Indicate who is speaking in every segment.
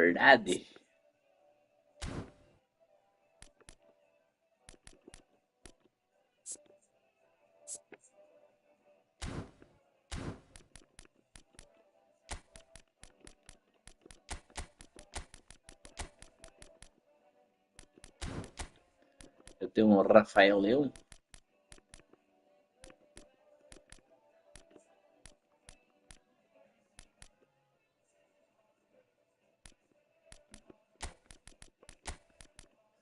Speaker 1: verdade. Eu tenho um Rafael Leão.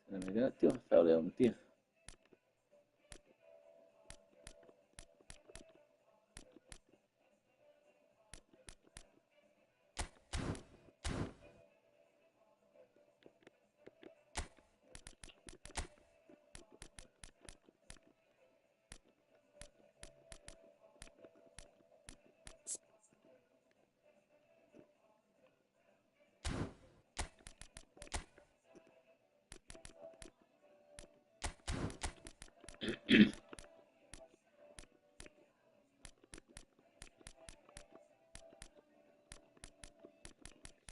Speaker 1: Se não me engano, eu tenho um Rafael Leão, não tinha?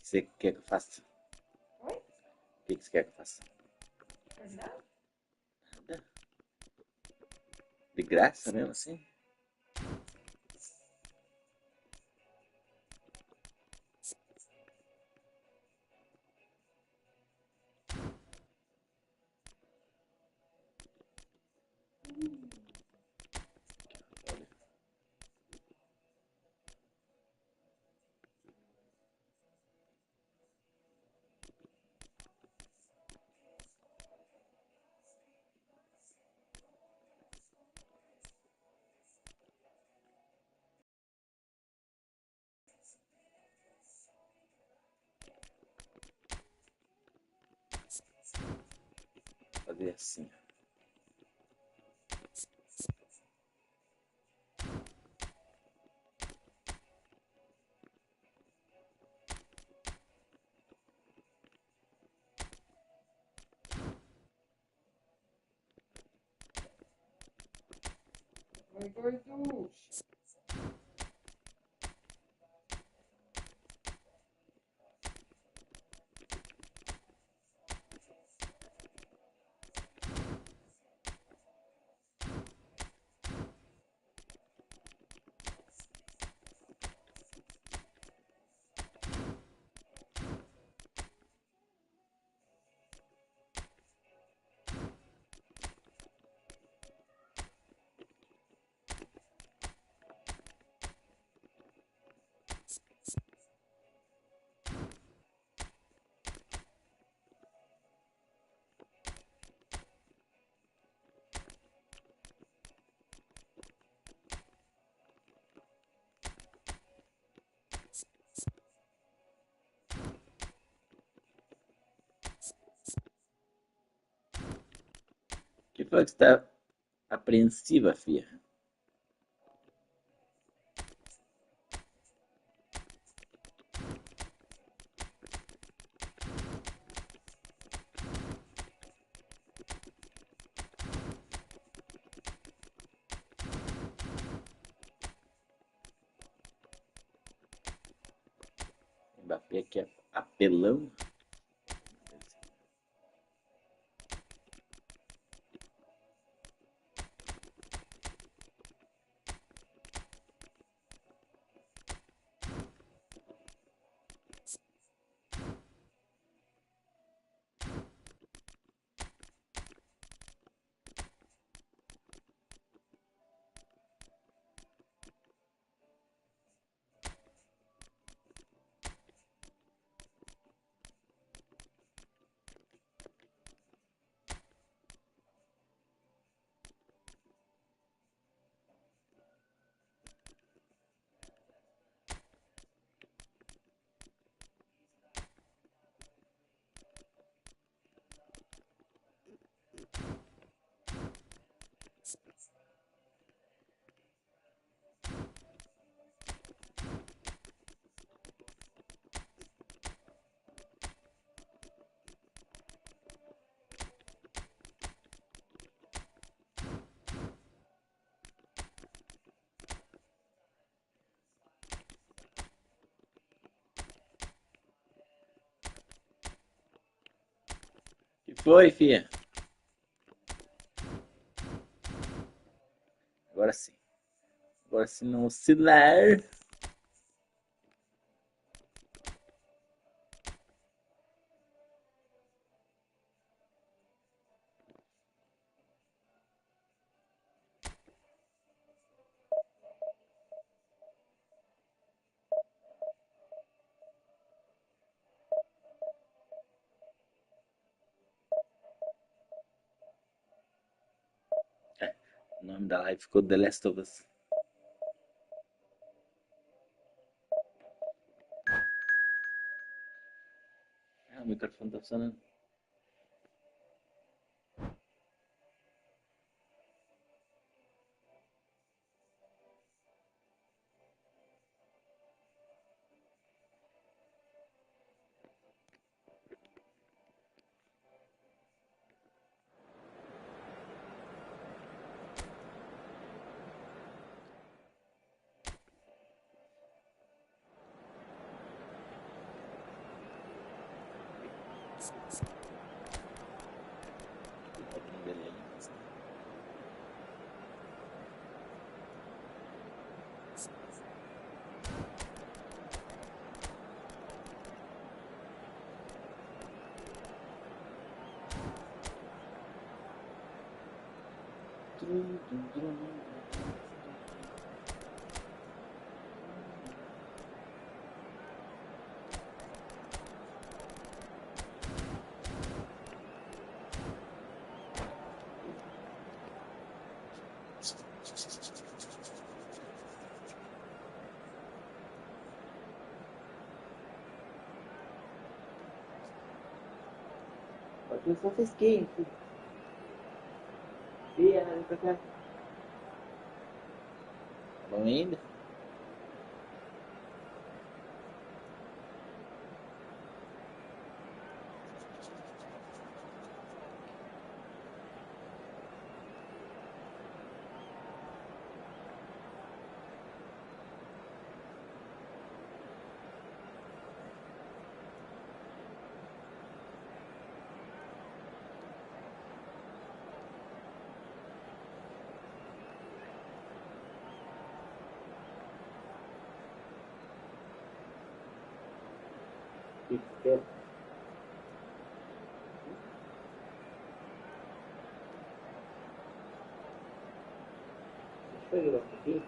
Speaker 1: Você quer que eu faça?
Speaker 2: Oi?
Speaker 1: O que você quer que eu faça?
Speaker 2: Ajudar?
Speaker 1: Nada. De graça mesmo assim? Vou fazer assim.
Speaker 2: Oi, gordo.
Speaker 1: Que foi que você tá apreensiva, filha? Mbappé aqui é apelão. foi, fia? Agora sim. Agora se não oscilar. O nome da live ficou The Last of Us. Ah, o microfone tá funcionando. Pode só fez quente. Fia, vem pra cá. Tá bom ainda? Quer? Deixa eu jogar um pouquinho.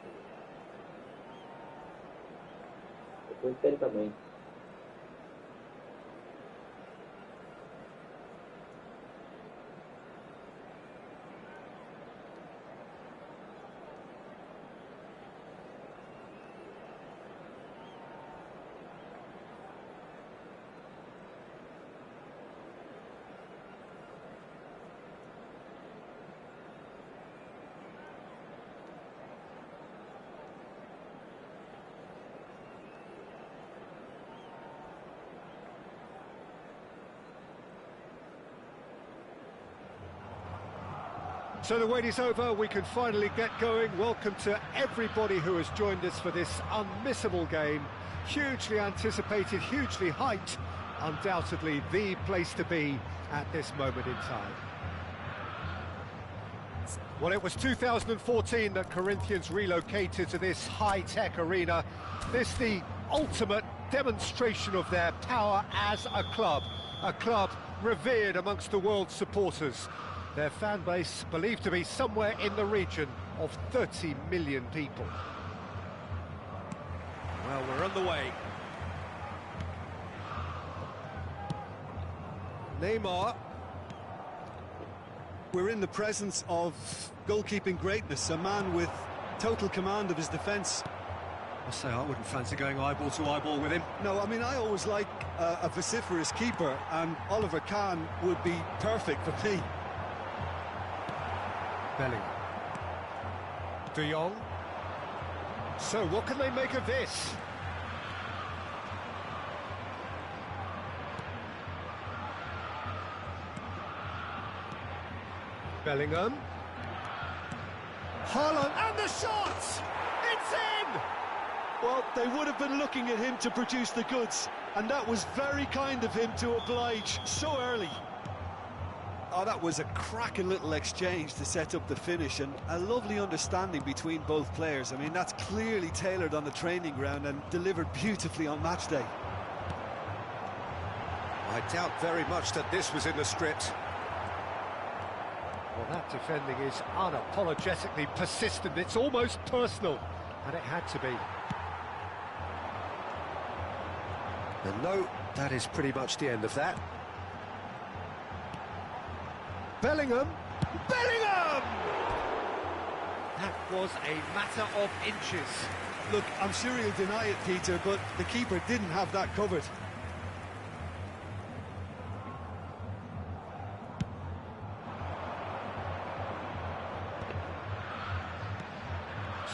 Speaker 1: Depois pede pra mãe.
Speaker 3: So the wait is over, we can finally get going. Welcome to everybody who has joined us for this unmissable game. Hugely anticipated, hugely hyped. Undoubtedly the place to be at this moment in time. Well, it was 2014 that Corinthians relocated to this high-tech arena. This the ultimate demonstration of their power as a club revered amongst the world's supporters. Their fan base believed to be somewhere in the region of 30 million people.
Speaker 4: Well, we're on the way. Neymar. We're in the presence of goalkeeping greatness, a man with total command of his defence.
Speaker 5: I say I wouldn't fancy going eyeball to eyeball with him.
Speaker 4: No, I mean, I always like a vociferous keeper, and Oliver Kahn would be perfect for me.
Speaker 3: Bellingham. De Jong. So what can they make of this? Bellingham. Haaland, and the shot! It's in!
Speaker 4: Well, they would have been looking at him to produce the goods, and that was very kind of him to oblige so early. Oh, that was a cracking little exchange to set up the finish, and a lovely understanding between both players. I mean, that's clearly tailored on the training ground and delivered beautifully on match day.
Speaker 5: I doubt very much that this was in the script.
Speaker 3: Well, that defending is unapologetically persistent. It's almost personal, and it had to be.
Speaker 5: And no, that is pretty much the end of that.
Speaker 3: Bellingham! Bellingham! That was a matter of inches.
Speaker 4: Look, I'm sure he'll deny it, Peter, but the keeper didn't have that covered.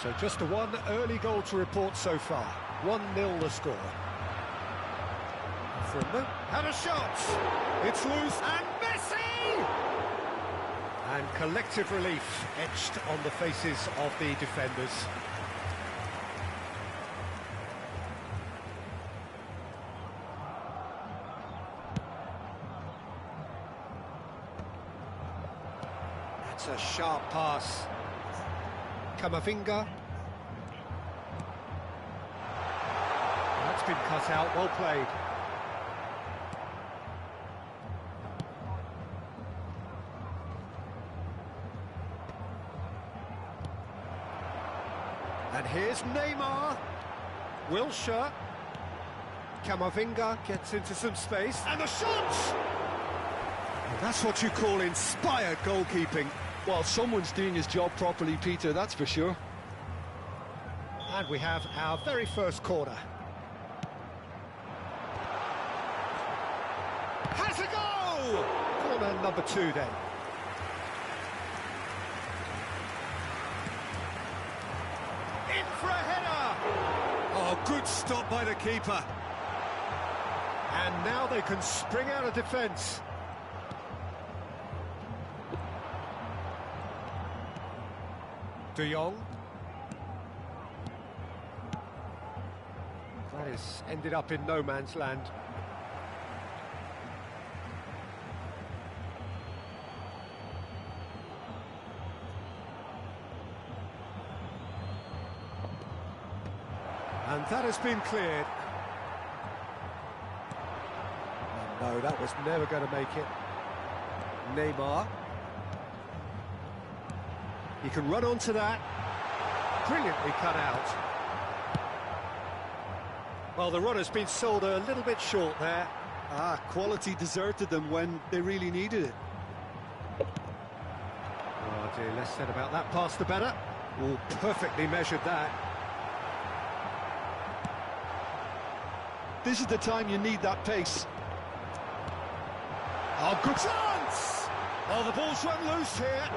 Speaker 3: So just the one early goal to report so far. 1-0 the score. For a moment, and a shot! It's loose, and Messi! And collective relief etched on the faces of the defenders. That's a sharp pass. Camavinga. That's been cut out, well played. And here's Neymar. Wilshere. Camavinga gets into some space. And the shot! And that's what you call inspired goalkeeping.
Speaker 4: Well, someone's doing his job properly, Peter, that's for sure.
Speaker 3: And we have our very first corner. Has a go! Corner number 2 then. In for a header!
Speaker 5: Oh, good stop by the keeper.
Speaker 3: And now they can spring out of defence. De Jong. That is ended up in no man's land. And that has been cleared. Oh, no, that was never going to make it. Neymar. He can run onto that. Brilliantly cut out. Well, the run has been sold a little bit short there.
Speaker 4: Quality deserted them when they really needed it.
Speaker 3: Oh dear, less said about that pass the better. Oh, perfectly measured that.
Speaker 4: This is the time you need that pace.
Speaker 3: Oh, good chance! Oh, the ball's run loose here.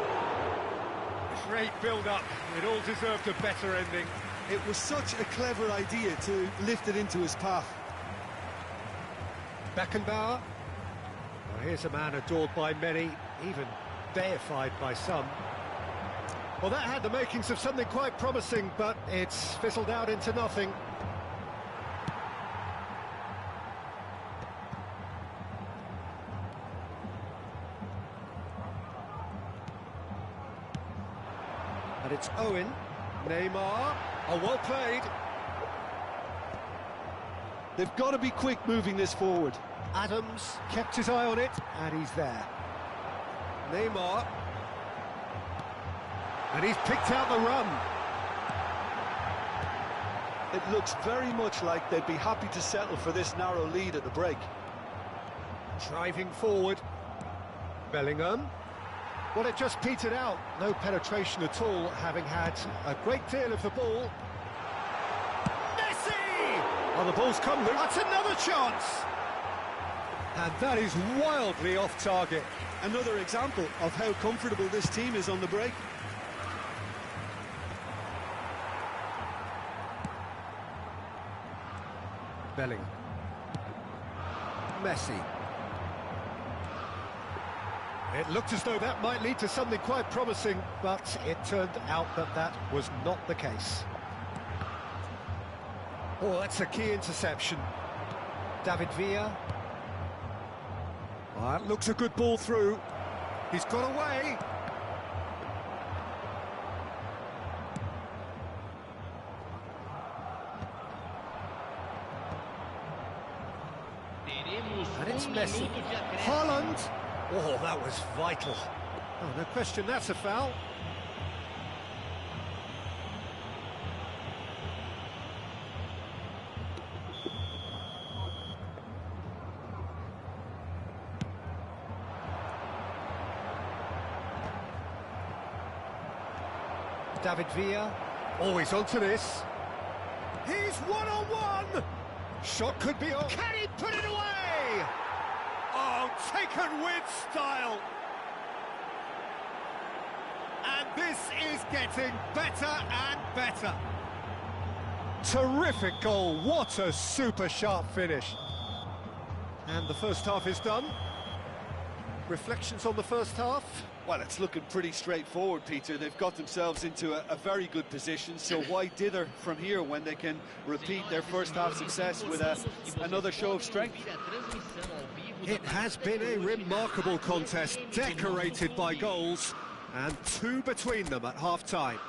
Speaker 3: Great build-up. It all deserved a better ending.
Speaker 4: It was such a clever idea to lift it into his path.
Speaker 3: Beckenbauer. Well, here's a man adored by many, even deified by some. Well, that had the makings of something quite promising, but it's fizzled out into nothing. And it's Owen. Neymar. Oh, well played.
Speaker 4: They've got to be quick moving this forward.
Speaker 3: Adams kept his eye on it, and he's there. Neymar. And he's picked out the run.
Speaker 4: It looks very much like they'd be happy to settle for this narrow lead at the break.
Speaker 3: Driving forward. Bellingham. Well, it just petered out. No penetration at all, having had a great deal of the ball. Messi! Oh, the ball's come loose. That's another chance! And that is wildly off target.
Speaker 4: Another example of how comfortable this team is on the break.
Speaker 3: Bellingham. Messi. It looked as though that might lead to something quite promising, but it turned out that that was not the case. Oh, that's a key interception. David Villa. Oh, that looks a good ball through. He's got away. And it's Messi. Haaland. Oh, that was vital. Oh, no question, that's a foul. David Villa. Oh, he's onto this. He's one-on-one. Shot could be on. Can he put it away? Oh, taken with style. And this is getting better and better. Terrific goal. What a super sharp finish. And the first half is done. Reflections on the first half?
Speaker 4: Well, it's looking pretty straightforward, Peter. They've got themselves into a very good position, so why dither from here when they can repeat their first half success with another show of strength?
Speaker 3: It has been a remarkable contest, decorated by goals, and two between them at half-time.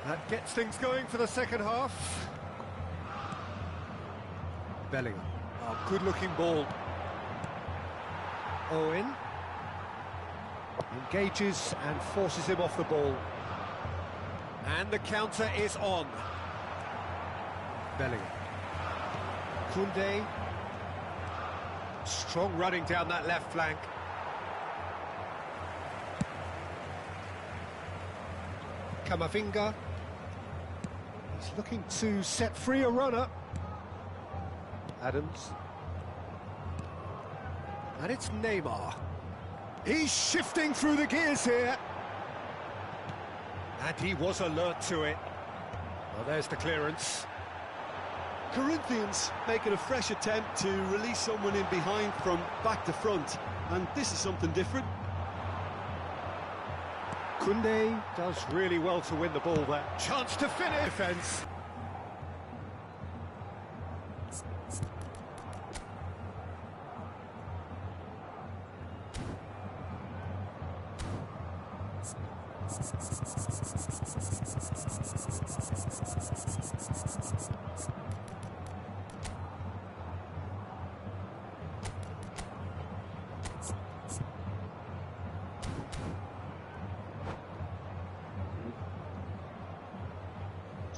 Speaker 3: That gets things going for the second half. Bellingham. Oh, good-looking ball. Owen. Engages and forces him off the ball. And the counter is on. Bellingham. Koundé. Strong running down that left flank. Camavinga. He's looking to set free a runner. Adams. And it's Neymar. He's shifting through the gears here. And he was alert to it. Well, there's the clearance.
Speaker 4: Corinthians making a fresh attempt to release someone in behind from back to front, and this is something different.
Speaker 3: Koundé does really well to win the ball there. Chance to finish. Defence.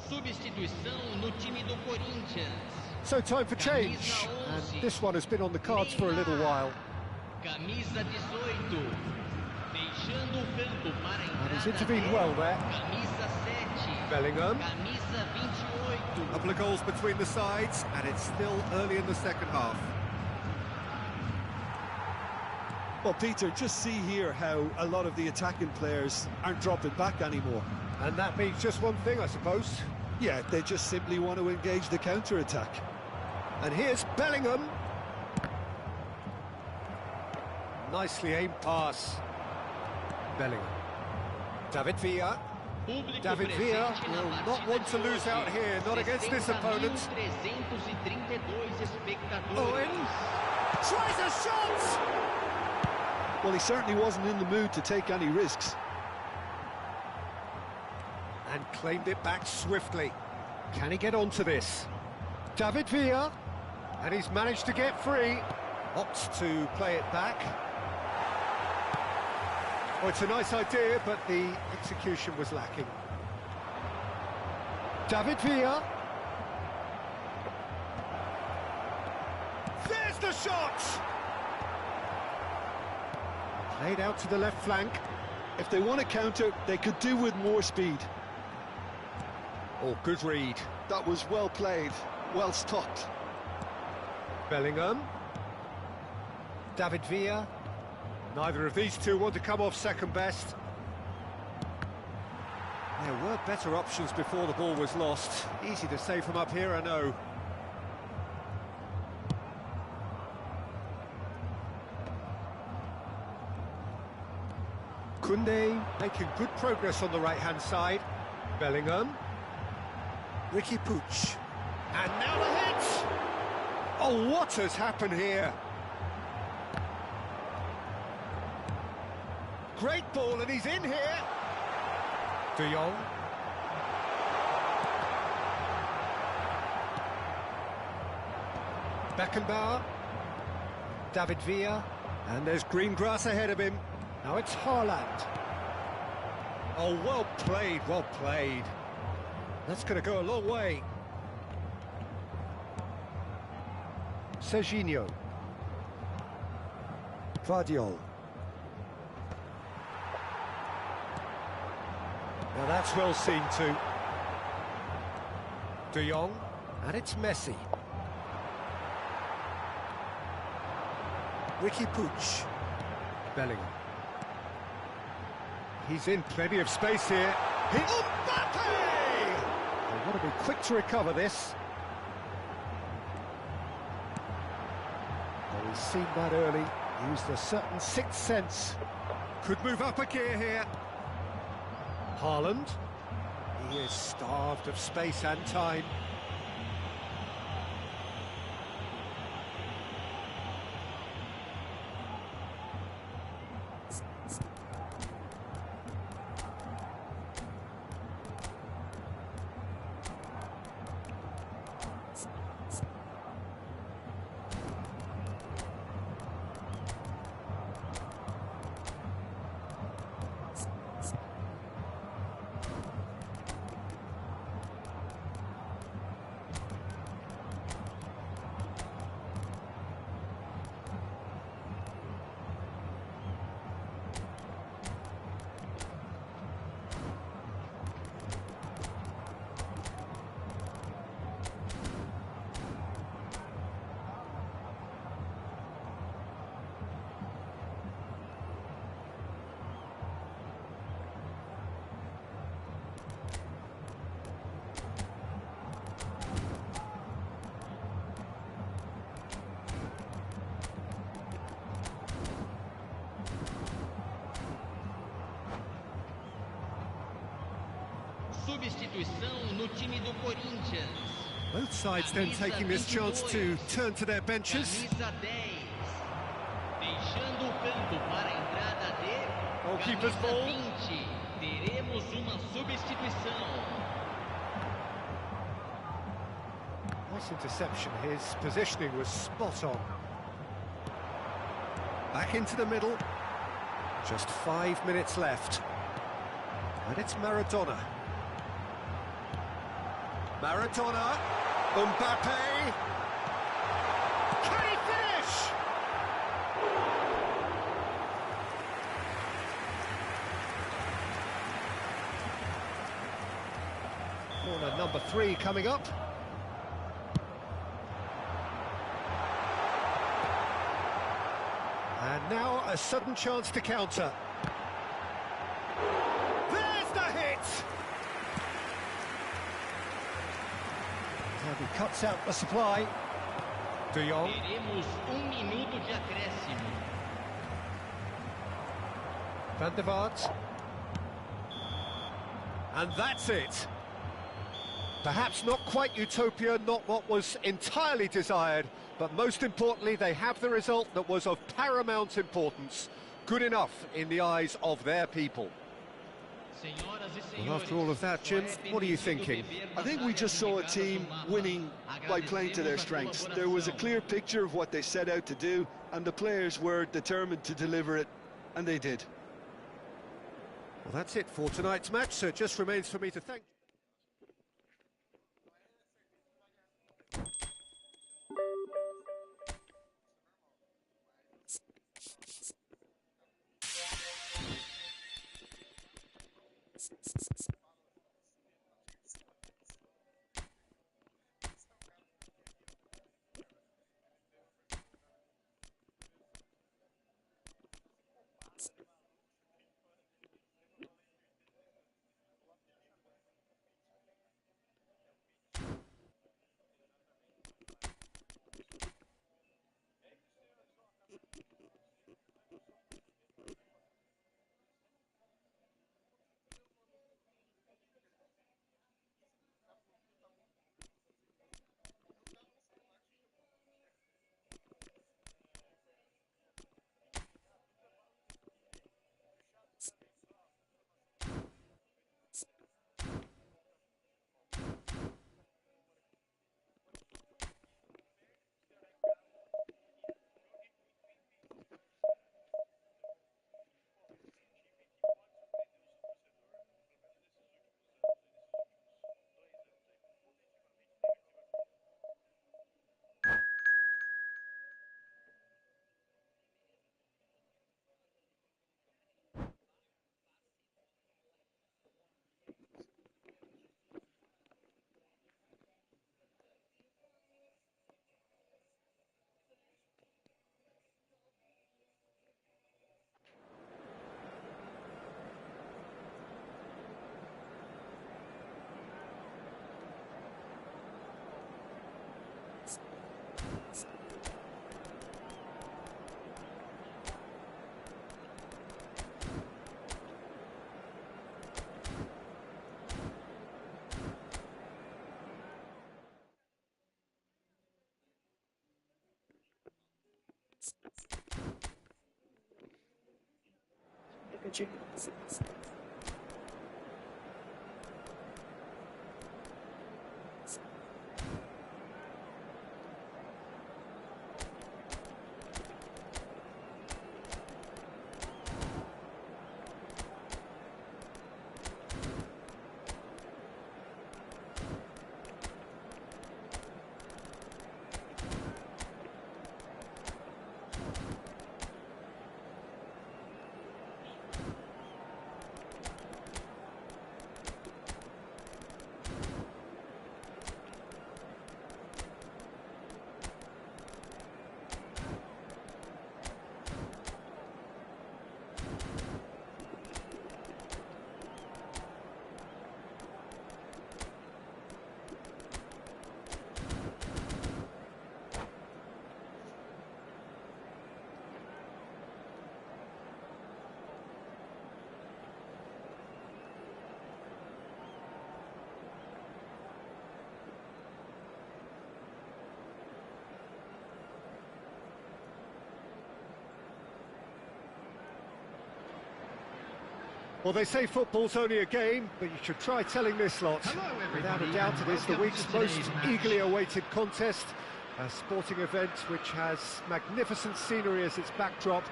Speaker 6: Substituição no time do Corinthians.
Speaker 3: So time for change, and this one has been on the cards for a little while.
Speaker 6: Camisa 18. Deixando o campo para a
Speaker 3: And he's
Speaker 6: entrada
Speaker 3: intervened well there.
Speaker 6: Camisa 7.
Speaker 3: Bellingham.
Speaker 6: Camisa 28.
Speaker 3: A couple of goals between the sides, and it's still early in the second half.
Speaker 4: Well, Peter, just see here how a lot of the attacking players aren't dropping back anymore.
Speaker 3: And that means just one thing, I suppose.
Speaker 4: Yeah, they just simply want to engage the counter-attack.
Speaker 3: And here's Bellingham. Nicely aimed pass. Bellingham. David Villa.
Speaker 6: Público
Speaker 3: David Villa
Speaker 6: presente na
Speaker 3: will
Speaker 6: partida
Speaker 3: not want to
Speaker 6: de
Speaker 3: lose out
Speaker 6: hoje.
Speaker 3: here, not against this opponent.
Speaker 6: 60.332 espectadores.
Speaker 3: Owen tries a shot!
Speaker 4: Well, he certainly wasn't in the mood to take any risks.
Speaker 3: And claimed it back swiftly. Can he get onto this? David Villa. And he's managed to get free. Opts to play it back. Oh, it's a nice idea, but the execution was lacking. David Villa. There's the shot! Played out to the left flank.
Speaker 4: If they want to counter, they could do with more speed.
Speaker 3: Oh, good read.
Speaker 4: That was well played, well stopped.
Speaker 3: Bellingham. David Villa. Neither of these two want to come off second best. There were better options before the ball was lost. Easy to say from up here, I know. Koundé making good progress on the right-hand side. Bellingham. Ricky Puig. And now the hit! Oh, what has happened here? Great ball, and he's in here. De Jong. Beckenbauer. David Villa. And there's green grass ahead of him. Now it's Haaland. Oh, well played, well played. That's going to go a long way. Serginho. Vardiol. Now that's well seen too. De Jong, and it's Messi. Ricky Puig. Bellingham. He's in plenty of space here. Mbappe! They want to be quick to recover this. Well, he's seen that early. Used a certain sixth sense. Could move up a gear here. Haaland. He is starved of space and time.
Speaker 6: Substituição no time do Corinthians.
Speaker 3: Both sides then taking this chance to turn to their benches.
Speaker 6: Camisa 10. Deixando o campo para a entrada de
Speaker 3: Goalkeeper's
Speaker 6: camisa
Speaker 3: ball.
Speaker 6: 20. Teremos uma substituição.
Speaker 3: Nice interception. His positioning was spot on. Back into the middle. Just 5 minutes left. And it's Maradona. Maradona. Mbappe. Can he finish? Corner number 3 coming up. And now a sudden chance to counter. There's the hit! And he cuts out the supply. De Jong.
Speaker 6: Teremos minuto de acréscimo.
Speaker 3: Van der Vaart. And that's it. Perhaps not quite utopia, not what was entirely desired, but most importantly, they have the result that was of paramount importance. Good enough in the eyes of their people. Well, after all of that, Jim, what are you thinking?
Speaker 4: I think we just saw a team winning by playing to their strengths. There was a clear picture of what they set out to do, and the players were determined to deliver it, and they did.
Speaker 3: Well, that's it for tonight's match, so it just remains for me to thank...
Speaker 1: City.
Speaker 3: Well, they say football's only a game, but you should try telling this lot. Without a doubt, it is the week's most eagerly awaited contest, a sporting event which has magnificent scenery as its backdrop.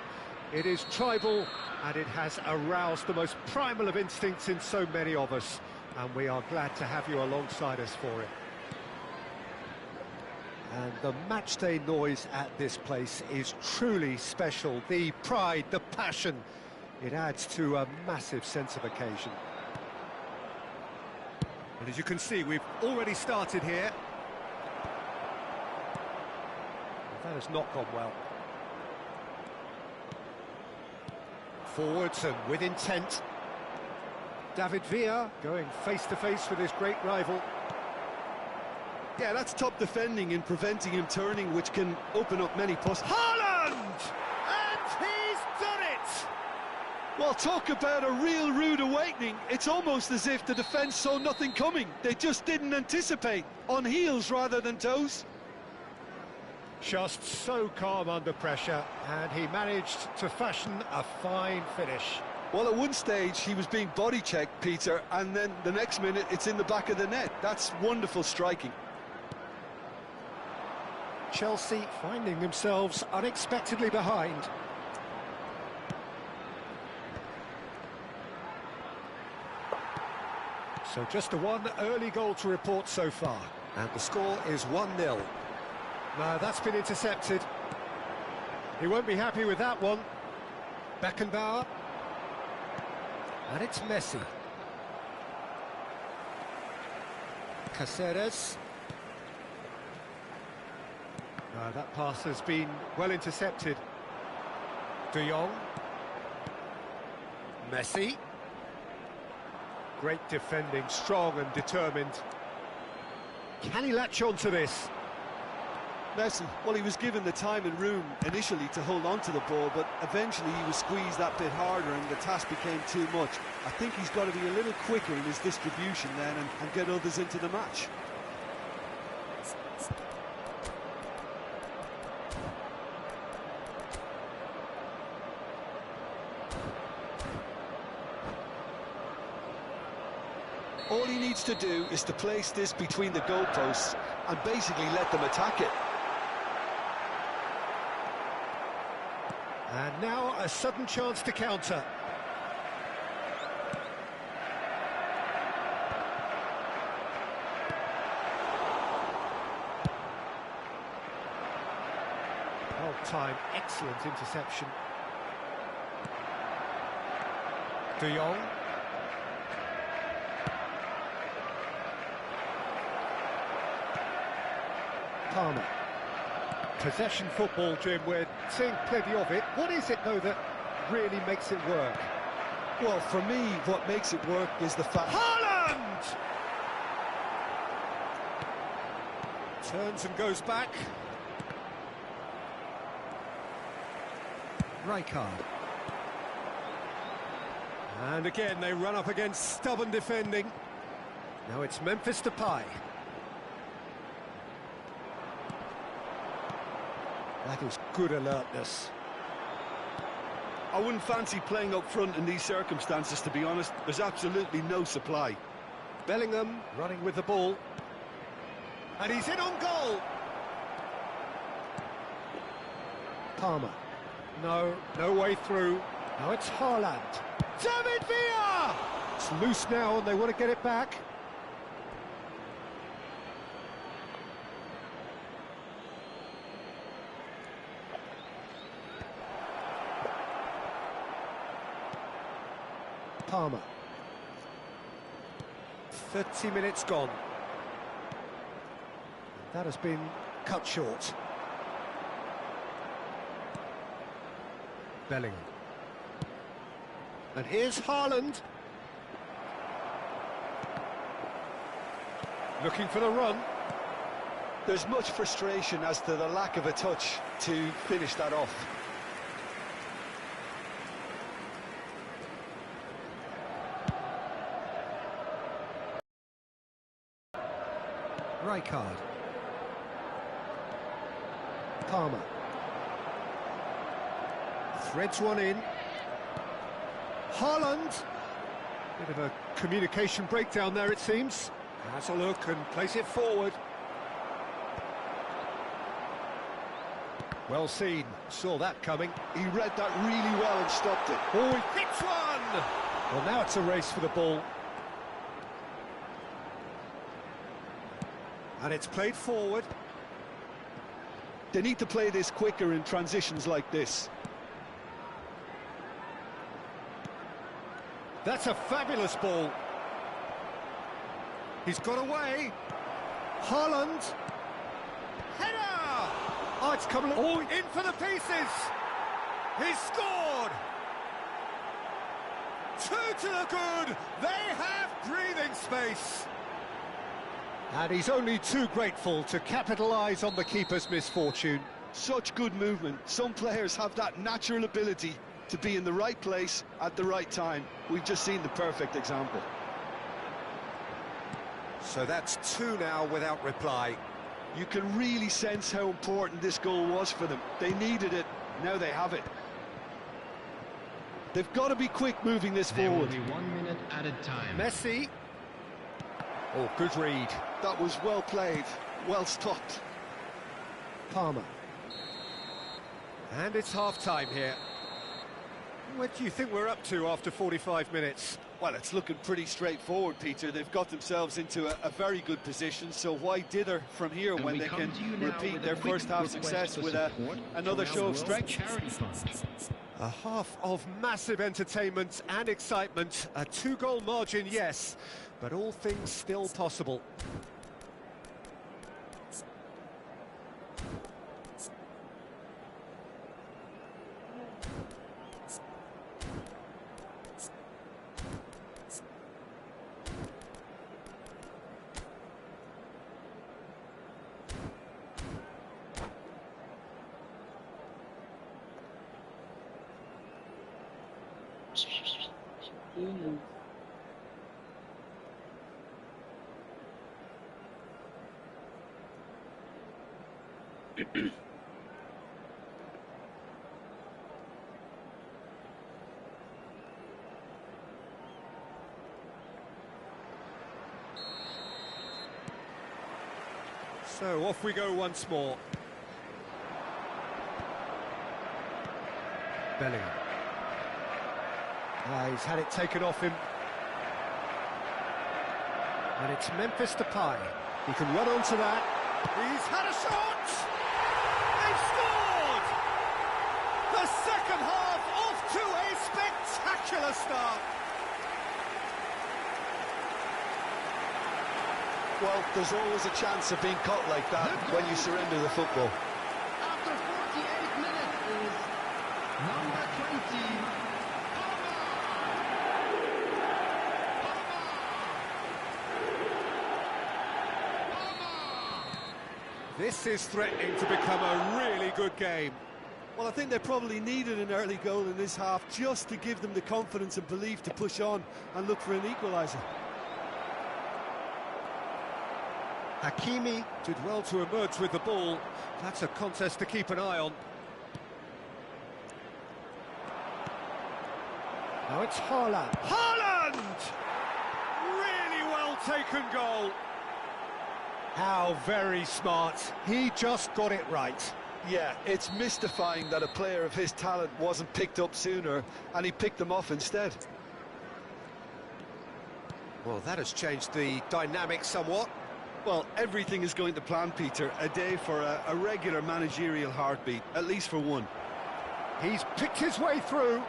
Speaker 3: It is tribal, and it has aroused the most primal of instincts in so many of us, and we are glad to have you alongside us for it. And the matchday noise at this place is truly special. The pride, the passion, it adds to a massive sense of occasion.
Speaker 5: And as you can see, we've already started here.
Speaker 3: That has not gone well. Forwards and with intent. David Villa going face-to-face with his great rival.
Speaker 4: Yeah, that's top defending and preventing him turning, which can open up many possibilities.
Speaker 3: Haaland! And he's done it!
Speaker 4: Well, talk about a real rude awakening. It's almost as if the defence saw nothing coming. They just didn't anticipate. On heels rather than toes.
Speaker 3: Just so calm under pressure, and he managed to fashion a fine finish.
Speaker 4: Well, at one stage he was being body checked, Peter, and then the next minute it's in the back of the net. That's wonderful striking.
Speaker 3: Chelsea finding themselves unexpectedly behind. So just the one early goal to report so far.
Speaker 5: And the score is 1-0.
Speaker 3: No, that's been intercepted. He won't be happy with that one. Beckenbauer. And it's Messi. Caceres. No, that pass has been well intercepted. De Jong. Messi. Great defending, strong and determined. Can he latch on to this?
Speaker 4: Messi, well, he was given the time and room initially to hold on to the ball, but eventually he was squeezed that bit harder and the task became too much. I think he's got to be a little quicker in his distribution then and get others into the match. All he needs to do is to place this between the goalposts and basically let them attack it.
Speaker 3: And now a sudden chance to counter. Well-timed, excellent interception. De Jong. Palmer. Possession football, Jim, we're seeing plenty of it. What is it, though, that really makes it work?
Speaker 4: Well, for me, what makes it work is the fact...
Speaker 3: Haaland! Turns and goes back. Rijkaard. And again, they run up against stubborn defending. Now it's Memphis Depay. That is good alertness.
Speaker 4: I wouldn't fancy playing up front in these circumstances, to be honest. There's absolutely no supply.
Speaker 3: Bellingham running with the ball. And he's in on goal. Palmer. No way through. Now it's Haaland. David Villa! It's loose now and they want to get it back. Palmer. 30 minutes gone. That has been cut short. Bellingham. And here's Haaland. Looking for the run.
Speaker 4: There's much frustration as to the lack of a touch to finish that off.
Speaker 3: Rijkaard. Palmer. Threads one in. Haaland. Bit of a communication breakdown there, it seems. Has a look and plays it forward. Well seen. Saw that coming.
Speaker 4: He read that really well and stopped it.
Speaker 3: Oh, he hits one! Well, now it's a race for the ball. And it's played forward.
Speaker 4: They need to play this quicker in transitions like this.
Speaker 3: That's a fabulous ball. He's got away. Haaland. Header! Oh, it's coming. Oh, in for the pieces. He's scored. 2 to the good. They have breathing space. And he's only too grateful to capitalise on the keeper's misfortune.
Speaker 4: Such good movement. Some players have that natural ability to be in the right place at the right time. We've just seen the perfect example.
Speaker 3: So that's 2 now without reply.
Speaker 4: You can really sense how important this goal was for them. They needed it, now they have it. They've got to be quick moving this forward.
Speaker 6: There will be 1 minute at a time.
Speaker 3: Messi. Oh, good read.
Speaker 4: That was well played, well stopped.
Speaker 3: Palmer. And it's half-time here. What do you think we're up to after 45 minutes?
Speaker 4: Well, it's looking pretty straightforward, Peter. They've got themselves into a very good position, so why dither from here when they can repeat their first half success with another show of strength?
Speaker 3: A half of massive entertainment and excitement. A 2-goal margin, yes, but all things still possible. So off we go once more. Bellingham. He's had it taken off him. And it's Memphis Depay. He can run onto that. He's had a shot! They've scored! The second half off to a spectacular start.
Speaker 4: Well, there's always a chance of being caught like that when you surrender the football.
Speaker 6: After 48 minutes is number 20.
Speaker 3: This is threatening to become a really good game.
Speaker 4: Well, I think they probably needed an early goal in this half just to give them the confidence and belief to push on and look for an equaliser.
Speaker 3: Hakimi did well to emerge with the ball. That's a contest to keep an eye on. Now it's Haaland. Haaland! Really well taken goal. How very smart. He just got it right.
Speaker 4: Yeah, it's mystifying that a player of his talent wasn't picked up sooner, and he picked them off instead.
Speaker 5: Well, that has changed the dynamic somewhat.
Speaker 4: Well, everything is going to plan, Peter. A day for a regular managerial heartbeat, at least for one.
Speaker 3: He's picked his way through.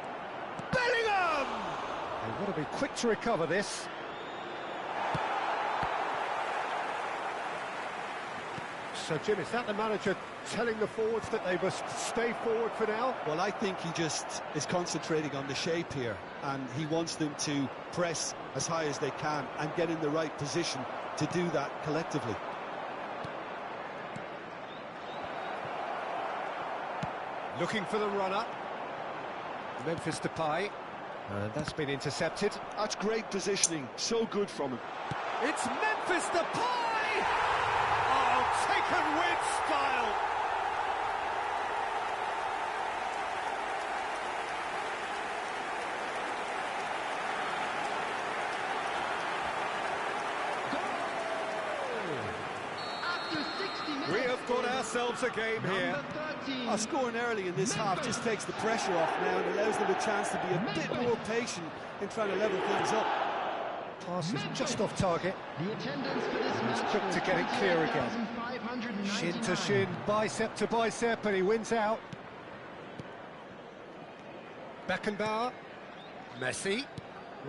Speaker 3: Bellingham! They've got to be quick to recover this. So, Jim, is that the manager telling the forwards that they must stay forward for now?
Speaker 4: Well, I think he just is concentrating on the shape here, and he wants them to press as high as they can and get in the right position to do that collectively.
Speaker 3: Looking for the runner. Memphis Depay. That's been intercepted.
Speaker 4: That's great positioning, so good from him.
Speaker 3: It's Memphis Depay! Oh, taken with style!
Speaker 6: After 60 minutes.
Speaker 3: We have got ourselves a game here.
Speaker 6: Number 13.
Speaker 4: Scoring early in this half just takes the pressure off now and allows them a chance to be a bit more patient in trying to level things up.
Speaker 3: Pass is just off target.
Speaker 6: The attendance for this match
Speaker 3: quick to get it clear again.
Speaker 6: 2,599.
Speaker 3: Shin to shin, bicep to bicep, and he wins out. Beckenbauer. Messi.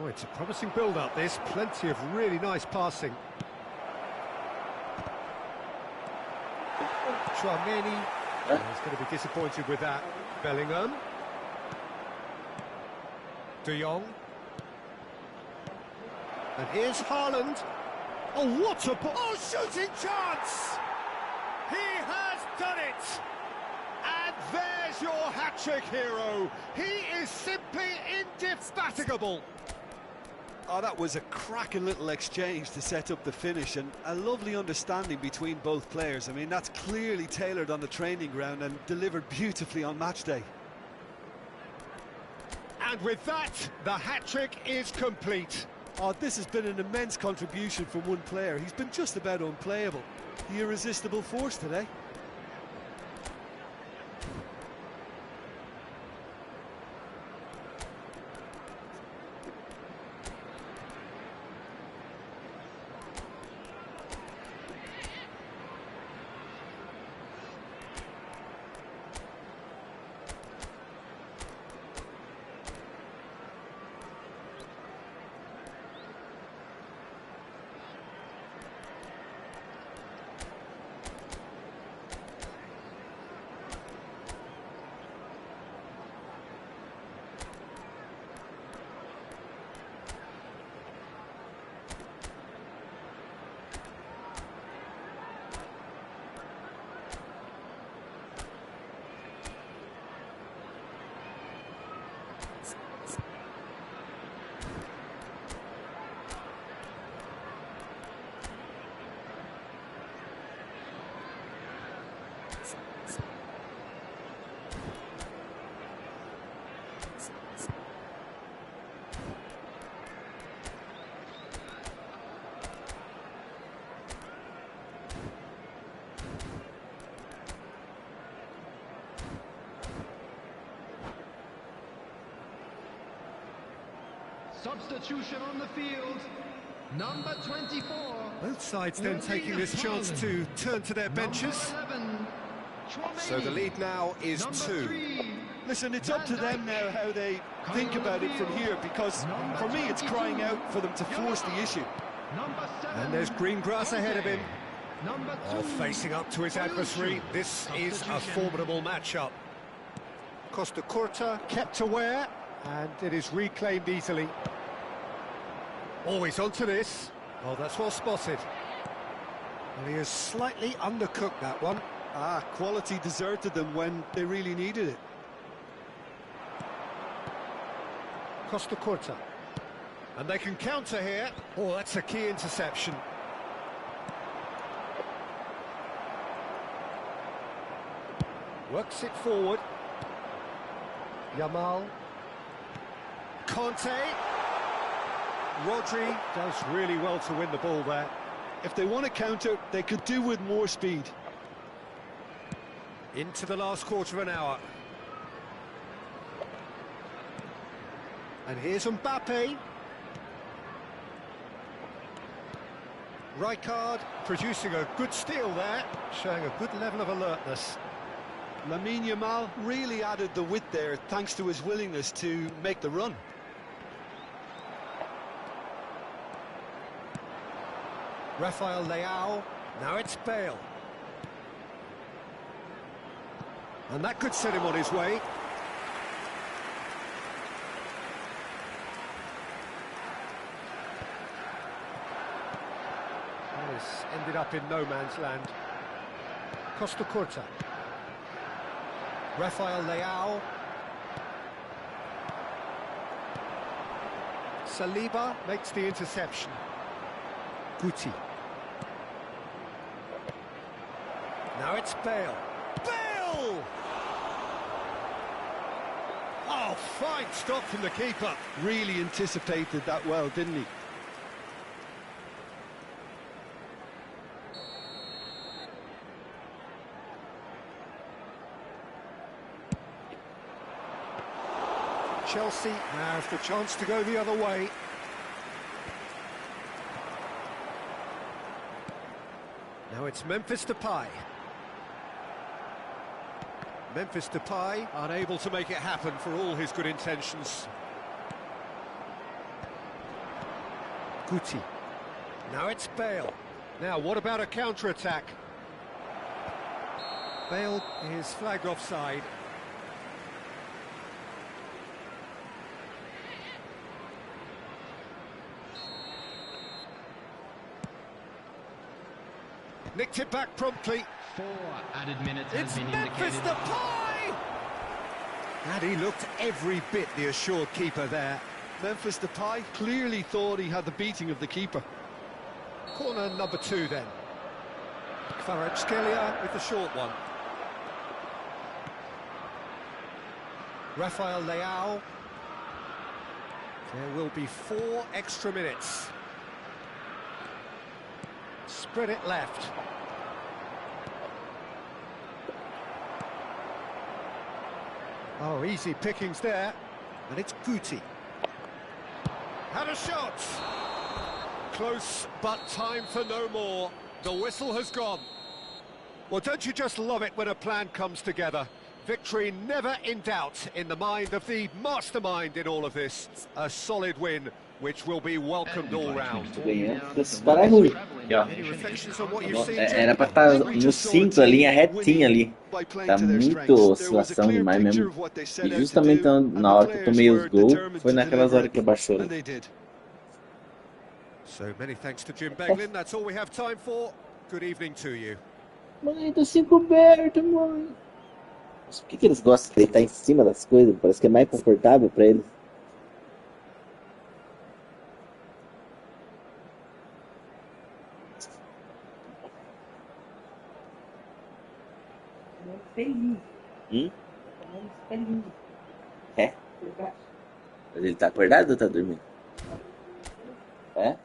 Speaker 3: Oh, it's a promising build-up, this. Plenty of really nice passing. Chouameni. Oh, he's going to be disappointed with that. Bellingham. De Jong. And here's Haaland. Oh, what a ball! Oh, shooting chance! He has done it! And there's your hat-trick hero. He is simply indefatigable.
Speaker 4: Oh, that was a cracking little exchange to set up the finish, and a lovely understanding between both players. I mean, that's clearly tailored on the training ground and delivered beautifully on match day.
Speaker 3: And with that, the hat-trick is complete.
Speaker 4: Oh, this has been an immense contribution from one player. He's been just about unplayable. The irresistible force today.
Speaker 6: Substitution on the field. Number 24.
Speaker 3: Both sides then taking this chance to turn to their benches.
Speaker 6: Number 11.
Speaker 5: So the lead now is
Speaker 6: Number
Speaker 5: 2.
Speaker 6: 3.
Speaker 4: Listen, it's up to them now how they think about it from here, because for me it's crying out for them to force the issue.
Speaker 6: Number 7.
Speaker 3: And there's green grass ahead of him.
Speaker 6: Number 2.
Speaker 3: Oh, facing up to his adversary. This is a formidable matchup. Costa Curta kept aware, and it is reclaimed easily. Always onto this. Oh, that's well spotted. Well, he has slightly undercooked that one.
Speaker 4: Ah, quality deserted them when they really needed it.
Speaker 3: Costa Curta. And they can counter here. Oh, that's a key interception. Works it forward. Yamal. Conte. Rodri does really well to win the ball there.
Speaker 4: If they want to counter, they could do with more speed.
Speaker 3: Into the last quarter of an hour. And here's Mbappe. Rijkaard producing a good steal there, showing a good level of alertness.
Speaker 4: Lamine Yamal really added the width there thanks to his willingness to make the run.
Speaker 3: Rafael Leao, now it's Bale. And that could set him on his way. This ended up in no man's land. Costa Curta. Rafael Leao. Saliba makes the interception. Guti. Now it's Bale. Bale! Oh, fine stop from the keeper.
Speaker 4: Really anticipated that well, didn't he?
Speaker 3: Chelsea have the chance to go the other way. Now it's Memphis Depay. Memphis Depay unable to make it happen for all his good intentions. Guti. Now it's Bale. Now what about a counter-attack? Bale is flagged offside. Nicked it back promptly.
Speaker 6: 4 added minutes has
Speaker 3: It's
Speaker 6: been
Speaker 3: Memphis
Speaker 6: indicated.
Speaker 3: Depay! And he looked every bit the assured keeper there.
Speaker 4: Memphis Depay clearly thought he had the beating of the keeper.
Speaker 3: Corner number 2 then. Kvaratskhelia with the short one. Rafael Leao. There will be 4 extra minutes. Spread it left. Oh, easy pickings there. And it's Guti. Had a shot! Close, but time for no more. The whistle has gone. Well, don't you just love it when a plan comes together? Victory never in doubt in the mind of the mastermind in all of this. A solid win, which will be welcomed all round.
Speaker 1: Ganhando desse para ruim. Aqui, ó.
Speaker 3: Any reflections on what you've seen, Jim?
Speaker 1: Era pra estar no 5 ali, a retinha ali. Tá muito oscilação demais mesmo. E justamente na hora que eu tomei os gols, foi naquelas horas que abaixou.
Speaker 4: And they did.
Speaker 3: So many thanks to Jim Beglin. That's all we have time for. Good evening to you.
Speaker 1: Mãe, tô sem coberta, mãe. Mas por que eles gostam de deitar em cima das coisas? Parece que é mais confortável pra eles.
Speaker 2: Feliz.
Speaker 1: Hum?
Speaker 2: Feliz.
Speaker 1: É? Mas ele tá acordado ou tá dormindo? É?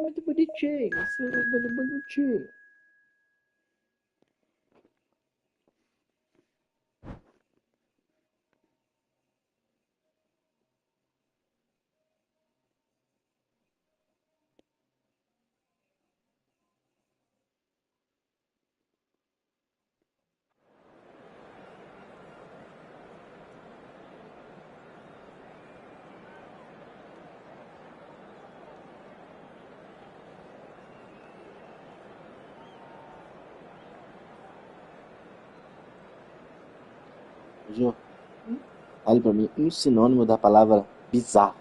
Speaker 2: sou muito bonitinho, eu sou muito bonitinho.
Speaker 1: Ju, olha pra mim, um sinônimo da palavra bizarro.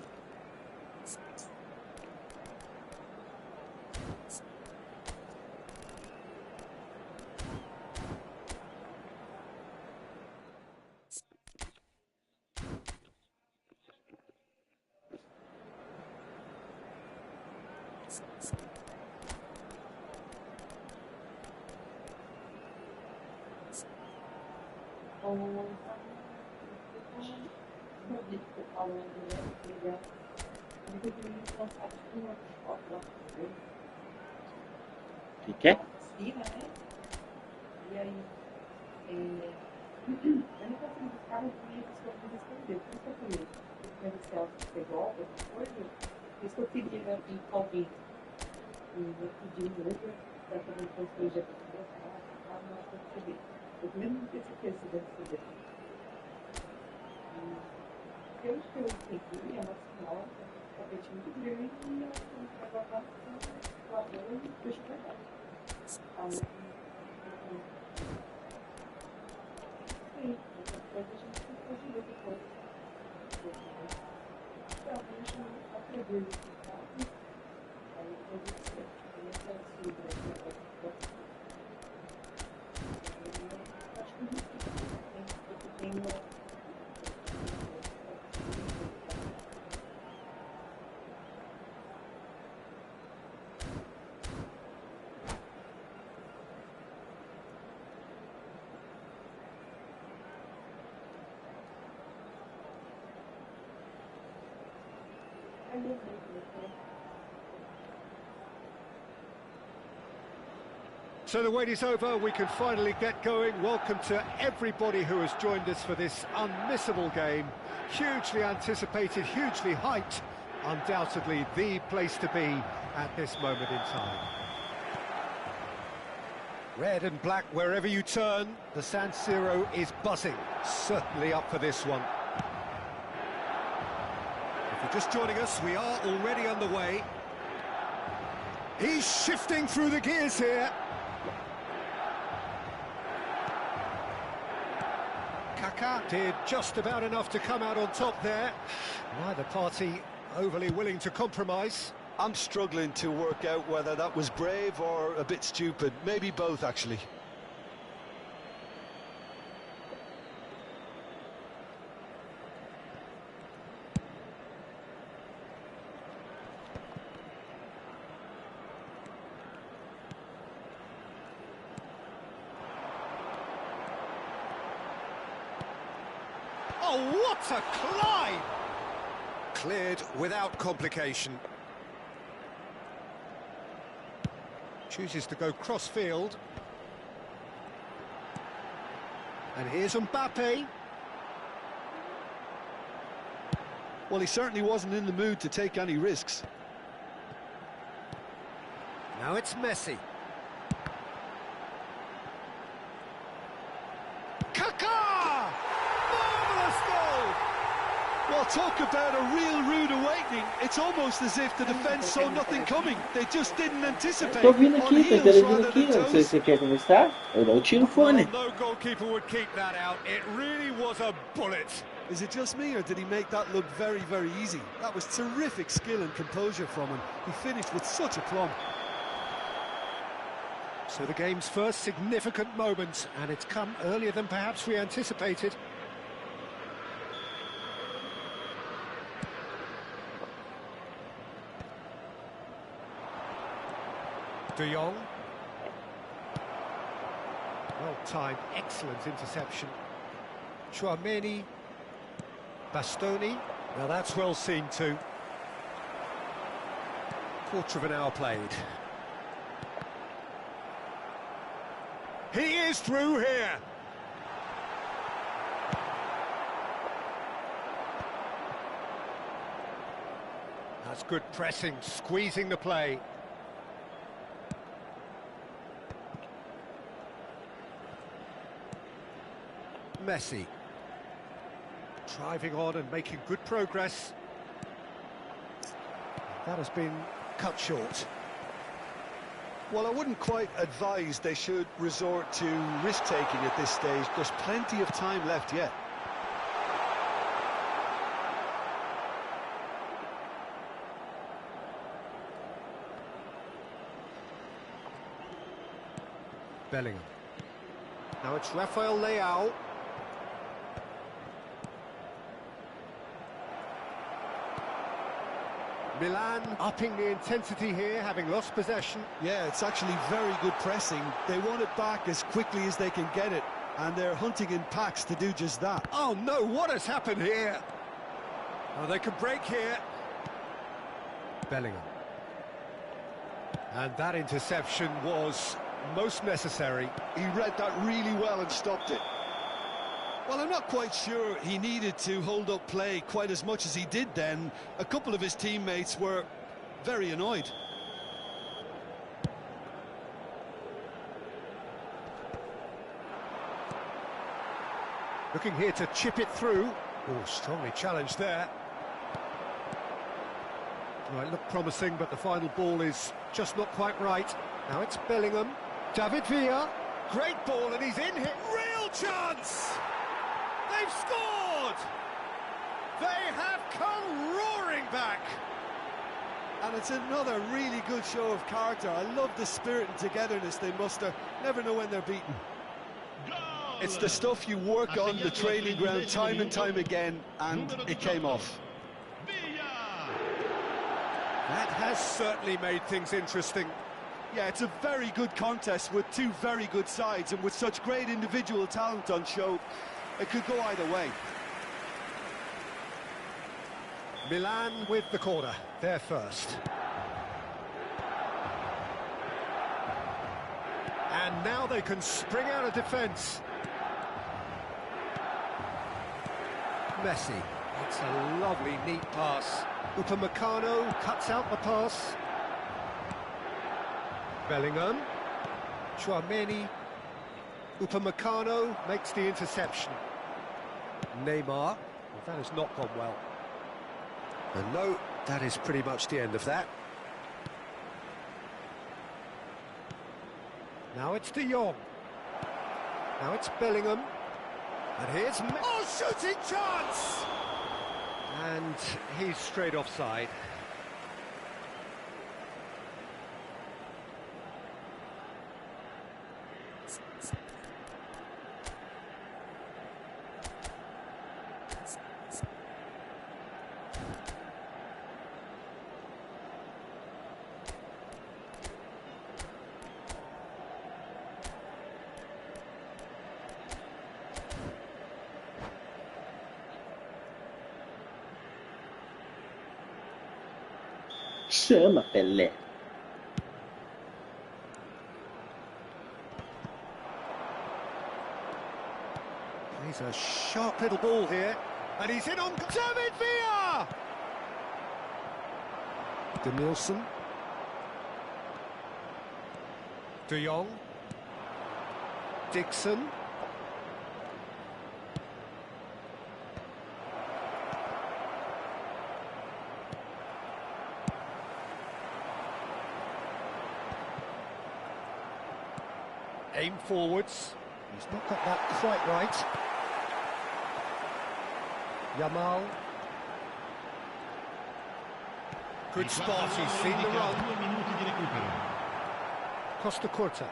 Speaker 1: O que é?
Speaker 2: Vira, né? E aí, eu não consigo buscar muito bem a pessoa que me respondeu. Por isso que eu falei, eu se ela pegou alguma coisa, por isso que eu queria ir com alguém. E eu pedi um Uber para fazer um controle de aplicação, para não perceber. Eu mesmo não tenho certeza se deve ser dele. Pelo que eu entendi, é uma senhora que tem um cabelo muito grande e ela vai guardar o labor e deixa pra cá. Aí, depois a gente pode ver depois. Então, deixa eu atrever esse caso. Aí depois eu sei. Esse é o Silvio aqui. Acho que tem uma.
Speaker 3: So the wait is over, we can finally get going. Welcome to everybody who has joined us for this unmissable game. Hugely anticipated, hugely hyped. Undoubtedly the place to be at this moment in time. Red and black wherever you turn, the San Siro is buzzing. Certainly up for this one. If you're just joining us, we are already underway. He's shifting through the gears here. Kaká did just about enough to come out on top there. Neither party overly willing to compromise.
Speaker 4: I'm struggling to work out whether that was brave or a bit stupid. Maybe both, actually.
Speaker 3: Oh, what a climb! Cleared without complication. Chooses to go cross-field. And here's Mbappe.
Speaker 4: Well, he certainly wasn't in the mood to take any risks.
Speaker 3: Now it's Messi. Kaká! Marvellous goal!
Speaker 4: Well, talk about a real rude awakening. It's almost as if the defence saw nothing coming. They just didn't anticipate.
Speaker 1: Tô vindo
Speaker 4: On
Speaker 1: aqui, tô
Speaker 4: heels
Speaker 1: interagindo
Speaker 4: rather
Speaker 1: aqui.
Speaker 4: than
Speaker 1: Não sei se
Speaker 4: toes.
Speaker 1: você quer conversar. Eu tiro o fone.
Speaker 3: Well, no goalkeeper would keep that out. It really was a bullet.
Speaker 4: Is it just me, or did he make that look very, very easy? That was terrific skill and composure from him. He finished with such aplomb.
Speaker 3: So the game's first significant moment, and it's come earlier than perhaps we anticipated. De Jong. Well-timed, excellent interception. Chouameni. Bastoni. Now that's well seen too. Quarter of an hour played. He is through here. That's good pressing, squeezing the play. Messi. Driving on and making good progress. That has been cut short.
Speaker 4: Well, I wouldn't quite advise they should resort to risk-taking at this stage. There's plenty of time left yet.
Speaker 3: Bellingham. Now it's Rafael Leao. Milan upping the intensity here, having lost possession.
Speaker 4: Yeah, it's actually very good pressing. They want it back as quickly as they can get it, and they're hunting in packs to do just that.
Speaker 3: Oh no, what has happened here? Oh, they could break here. Bellingham. And that interception was most necessary.
Speaker 4: He read that really well and stopped it. Well, I'm not quite sure he needed to hold up play quite as much as he did then. A couple of his teammates were very annoyed.
Speaker 3: Looking here to chip it through. Oh, strongly challenged there. Right, looked promising, but the final ball is just not quite right. Now it's Bellingham. David Villa. Great ball, and he's in here. Real chance! They've scored! They have come roaring back!
Speaker 4: And it's another really good show of character. I love the spirit and togetherness they muster. Never know when they're beaten. It's the stuff you work on the training ground time and time again, and it came off.
Speaker 3: That has certainly made things interesting.
Speaker 4: Yeah, it's a very good contest with two very good sides, and with such great individual talent on show, it could go either way.
Speaker 3: Milan with the corner, they're first. And now they can spring out of defence. Messi, it's a lovely, neat pass. Upamecano cuts out the pass. Bellingham, Tchouaméni, Upamecano makes the interception. Neymar, well, that has not gone well. And no, that is pretty much the end of that. Now it's De Jong. Now it's Bellingham. And here's... Oh, shooting chance! And he's straight offside.
Speaker 1: Chama, Pelé.
Speaker 3: He's a sharp little ball here, and he's in on David Villa! Denilson. De Jong. Dixon. Aim forwards. He's not got that quite right. Yamal. Good spot, he's seen the run. Costa Curta.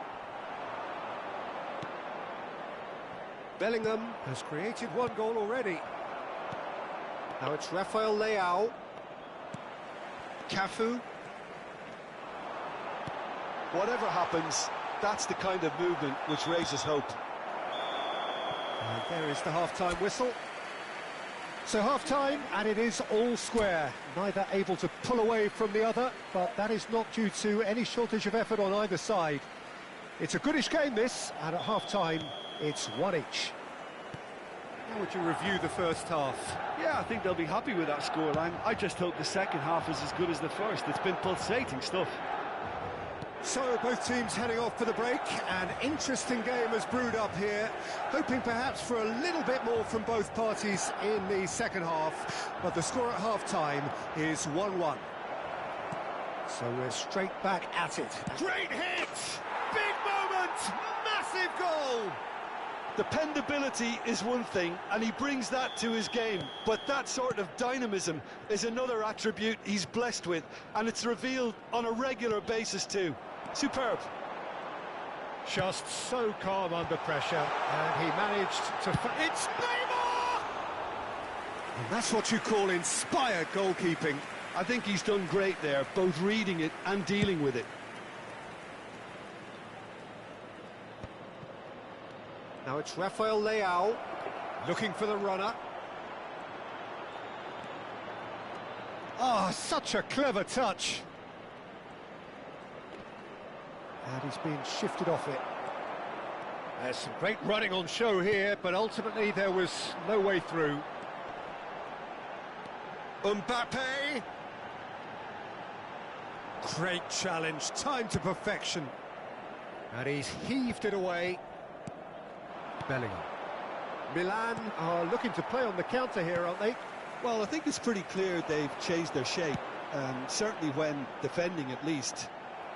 Speaker 3: Bellingham has created one goal already. Now it's Rafael Leao. Cafu.
Speaker 4: Whatever happens, that's the kind of movement which raises hope.
Speaker 3: And there is the half-time whistle. So half-time, and it is all square. Neither able to pull away from the other, but that is not due to any shortage of effort on either side. It's a goodish game, this, and at half-time, it's one each. How would you review the first half?
Speaker 4: Yeah, I think they'll be happy with that scoreline. I just hope the second half is as good as the first. It's been pulsating stuff.
Speaker 3: So both teams heading off for the break. An interesting game has brewed up here, hoping perhaps for a little bit more from both parties in the second half, but the score at half-time is 1-1. So we're straight back at it.
Speaker 4: Great hit! Big moment! Massive goal! Dependability is one thing, and he brings that to his game, but that sort of dynamism is another attribute he's blessed with, and it's revealed on a regular basis too. Superb.
Speaker 3: Just so calm under pressure, and he managed to... It's Neymar! And that's what you call inspired goalkeeping.
Speaker 4: I think he's done great there, both reading it and dealing with it.
Speaker 3: Now it's Rafael Leao, looking for the runner. Oh, such a clever touch. And he's been shifted off it. There's some great running on show here, but ultimately there was no way through. Mbappe. Great challenge, timed to perfection. And he's heaved it away. Bellingham. Milan are looking to play on the counter here, aren't they?
Speaker 4: Well, I think it's pretty clear they've changed their shape, certainly when defending at least,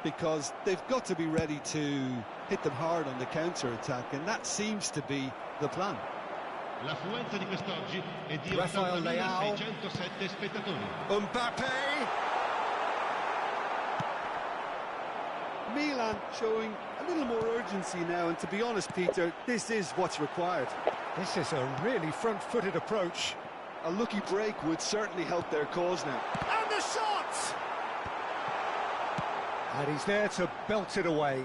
Speaker 4: because they've got to be ready to hit them hard on the counter-attack, and that seems to be the plan.
Speaker 6: L'affluenza di quest'oggi è di
Speaker 3: Rafael Leao.
Speaker 6: 80.607 spettatori.
Speaker 3: Mbappe!
Speaker 4: Milan showing a little more urgency now, and to be honest, Peter, this is what's required.
Speaker 3: This is a really front-footed approach.
Speaker 4: A lucky break would certainly help their cause now.
Speaker 3: And the shot! And he's there to belt it away.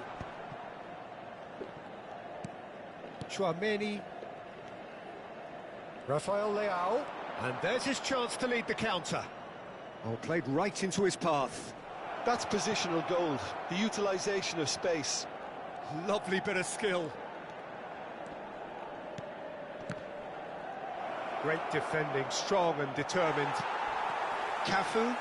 Speaker 3: Chouameni. Rafael Leao. And there's his chance to lead the counter. Oh, played right into his path.
Speaker 4: That's positional gold, the utilisation of space.
Speaker 3: Lovely bit of skill. Great defending, strong and determined. Cafu.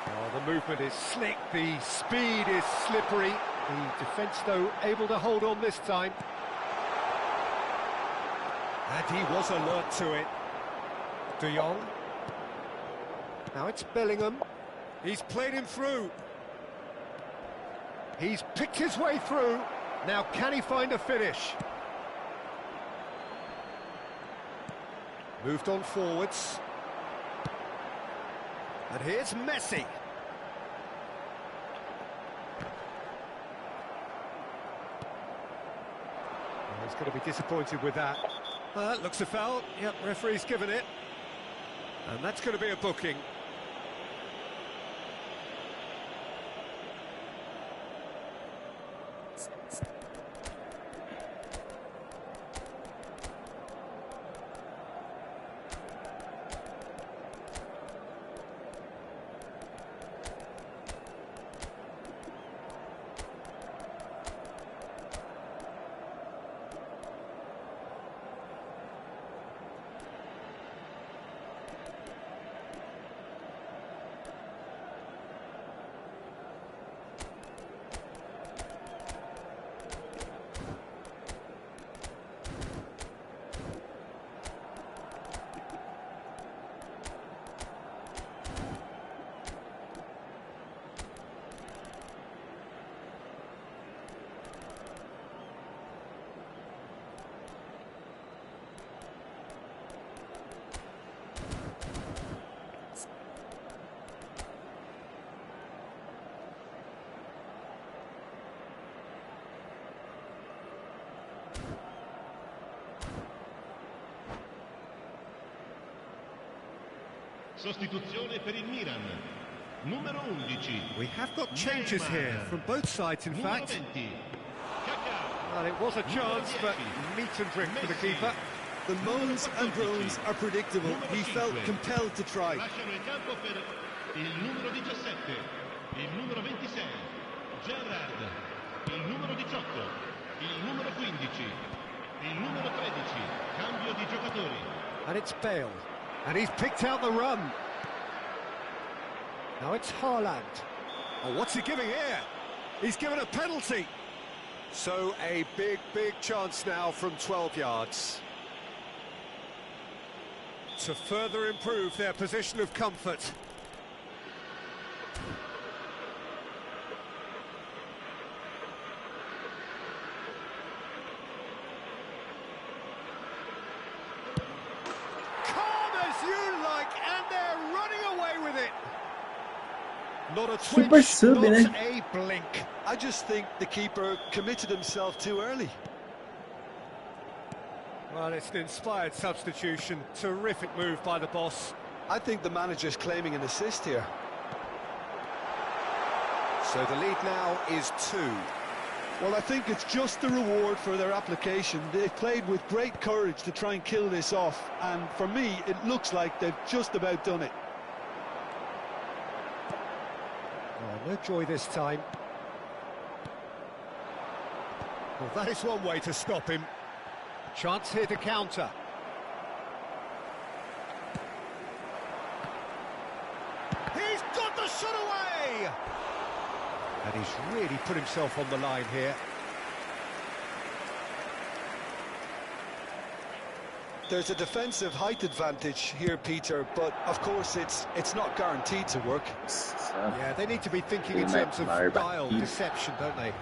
Speaker 3: Oh, the movement is slick, the speed is slippery. The defence, though, able to hold on this time. And he was alert to it. De Jong. Now it's Bellingham. He's played him through. He's picked his way through. Now can he find a finish? Moved on forwards. And here's Messi. Oh, he's going to be disappointed with that. Looks a foul. Yep, referee's given it. And that's going to be a booking.
Speaker 6: Sostituzione per il Milan. Numero 11.
Speaker 3: We have got changes here from both sides, in fact.
Speaker 6: Numero 20.
Speaker 3: Well, it was a chance, but meat and drink for the keeper.
Speaker 4: The moans and groans are predictable. He felt compelled to try.
Speaker 6: Lasciano il campo per il numero 17, il numero 26, Gerrard, il numero 18, il numero 15, il numero 13, cambio di giocatori.
Speaker 3: And it's Bale, and he's picked out the run. Now it's Haaland. Oh, what's he giving here? He's given a penalty. So a big chance now from 12 yards to further improve their position of comfort. Calm as you like, and they're running away with it. Not a twitch,
Speaker 1: Super sub,
Speaker 3: not
Speaker 1: né?
Speaker 3: a blink.
Speaker 4: I just think the keeper committed himself too early.
Speaker 3: Well, it's an inspired substitution. Terrific move by the boss.
Speaker 4: I think the manager's claiming an assist here.
Speaker 3: So the lead now is 2.
Speaker 4: Well, I think it's just the reward for their application. They've played with great courage to try and kill this off, and for me, it looks like they've just about done it.
Speaker 3: Oh, no joy this time. Well, that is one way to stop him. Chance here to counter. He's got the shot away! And he's really put himself on the line here.
Speaker 4: There's a defensive height advantage here, Peter, but of course it's not guaranteed to work.
Speaker 3: Yeah, they need to be thinking in
Speaker 1: They
Speaker 3: terms of
Speaker 1: might
Speaker 3: style,
Speaker 1: be.
Speaker 3: deception, don't they?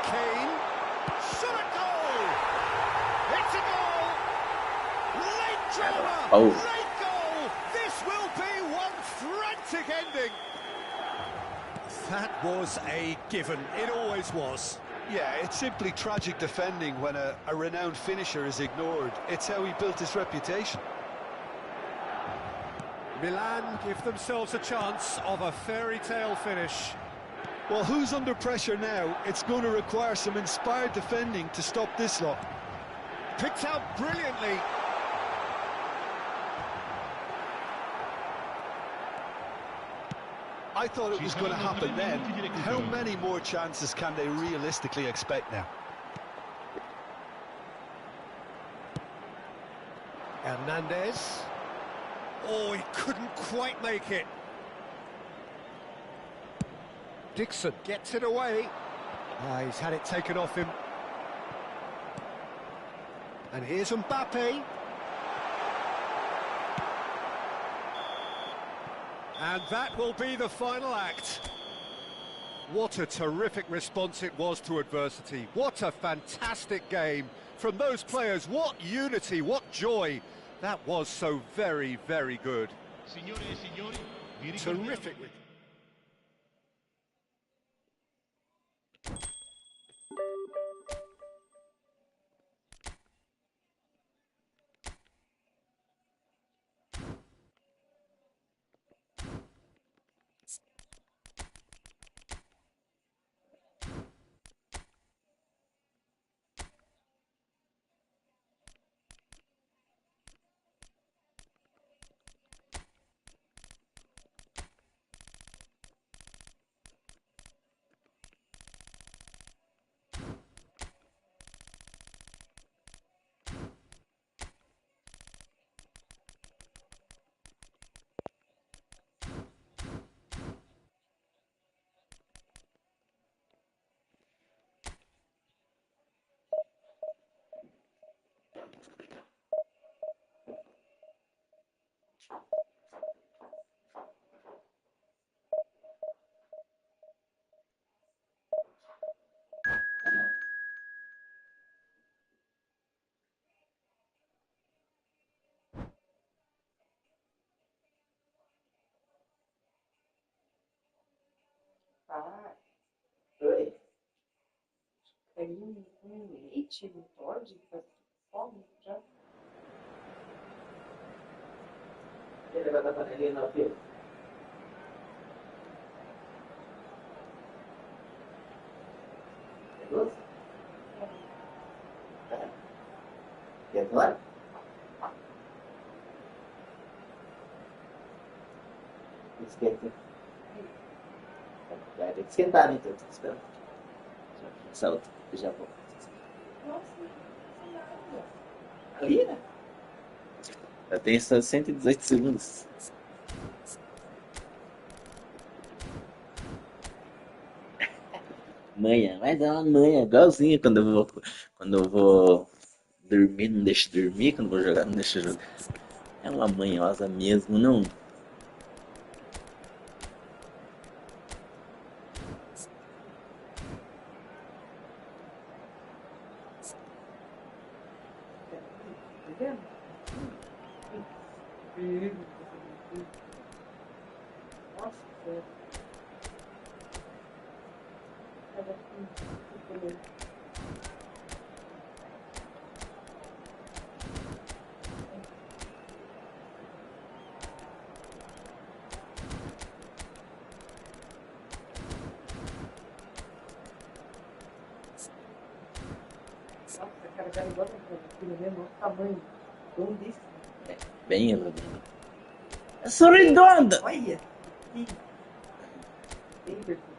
Speaker 3: Kane, shot a goal! It's a goal! Late drama!
Speaker 1: Oh.
Speaker 3: Late goal! This will be one frantic ending! That was a given. It always was.
Speaker 4: Yeah, it's simply tragic defending when a renowned finisher is ignored. It's how he built his reputation.
Speaker 3: Milan give themselves a chance of a fairy tale finish.
Speaker 4: Well, who's under pressure now? It's going to require some inspired defending to stop this lot.
Speaker 3: Picked out brilliantly.
Speaker 4: I thought it was going to happen then. How many more chances can they realistically expect now?
Speaker 3: Hernandez. Oh, he couldn't quite make it. Dixon gets it away. He's had it taken off him. And here's Mbappe. And that will be the final act. What a terrific response it was to adversity. What a fantastic game from those players. What unity, what joy. That was so very good.
Speaker 6: Signore e signori, vi ricordiamo-
Speaker 3: Terrific.
Speaker 2: Tá.
Speaker 1: Oi.
Speaker 2: Caiu um leite, não pode? Faz fome já.
Speaker 1: Quer levar da panelinha não, filho? Esquenta. Vai ter que esquentar, né? Então, tô esperando. Essa outra, já vou.
Speaker 2: Nossa, sem nada.
Speaker 1: Ali, né? Já tem só 118 segundos. Manha, vai dar uma manha, igualzinho quando eu vou dormir, não deixo dormir, quando eu vou jogar, não deixo jogar. É uma manhosa mesmo, não?
Speaker 2: Tá vendo? Nossa, cara, já bota aqui no mesmo tamanho. Lindíssimo.
Speaker 1: Bem redonda. É só redonda!
Speaker 2: Olha! Bem perfeito.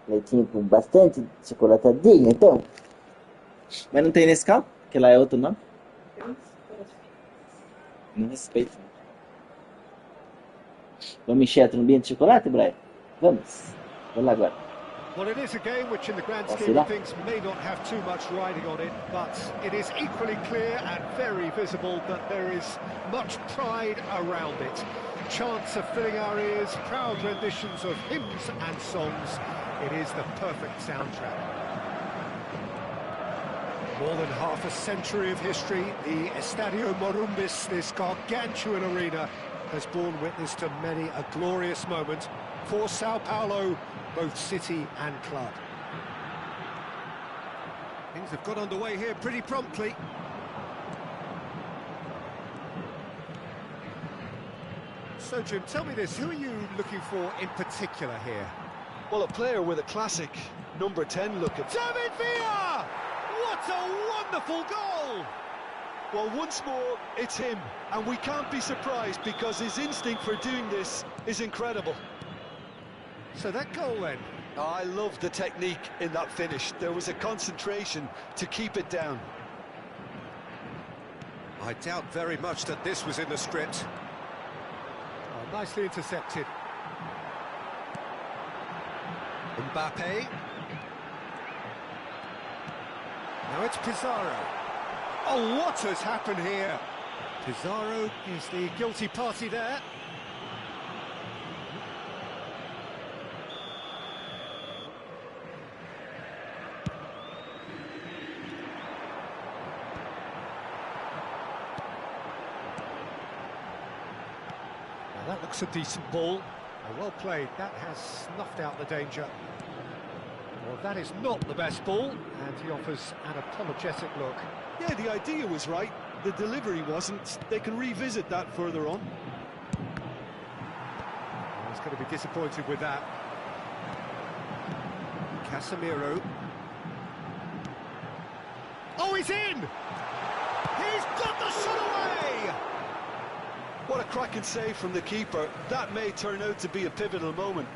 Speaker 1: Leitinho com bastante chocolatadinho, então. Mas não tem nesse carro? Que lá é outro nome? Não respeito. Vamos encher a trombinha de chocolate, Braia? Vamos. Vamos lá agora.
Speaker 3: Well, it is a game which in the grand
Speaker 1: Posso
Speaker 3: scheme
Speaker 1: ir
Speaker 3: of
Speaker 1: lá?
Speaker 3: things may not have too much riding on it, but it is equally clear and very visible that there is much pride around it. Chants are filling our ears, proud renditions of hymns and songs. It is the perfect soundtrack. More than half a century of history, the Estadio Morumbis, this gargantuan arena, has borne witness to many a glorious moment for Sao Paulo, both city and club. Things have got underway here pretty promptly. So, Jim, tell me this, who are you looking for in particular here?
Speaker 4: Well, a player with a classic number 10 look at.
Speaker 3: David Villa! What a wonderful goal!
Speaker 4: Well, once more, it's him, and we can't be surprised because his instinct for doing this is incredible.
Speaker 3: So that goal then?
Speaker 4: I love the technique in that finish. There was a concentration to keep it down.
Speaker 5: I doubt very much that this was in the script.
Speaker 3: Oh, nicely intercepted.
Speaker 5: Mbappe.
Speaker 3: Now it's Pizarro. Oh, what has happened here? Pizarro is the guilty party there. Now that looks a decent ball. Oh, well played. That has snuffed out the danger. Well, that is not the best ball, and he offers an apologetic look.
Speaker 4: Yeah, the idea was right. The delivery wasn't. They can revisit that further on.
Speaker 3: Well, he's going to be disappointed with that. Casemiro. Oh, he's in! He's got the shot away!
Speaker 4: What a cracking save from the keeper. That may turn out to be a pivotal moment.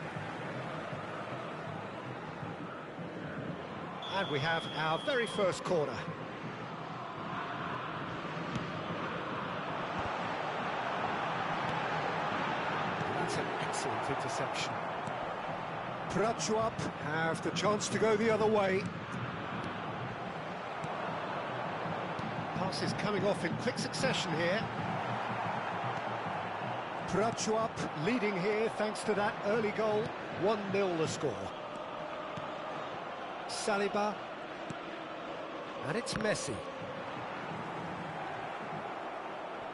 Speaker 3: And we have our very first corner. That's an excellent interception. Prachuap have the chance to go the other way. Passes coming off in quick succession here. Braia leading here thanks to that early goal. 1-0 the score. Saliba. And it's Messi.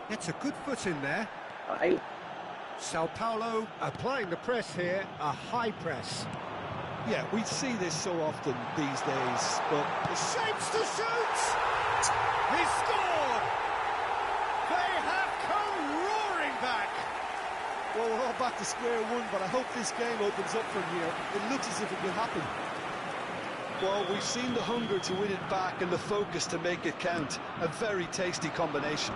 Speaker 3: Gets a good foot in there. Sao Paulo applying the press here, a high press.
Speaker 4: Yeah, we see this so often these days, but...
Speaker 3: The shapes to shoot! He scored! They have come roaring back!
Speaker 4: Well, we're all back to square one, but I hope this game opens up from here. It looks as if it will happen. Well, we've seen the hunger to win it back and the focus to make it count. A very tasty combination.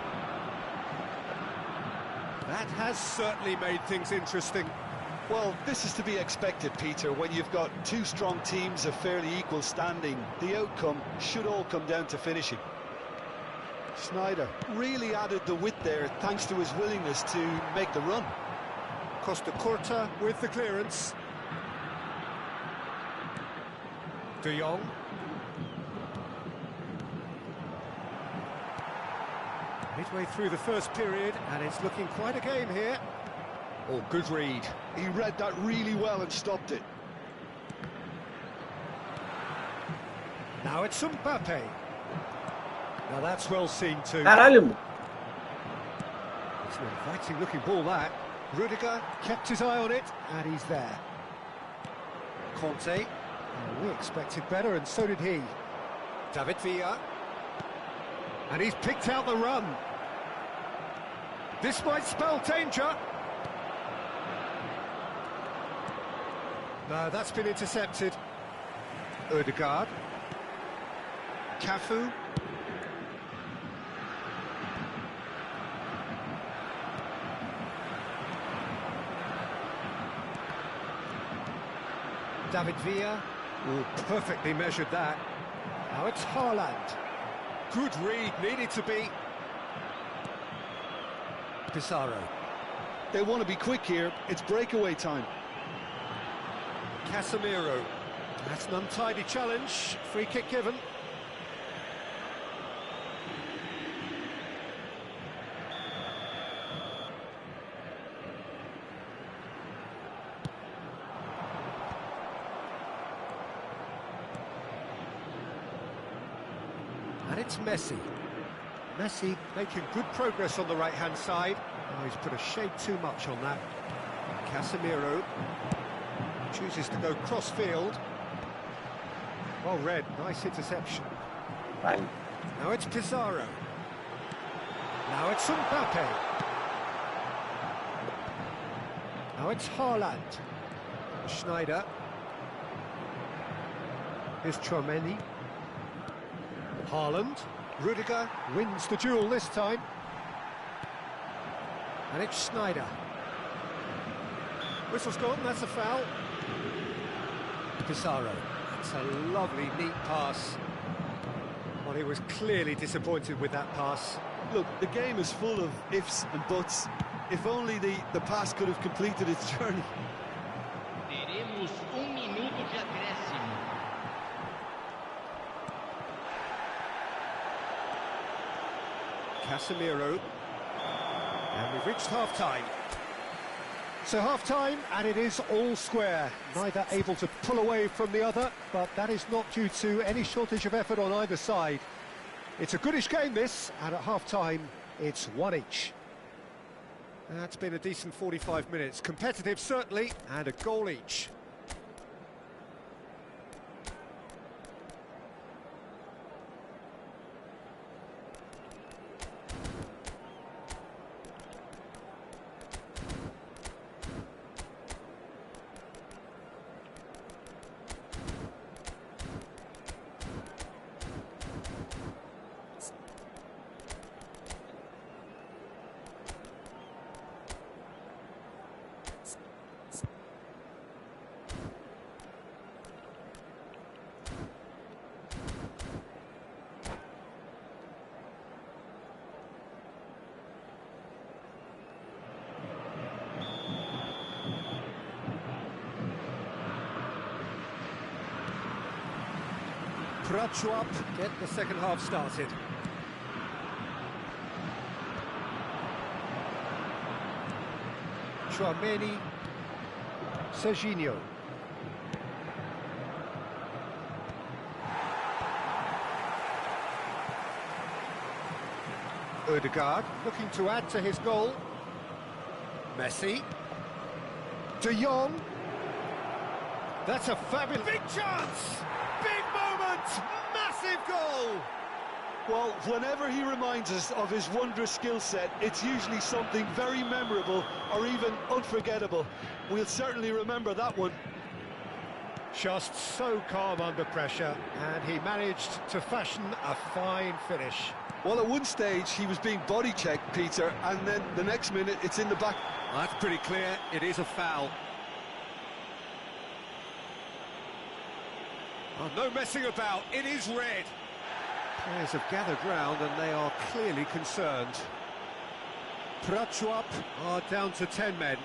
Speaker 3: That has certainly made things interesting.
Speaker 4: Well, this is to be expected, Peter. When you've got two strong teams of fairly equal standing, the outcome should all come down to finishing. Sneijder really added the width there thanks to his willingness to make the run.
Speaker 3: Costa Curta with the clearance. De Jong. Midway through the first period, and it's looking quite a game here.
Speaker 4: Oh, good read. He read that really well and stopped it.
Speaker 3: Now it's Mbappe. Now that's well seen too.
Speaker 1: Caralho!
Speaker 3: It's an inviting looking ball that. Rudiger kept his eye on it, and he's there. Conte. Oh, we expected better, and so did he. David Villa. And he's picked out the run. This might spell danger. No, that's been intercepted. Odegaard. Cafu. David Villa. Oh, perfectly measured that. Now it's Haaland. Good read, needed to be. Pizarro.
Speaker 4: They want to be quick here. It's breakaway time.
Speaker 3: Casemiro. That's an untidy challenge. Free kick given. And it's Messi. Messi making good progress on the right-hand side. Oh, he's put a shade too much on that. Casemiro chooses to go cross-field. Well read, nice interception.
Speaker 1: Vai.
Speaker 3: Now it's Pizarro. Now it's Mbappe. Now it's Haaland. Sneijder. Here's Tchouaméni. Haaland. Rudiger wins the duel this time. And it's Sneijder. Whistle's gone, that's a foul. Pizarro. That's a lovely, neat pass. Well, he was clearly disappointed with that pass.
Speaker 4: Look, the game is full of ifs and buts. If only the pass could have completed its journey.
Speaker 6: Teremos minuto de acréscimo.
Speaker 3: Casemiro. And we've reached half-time. So half-time, and it is all square. Neither able to pull away from the other, but that is not due to any shortage of effort on either side. It's a goodish game, this, and at half-time, it's one each. That's been a decent 45 minutes. Competitive, certainly, and a goal each. Braia get the second half started. Chouameni, Serginho. Odegaard looking to add to his goal. Messi. De Jong. That's a fabulous... Big chance! Big moment! Massive goal!
Speaker 4: Well, whenever he reminds us of his wondrous skill set, it's usually something very memorable or even unforgettable. We'll certainly remember that one.
Speaker 3: Just so calm under pressure, and he managed to fashion a fine finish.
Speaker 4: Well, at one stage he was being body checked, Peter, and then the next minute it's in the back.
Speaker 5: That's pretty clear, it is a foul. Oh, no messing about, it is red.
Speaker 3: Players have gathered round and they are clearly concerned. Prachuap are down to 10 men.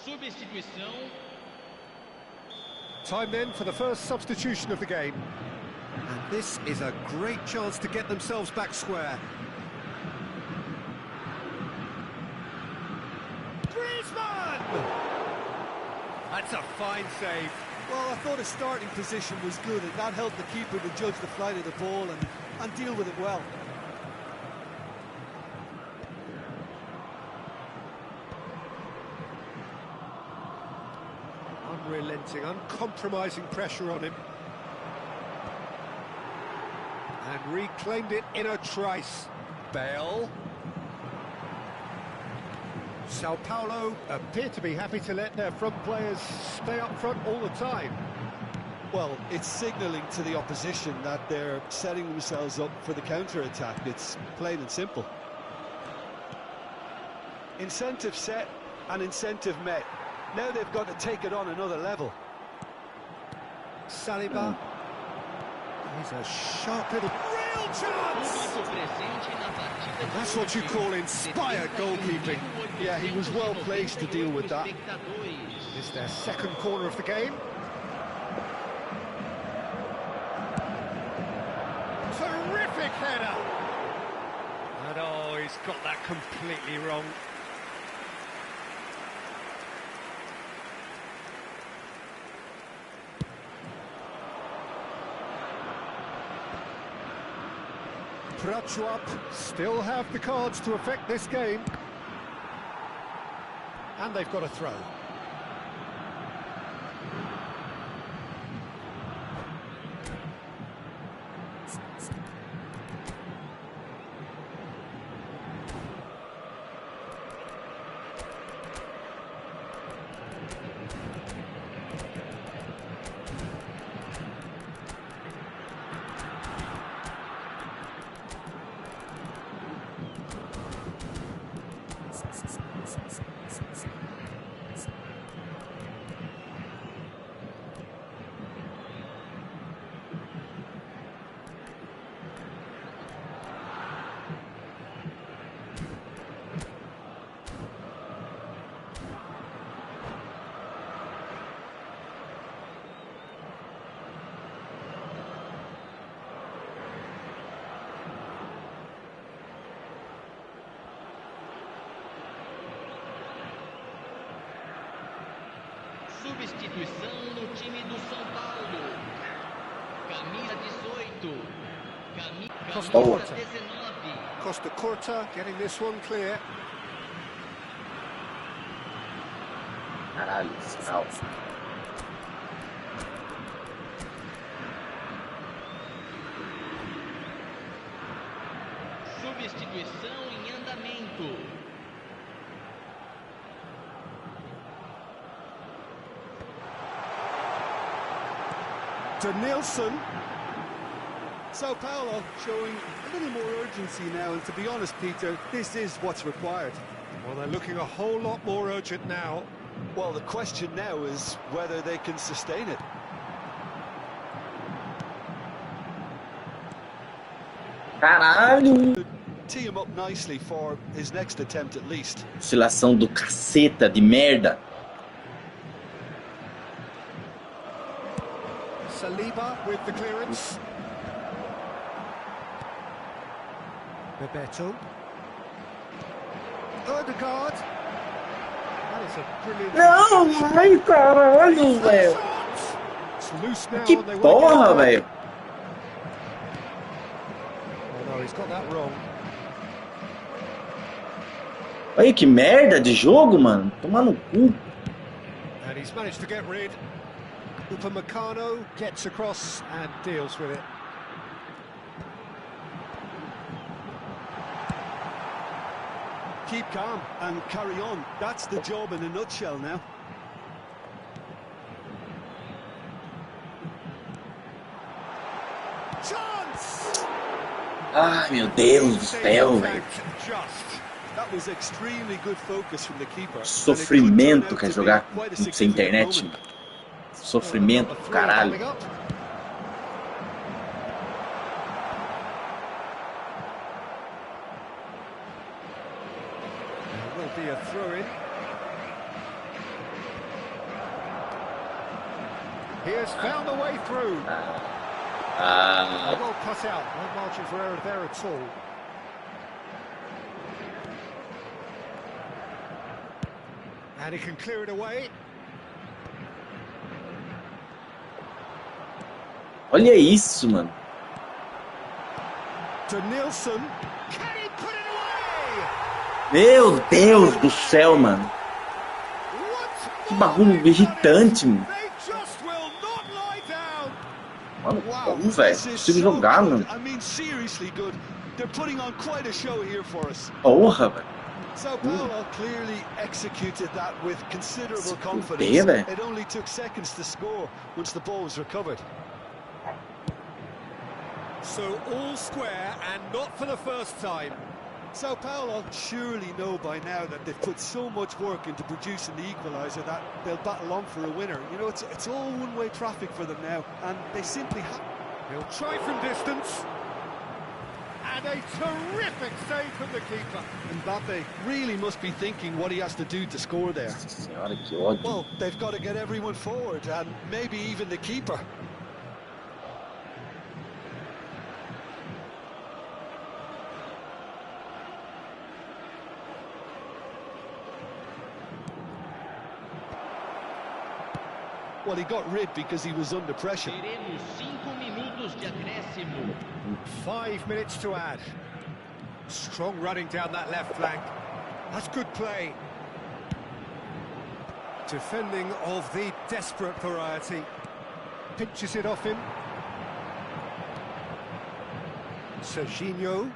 Speaker 6: Substituição.
Speaker 3: Time then for the first substitution of the game. And this is a great chance to get themselves back square. Griezmann! That's a fine save.
Speaker 4: Well, I thought his starting position was good, and that helped the keeper to judge the flight of the ball and deal with it well.
Speaker 3: Unrelenting, uncompromising pressure on him. And reclaimed it in a trice. Bale. Sao Paulo appear to be happy to let their front players stay up front all the time.
Speaker 4: Well, it's signalling to the opposition that they're setting themselves up for the counter-attack. It's plain and simple. Incentive set and incentive met. Now they've got to take it on another level.
Speaker 3: Saliba. He's a sharp little... Real chance! That's what you call inspired goalkeeping.
Speaker 4: Yeah, he was well placed to deal with that.
Speaker 3: It's their second corner of the game. Terrific header! And oh, he's got that completely wrong. Prachuap still have the cards to affect this game. And they've got a throw.
Speaker 7: Substituição no time do São Paulo. Camisa 18.
Speaker 3: Costa
Speaker 7: Camisa
Speaker 3: Curta.
Speaker 7: 19.
Speaker 3: Costa Curta getting this one clear.
Speaker 1: Caralho, sinal.
Speaker 7: Substituição em andamento.
Speaker 4: Denilson. Sao Paulo showing a little more urgency now, and to be honest, Peter, this is what's required.
Speaker 3: Well, they're looking a whole lot more urgent now.
Speaker 4: Well, the question now is whether they can sustain it.
Speaker 1: Caralho!
Speaker 4: Tee him up nicely for his next attempt at least.
Speaker 1: Oscilação do caceta de merda.
Speaker 3: Saliba with the clearance. Bebeto. Odegaard. That is a brilliant...
Speaker 1: Não, ai caralho, velho.
Speaker 3: It's loose now
Speaker 1: Que
Speaker 3: and they won't
Speaker 1: porra,
Speaker 3: get it.
Speaker 1: velho.
Speaker 3: Oh no, he's got that wrong.
Speaker 1: Olha que merda de jogo, mano. Tomar no cu.
Speaker 3: And he's managed to get rid. Upamecano gets across and deals with it.
Speaker 4: Keep calm and carry on. That's the job in a nutshell now. Chance!
Speaker 1: Ai, meu Deus do céu, velho.
Speaker 4: That was extremely good focus from the keeper.
Speaker 1: Sofrimento que é jogar sem internet, mano. Sofrimento do caralho.
Speaker 3: Will be a throw-in. He has found a way through. Well cut out. No margin for error there at all. And he can clear it away.
Speaker 1: Olha isso, mano.
Speaker 4: Denilson.
Speaker 3: Can he put it away?
Speaker 1: Meu Deus do céu, mano. Que bagulho irritante, mano.
Speaker 3: They just will not lie down.
Speaker 1: Mano, como, velho? Não consigo jogar, mano.
Speaker 4: I mean, seriously good. They're putting on quite a show here for us.
Speaker 1: Porra, velho.
Speaker 4: Sao Paulo clearly executed that with considerable confidence.
Speaker 1: velho.
Speaker 4: It only took seconds to score once the ball was recovered.
Speaker 3: So all square and not for the first time.
Speaker 4: Sao Paulo surely know by now that they've put so much work into producing the equaliser that they'll battle on for a winner. You know, it's all one-way traffic for them now, and they simply have...
Speaker 3: He'll try from distance. And a terrific save from the keeper.
Speaker 4: Mbappe really must be thinking what he has to do to score there.
Speaker 1: Nossa senhora, que ódio.
Speaker 4: Well, they've got to get everyone forward, and maybe even the keeper. Well, he got rid because he was under pressure.
Speaker 7: Teremos 5 minutos de acréscimo.
Speaker 3: 5 minutes to add. Strong running down that left flank. That's good play. Defending of the desperate variety. Pinches it off him. Serginho.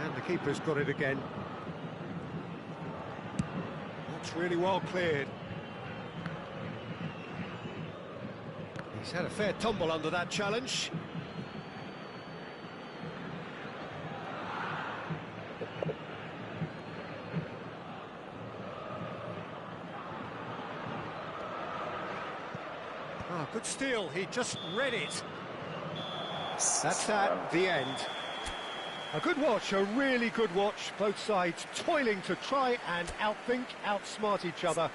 Speaker 3: And the keeper's got it again. That's really well cleared. He's had a fair tumble under that challenge. Ah, good steal. He just read it. That's that, the end. A good watch, a really good watch. Both sides toiling to try and outthink, outsmart each other.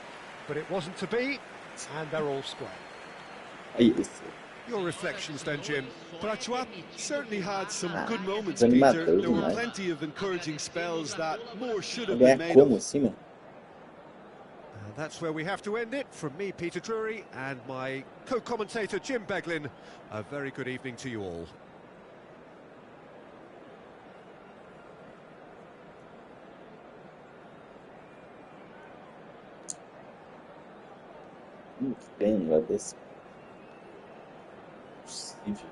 Speaker 3: But it wasn't to be, and they're all square. Your reflections then, Jim?
Speaker 4: Braia certainly had some good moments,
Speaker 1: Animador
Speaker 4: Peter. There were
Speaker 1: demais.
Speaker 4: plenty of encouraging spells that more should have
Speaker 1: Ganhar
Speaker 4: been made
Speaker 1: como
Speaker 4: of.
Speaker 1: assim, mano?
Speaker 3: And that's where we have to end it. From me, Peter Drury, and my co-commentator, Jim Beglin, a very good evening to you all.
Speaker 1: Bem, vai desse possível.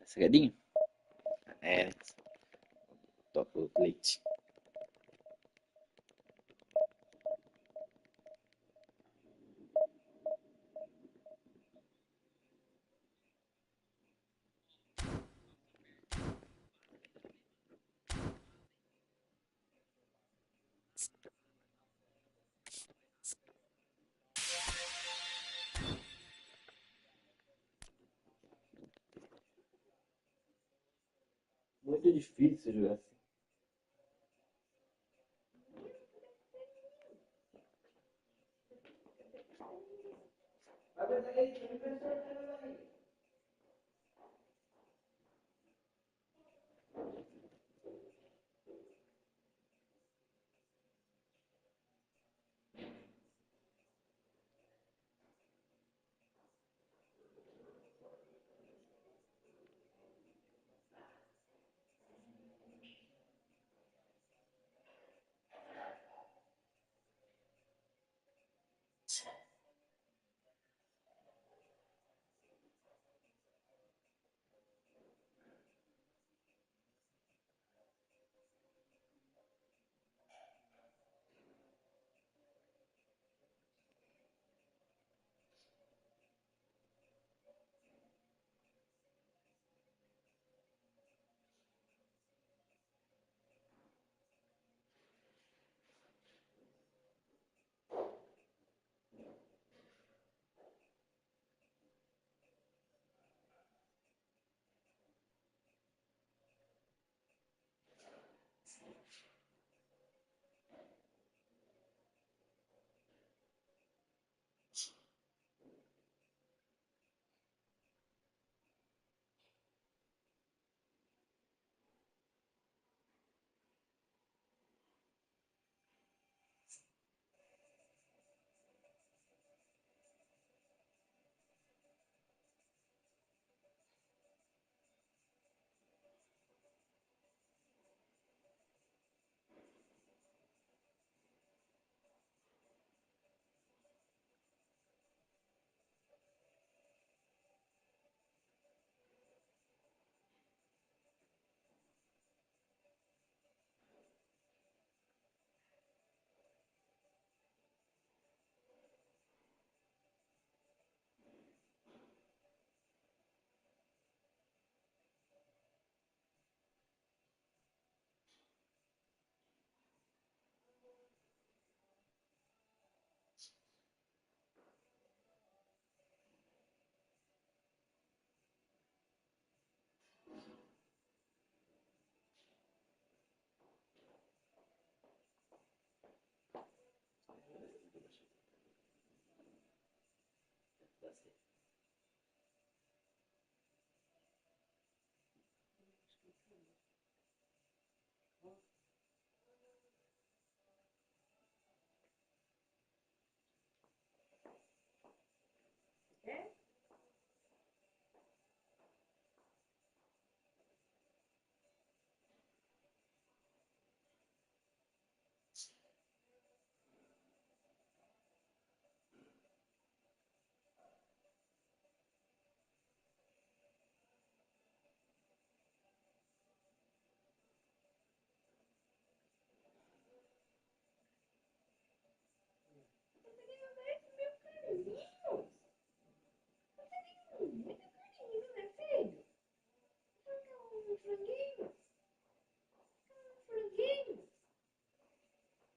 Speaker 1: Tá cegadinho? É, toca o leite. Muito difícil jogar assim.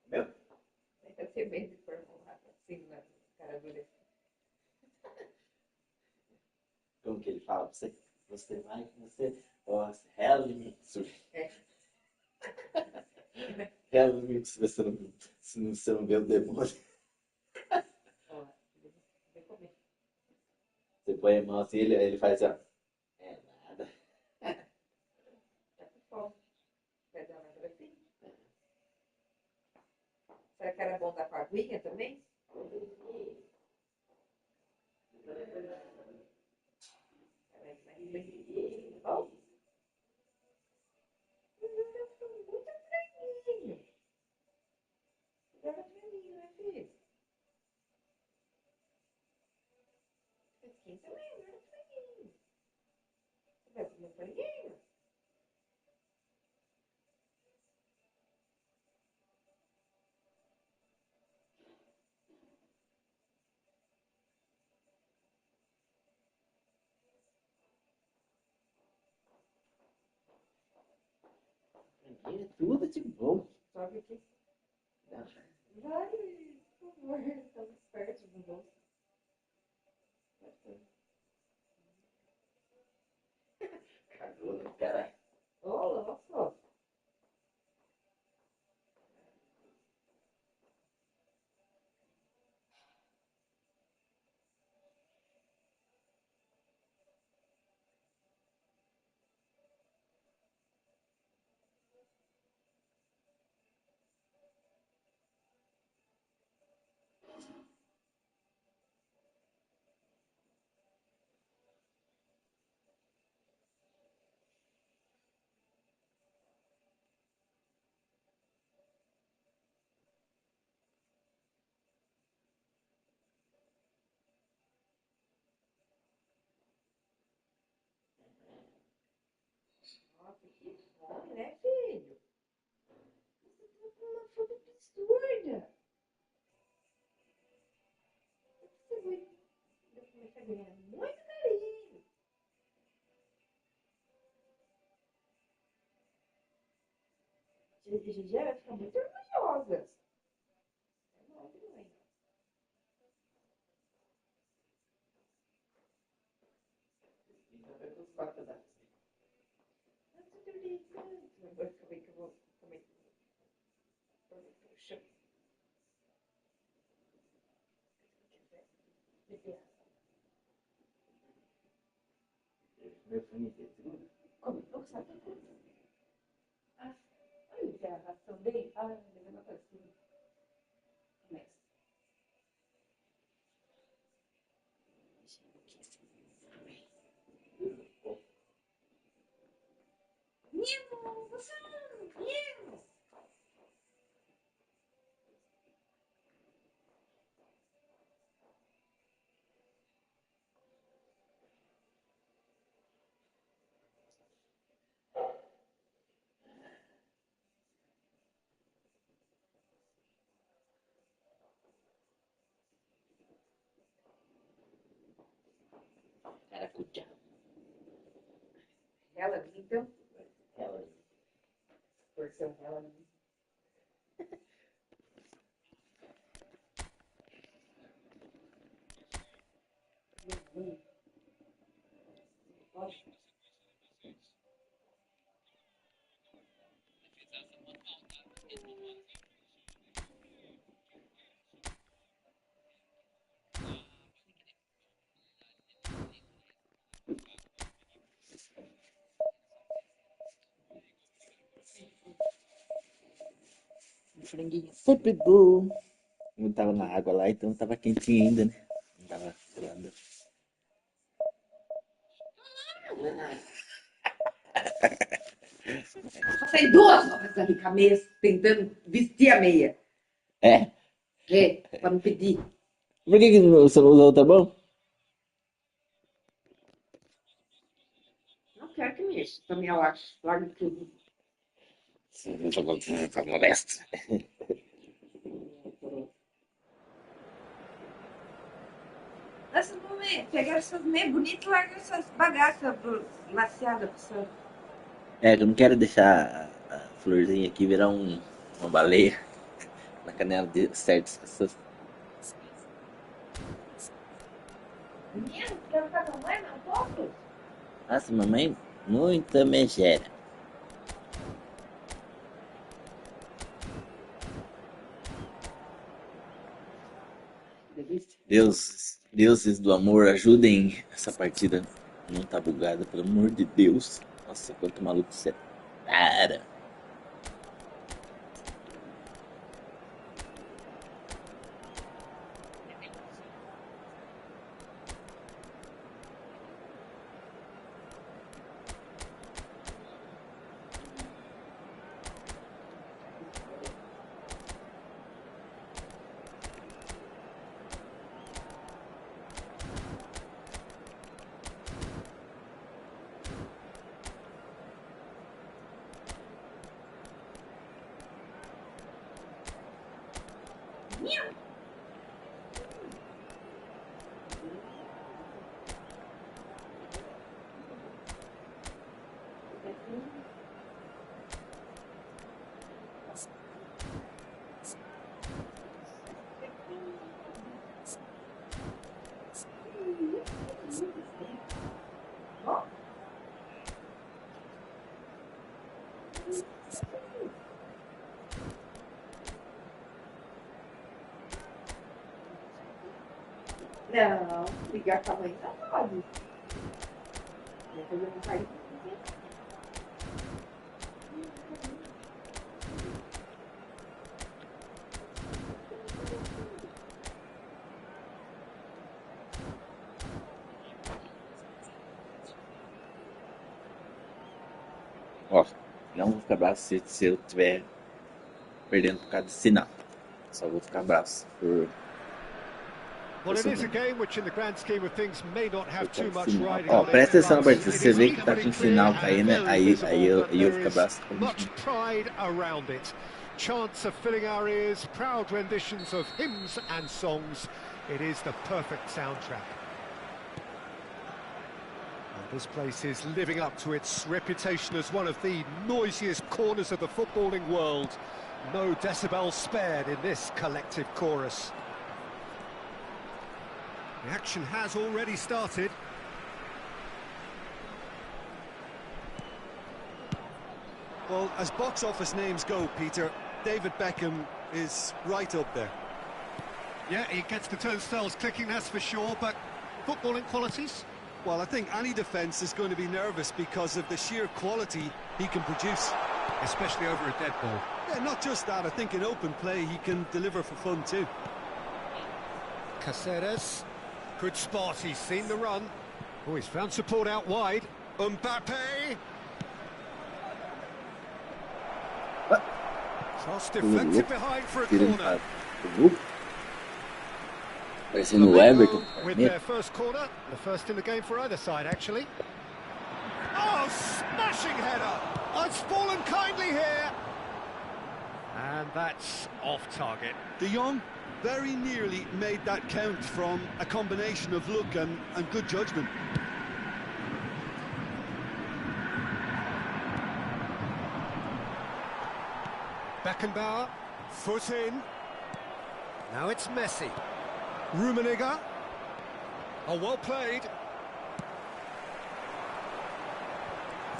Speaker 1: Meu?
Speaker 2: Deve ser bem de formulado assim na cara dura.
Speaker 1: Como que ele fala pra você? Você vai, você realmente, realmente, se você não vê o demônio.
Speaker 2: Ó, vem comer.
Speaker 1: Você põe a mão assim, ele faz assim, ó. É nada.
Speaker 2: Tá com fome. Vai dar uma gracinha. Será que era bom dar com a aguinha também? Bom? Muito franguinho. Joga franguinho, né, filho? Fresquinho também, joga franguinho. Você vai comer franguinho?
Speaker 1: É tudo de bom.
Speaker 2: Sobe aqui. Vai, por favor. Estamos espertos no bolso.
Speaker 1: Cagou no caralho.
Speaker 2: Ô, louco. Nossa, que fome, né, filho? Você tá com uma fome absurda. Você vai começar a ganhar muito carinho. Tia Gigi vai ficar muito orgulhosa. É nóis, mãe. Mas eu tô brincando. Agora como é que eu vou comer? Puxa.
Speaker 1: Meu filho, tudo.
Speaker 2: Como? Não sabe? Ah, olha a ração dele. Ah, deve uma coisa assim. Começa. Nemo, você não. Nemo.
Speaker 1: Caracuja.
Speaker 2: Ela, então.
Speaker 1: Ela.
Speaker 2: Porção ela. Lógico. franguinho.
Speaker 1: Sempre bom. Não tava na água lá, então tava quentinho ainda, né? Não tava gelando.
Speaker 2: Passei 2 horas ali com a meia, tentando vestir a meia.
Speaker 1: É?
Speaker 2: Pra não pedir.
Speaker 1: Por que você não usou outra mão?
Speaker 2: Não quero que mexa. Também eu acho. Larga tudo.
Speaker 1: Tá molesto.
Speaker 2: Nossa, pegaram essas meias bonitas e largaram essas bagaças laceadas pro senhor.
Speaker 1: É, eu não quero deixar a florzinha aqui virar uma baleia na canela de certas pessoas.
Speaker 2: Menino, quer ficar com a mãe, não posso?
Speaker 1: Nossa, mamãe, muita megera. Deuses do amor, ajudem essa partida não tá bugada, pelo amor de Deus. Nossa, quanto maluco você é. Para.
Speaker 2: Não, ligar com a mãe não pode. Vai fazer um carinho.
Speaker 1: Ó, não vou ficar bravo se eu estiver perdendo por causa de sinal. Só vou ficar bravo por
Speaker 3: Well, it is a game which, in the grand scheme of things, may not have too much
Speaker 1: sinal.
Speaker 3: riding
Speaker 1: Ó,
Speaker 3: on it.
Speaker 1: presta atenção na
Speaker 3: but
Speaker 1: partida.
Speaker 3: it
Speaker 1: Você
Speaker 3: is
Speaker 1: vê que tá
Speaker 3: equally
Speaker 1: com sinal
Speaker 3: clear
Speaker 1: caindo,
Speaker 3: and very
Speaker 1: aí
Speaker 3: visible
Speaker 1: eu
Speaker 3: that there
Speaker 1: fico
Speaker 3: is
Speaker 1: bravo.
Speaker 3: much pride around it. Chants are filling our ears, proud renditions of hymns and songs. It is the perfect soundtrack. And this place is living up to its reputation as one of the noisiest corners of the footballing world. No decibels spared in this collective chorus. The action has already started.
Speaker 4: Well, as box office names go, Peter, David Beckham is right up there.
Speaker 3: Yeah, he gets the turnstiles clicking, that's for sure, but footballing qualities?
Speaker 4: Well, I think any defence is going to be nervous because of the sheer quality he can produce.
Speaker 3: Especially over a dead ball.
Speaker 4: Yeah, not just that, I think in open play he can deliver for fun too.
Speaker 3: Caceres. Good spot, he's seen the run. Oh, he's found support out wide. Mbappe! Cross deflected behind for a corner.
Speaker 1: Parecendo o Everton.
Speaker 3: With their first corner, the first in the game for either side, actually. Oh, smashing header! It's fallen kindly here. And that's off target.
Speaker 4: De Jong very nearly made that count from a combination of luck and good judgment.
Speaker 3: Beckenbauer, foot in. Now it's Messi. Rummenigge. Oh, well played.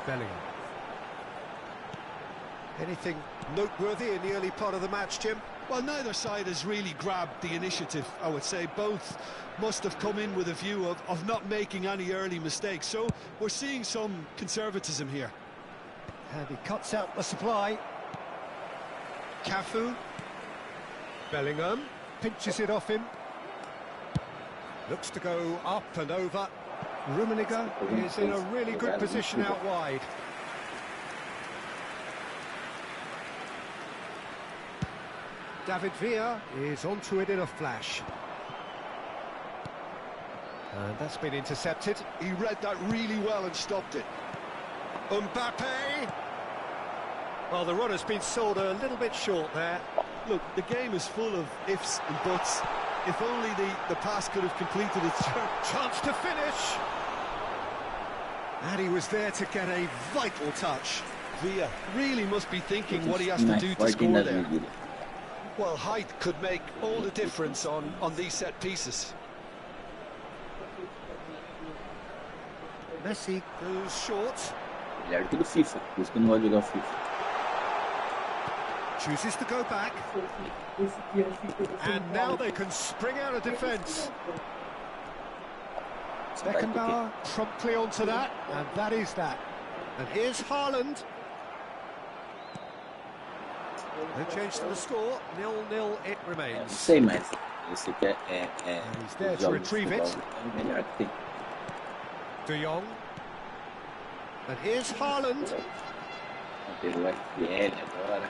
Speaker 3: Bellingham. Anything noteworthy in the early part of the match, Jim?
Speaker 4: Well, neither side has really grabbed the initiative, I would say. Both must have come in with a view of not making any early mistakes. So we're seeing some conservatism here.
Speaker 3: And he cuts out the supply. Cafu. Bellingham pinches it off him. Looks to go up and over. Rummenigge is in a really good position out wide. David Villa is onto it in a flash. And that's been intercepted.
Speaker 4: He read that really well and stopped it.
Speaker 3: Mbappe! Well, the runner's been sold a little bit short there.
Speaker 4: Look, the game is full of ifs and buts. If only the pass could have completed its
Speaker 3: Chance to finish! And he was there to get a vital touch.
Speaker 4: Villa really must be thinking what he has to do to score there. Well, height could make all the difference on these set pieces.
Speaker 3: Messi goes short.
Speaker 1: Melhor que do FIFA, por isso que eu não gosto de jogar o FIFA.
Speaker 3: Chooses to go back. And now they can spring out of defence. Beckenbauer promptly onto that, and that is that. And here's Haaland. No change to the score, 0-0 it
Speaker 1: Não
Speaker 3: remains.
Speaker 1: sei, mas esse aqui
Speaker 3: He's there
Speaker 1: os
Speaker 3: to
Speaker 1: jogos de
Speaker 3: retrieve
Speaker 1: futebol
Speaker 3: it.
Speaker 1: é o melhor que tem.
Speaker 3: De Jong. And here's Haaland.
Speaker 1: Teve o FPL agora.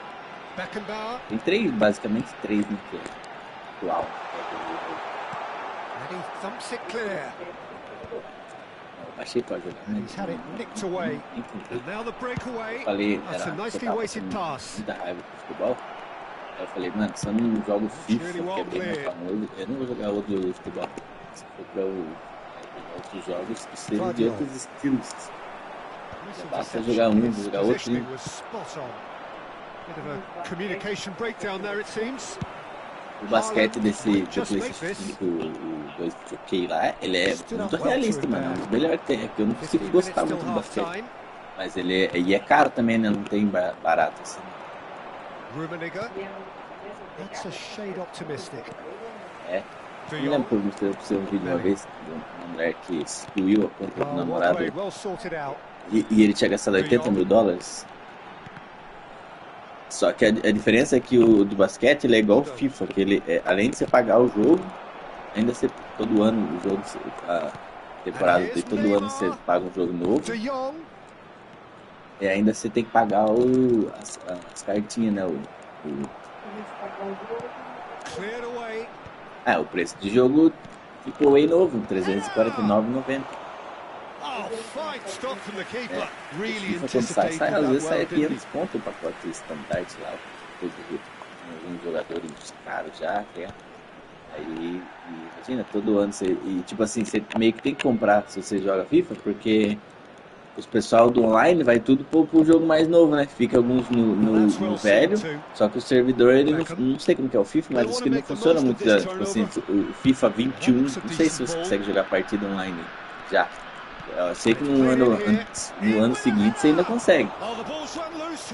Speaker 3: Beckenbauer.
Speaker 1: Tem três, basicamente três no que é atual.
Speaker 3: And he thumps it clear.
Speaker 1: Eu baixei pra jogar,
Speaker 3: And
Speaker 1: né?
Speaker 3: he's had it nicked away.
Speaker 1: Nem tentei.
Speaker 3: And now the breakaway.
Speaker 1: Falei,
Speaker 3: That's a
Speaker 1: eu
Speaker 3: nicely
Speaker 1: tava
Speaker 3: weighted
Speaker 1: passando
Speaker 3: pass.
Speaker 1: muita raiva com futebol. Aí eu falei, mano, se eu não jogo FIFA, que é bem mais famoso, eu não vou jogar outro jogo de futebol. Se for pra outros jogos que sejam de outros estilos. Já basta jogar um, vou jogar outro.
Speaker 3: Positioning was spot on. Bit of a communication breakdown there, it seems.
Speaker 1: O basquete desse PlayStation 5, o 2K lá, ele é muito realista, mano. É um dos melhores que tem. É que eu não consigo gostar muito do basquete. Mas ele é caro também, né? Não tem barato assim.
Speaker 3: Rummenigge. That's a shade optimistic.
Speaker 1: É. Eu me lembro que eu mostrei pra você um vídeo uma vez de uma mulher que excluiu a conta do namorado
Speaker 3: Well sorted out.
Speaker 1: e ele tinha gastado $80 mil. Só que a diferença é que o do basquete ele é igual ao FIFA, que ele, além de você pagar o jogo, ainda você todo ano o jogo, a temporada de todo ano você paga um jogo novo. E ainda você tem que pagar as cartinhas, né? O preço de jogo ficou aí novo, R$349,90.
Speaker 3: Fine stop from the keeper.
Speaker 4: Really
Speaker 1: Quando sai, às vezes sai 500 conto o pacote standard lá, alguns jogadores caros já, que é. Aí, imagina, todo ano você, e tipo assim, você meio que tem que comprar se você joga FIFA, porque os pessoal do online vai tudo pro jogo mais novo, né? Fica alguns no velho, só que o servidor, ele não sei como que é o FIFA, mas acho que não funciona muito, tipo assim, o FIFA 21, não sei se você consegue jogar partida online já. Eu sei que no ano seguinte você ainda consegue.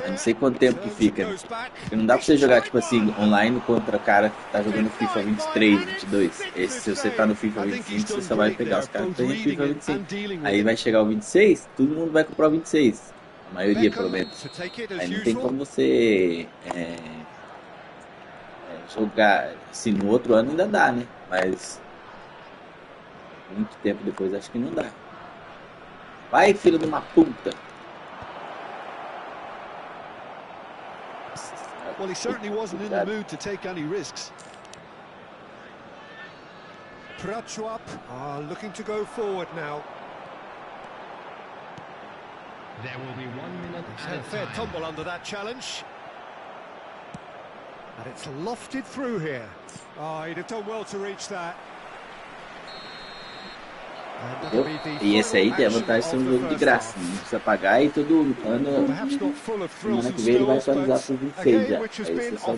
Speaker 1: Eu não sei quanto tempo que fica. Porque não dá pra você jogar, tipo assim, online contra o cara que tá jogando FIFA 23, 22. Se você tá no FIFA 25, você só vai pegar os caras que estão no FIFA 25. Aí vai chegar o 26, todo mundo vai comprar o 26. A maioria, pelo menos. Aí não tem como você jogar. Assim, no outro ano ainda dá, né? Mas muito tempo depois acho que não dá. Vai, filho de uma puta.
Speaker 4: Well, he certainly wasn't in the mood to take any risks.
Speaker 3: Prachuap are looking to go forward now.
Speaker 6: There will be 1 minute
Speaker 3: And a fair tumble under that challenge. And it's lofted through here. Oh, he'd have done well to reach that.
Speaker 1: E esse aí tem a vantagem de ser um jogo de graça, não precisa pagar e todo ano, semana que vem ele vai atualizar para o 26 já. Aí você só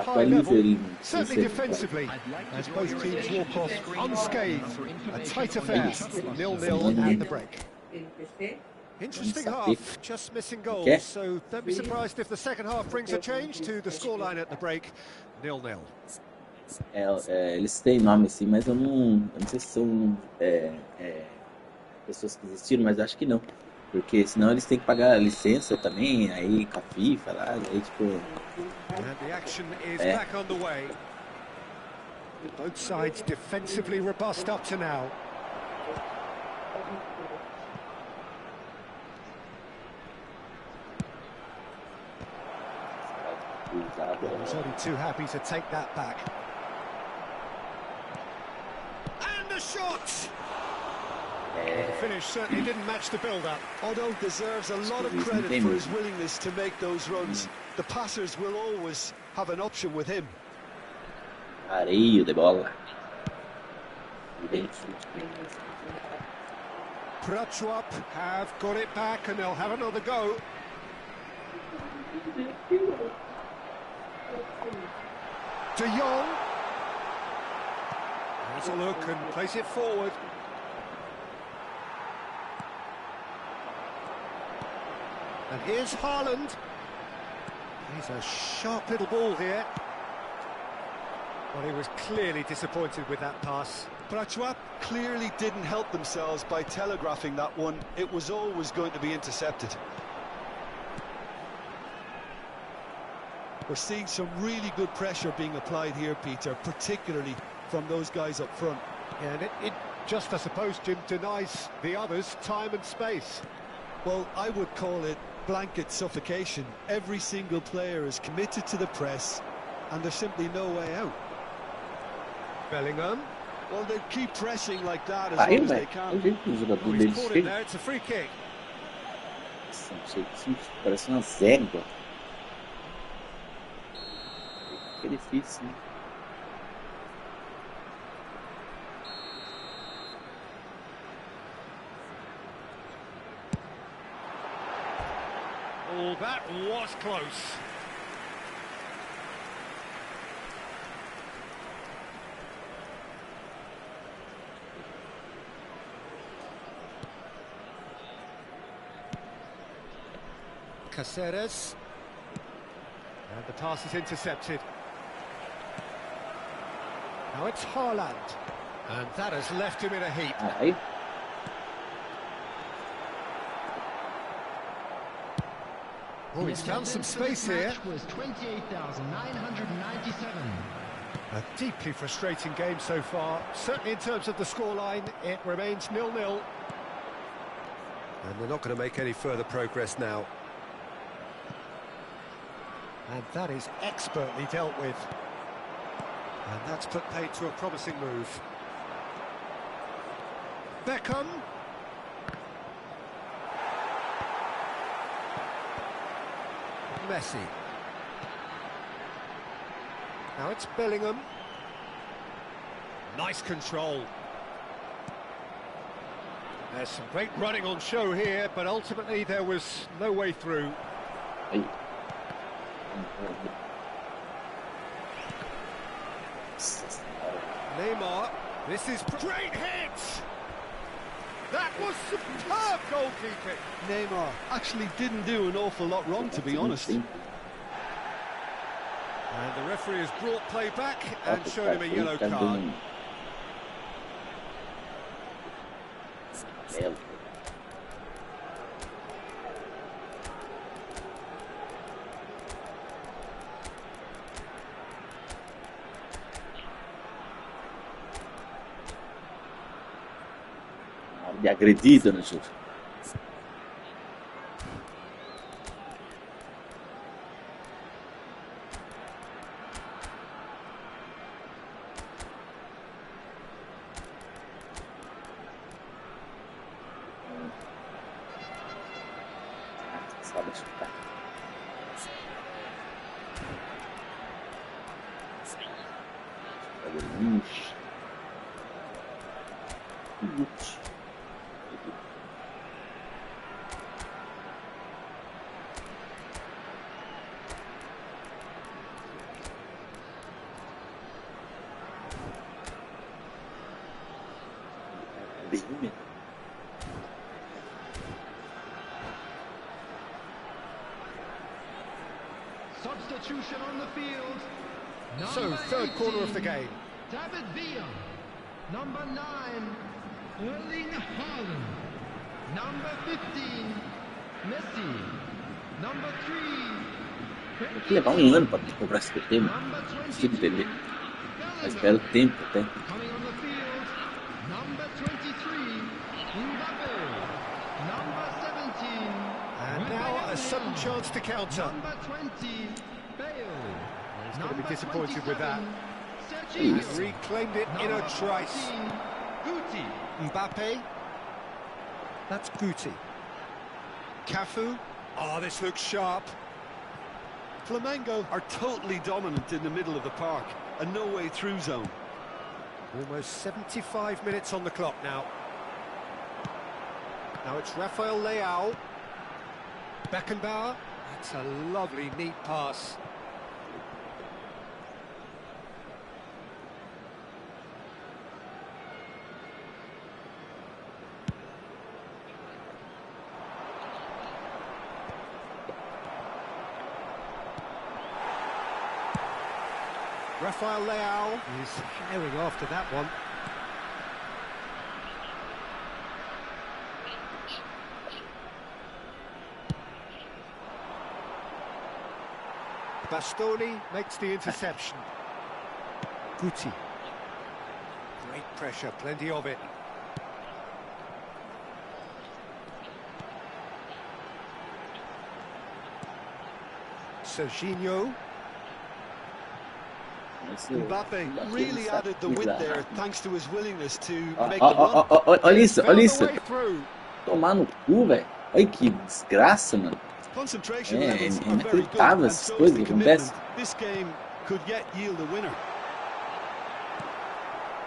Speaker 1: atualiza ele.
Speaker 3: Certainly defensively, as both teams walk off unscathed. A tight affair, 0-0 at the break. Interesting half, just missing goals, so don't be surprised if the second half brings a change to the scoreline at the break, 0-0.
Speaker 1: Eles têm nome assim, mas eu não sei se são pessoas que existiram, mas acho que não. Porque senão eles têm que pagar a licença também, aí com a FIFA lá, aí tipo.
Speaker 3: And the action is
Speaker 1: É.
Speaker 3: back on the way. Both sides defensively robust up to now. He's only too happy to take that back. And the shot! The finish certainly didn't match the build-up.
Speaker 4: Although deserves a lot of credit for his willingness to make those runs. The passers will always have an option with him.
Speaker 1: Areio de bola.
Speaker 3: Braia have got it back and they'll have another go. De Jong. Has a look and plays it forward. And here's Haaland. He's a sharp little ball here. Well, he was clearly disappointed with that pass.
Speaker 4: Braia clearly didn't help themselves by telegraphing that one. It was always going to be intercepted. We're seeing some really good pressure being applied here, Peter, particularly from those guys up front.
Speaker 3: Yeah, and it just, I suppose, Jim, denies the others time and space.
Speaker 4: Well, I would call it blanket suffocation. Every single player is committed to the press, and there's simply no way out.
Speaker 3: Bellingham.
Speaker 4: Well, they keep pressing like that as long as they can.
Speaker 3: Oh, he's caught it there, it's a free kick.
Speaker 1: Parece uma zégua. Que difícil, né?
Speaker 3: Oh, that was close. Caceres. And the pass is intercepted. Now it's Haaland. And that has left him in a heap.
Speaker 1: Aí.
Speaker 3: Oh, he's found some space here.
Speaker 7: Was 28,997.
Speaker 3: A deeply frustrating game so far. Certainly in terms of the scoreline, it remains 0-0.
Speaker 5: And they're not going to make any further progress now.
Speaker 3: And that is expertly dealt with.
Speaker 5: And that's put paid to a promising move.
Speaker 3: Beckham. Messi. Now it's Bellingham. Nice control. There's some great running on show here, but ultimately there was no way through.
Speaker 1: Aí.
Speaker 3: Neymar. This is great hit! That was superb goalkeeping.
Speaker 4: Neymar actually didn't do an awful lot wrong, to be honest.
Speaker 3: And the referee has brought play back and shown him a yellow card.
Speaker 1: De agredido no jogo. Sabe chutar. Lixo.
Speaker 7: Substitution on the field.
Speaker 3: So,
Speaker 7: Number
Speaker 3: third quarter
Speaker 7: 18,
Speaker 3: of the game.
Speaker 7: David Villa. Number 9, Erling Haaland.
Speaker 6: Number 15, Messi. Number 3,
Speaker 1: Tem que levar um ano pra comprar esse PT, mano.
Speaker 6: number
Speaker 1: Não consigo entender.
Speaker 6: 22,
Speaker 1: Mas espero tempo até.
Speaker 6: coming on the field, number 23, Mbappe. Number 17,
Speaker 3: And now a sudden chance to counter.
Speaker 6: number 20, Bale.
Speaker 3: He's going to be
Speaker 6: Number
Speaker 3: disappointed with that.
Speaker 6: 27,
Speaker 1: He's
Speaker 6: Sergio.
Speaker 3: Reclaimed it in a
Speaker 6: Number
Speaker 3: trice.
Speaker 6: 14, Guti.
Speaker 3: Mbappe. That's Guti. Cafu. Oh, this looks sharp.
Speaker 4: Flamengo are totally dominant in the middle of the park, a no-way through zone.
Speaker 3: Almost 75 minutes on the clock now. Now it's Rafael Leao. Beckenbauer. That's a lovely, neat pass. Rafael Leao is firing after that one. Bastoni makes the interception. Guti. Great pressure, plenty of it. Serginho.
Speaker 4: Mbappe really added the width there thanks to his willingness to make the
Speaker 1: Ó,
Speaker 4: run.
Speaker 1: olha isso, olha
Speaker 3: Found
Speaker 1: isso.
Speaker 3: a way through.
Speaker 1: Tomar no cu, velho. Olha que desgraça, mano.
Speaker 4: Concentration
Speaker 1: É
Speaker 4: levels are very good,
Speaker 1: inacreditável
Speaker 4: and
Speaker 1: essas
Speaker 4: so is
Speaker 1: coisas
Speaker 4: the
Speaker 1: que acontecem.
Speaker 4: commitment. This game could yet yield a winner.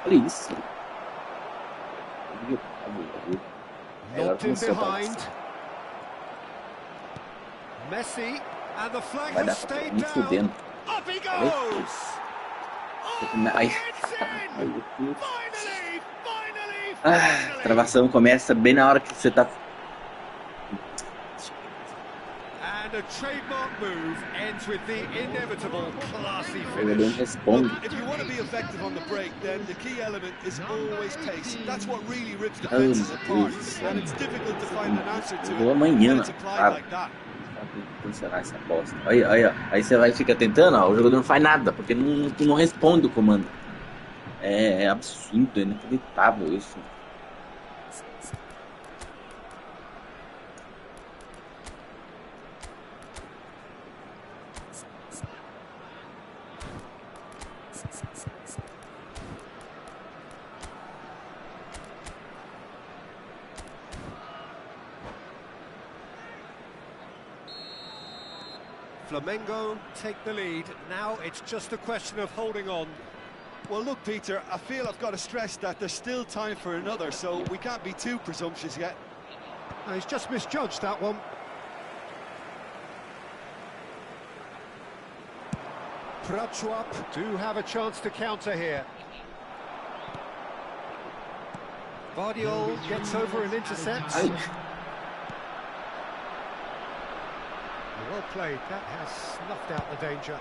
Speaker 1: Olha isso. Agora
Speaker 3: Knocked in
Speaker 1: começou a
Speaker 3: behind.
Speaker 1: aparecer.
Speaker 3: Messi, and the flag
Speaker 1: Vai dar
Speaker 3: has
Speaker 1: pra
Speaker 3: stayed
Speaker 1: me
Speaker 3: down.
Speaker 1: fudendo.
Speaker 3: Up he
Speaker 1: Olha
Speaker 3: goes!
Speaker 1: isso.
Speaker 3: Oh,
Speaker 1: Ai.
Speaker 3: it's in!
Speaker 1: Ai, meu Deus.
Speaker 3: Finally!
Speaker 1: Ah, a travação começa bem na hora que você tá.
Speaker 3: And a trademark move ends with the inevitable classy
Speaker 1: O jogador não
Speaker 3: finish.
Speaker 1: responde.
Speaker 4: Look, if you want to be effective on the break, then the key element is always pace. That's what really rips
Speaker 1: Oh,
Speaker 4: defenses apart,
Speaker 1: Jesus.
Speaker 4: and it's difficult to find an answer to
Speaker 1: Eu vou
Speaker 4: it
Speaker 1: amanhã,
Speaker 4: when it's applied
Speaker 1: claro.
Speaker 4: like that.
Speaker 1: Tem que cancelar essa bosta. Aí, ó. Aí você vai ficar tentando, ó. O jogador não faz nada, porque não responde o comando. É absurdo, é inacreditável isso.
Speaker 3: Flamengo take the lead. Now it's just a question of holding on.
Speaker 4: Well, look, Peter, I feel I've got to stress that there's still time for another, so we can't be too presumptuous yet.
Speaker 3: No, he's just misjudged that one. Prachuap do have a chance to counter here. Vardiol gets over and intercepts.
Speaker 1: Ai,
Speaker 3: Well played, that has snuffed out the danger.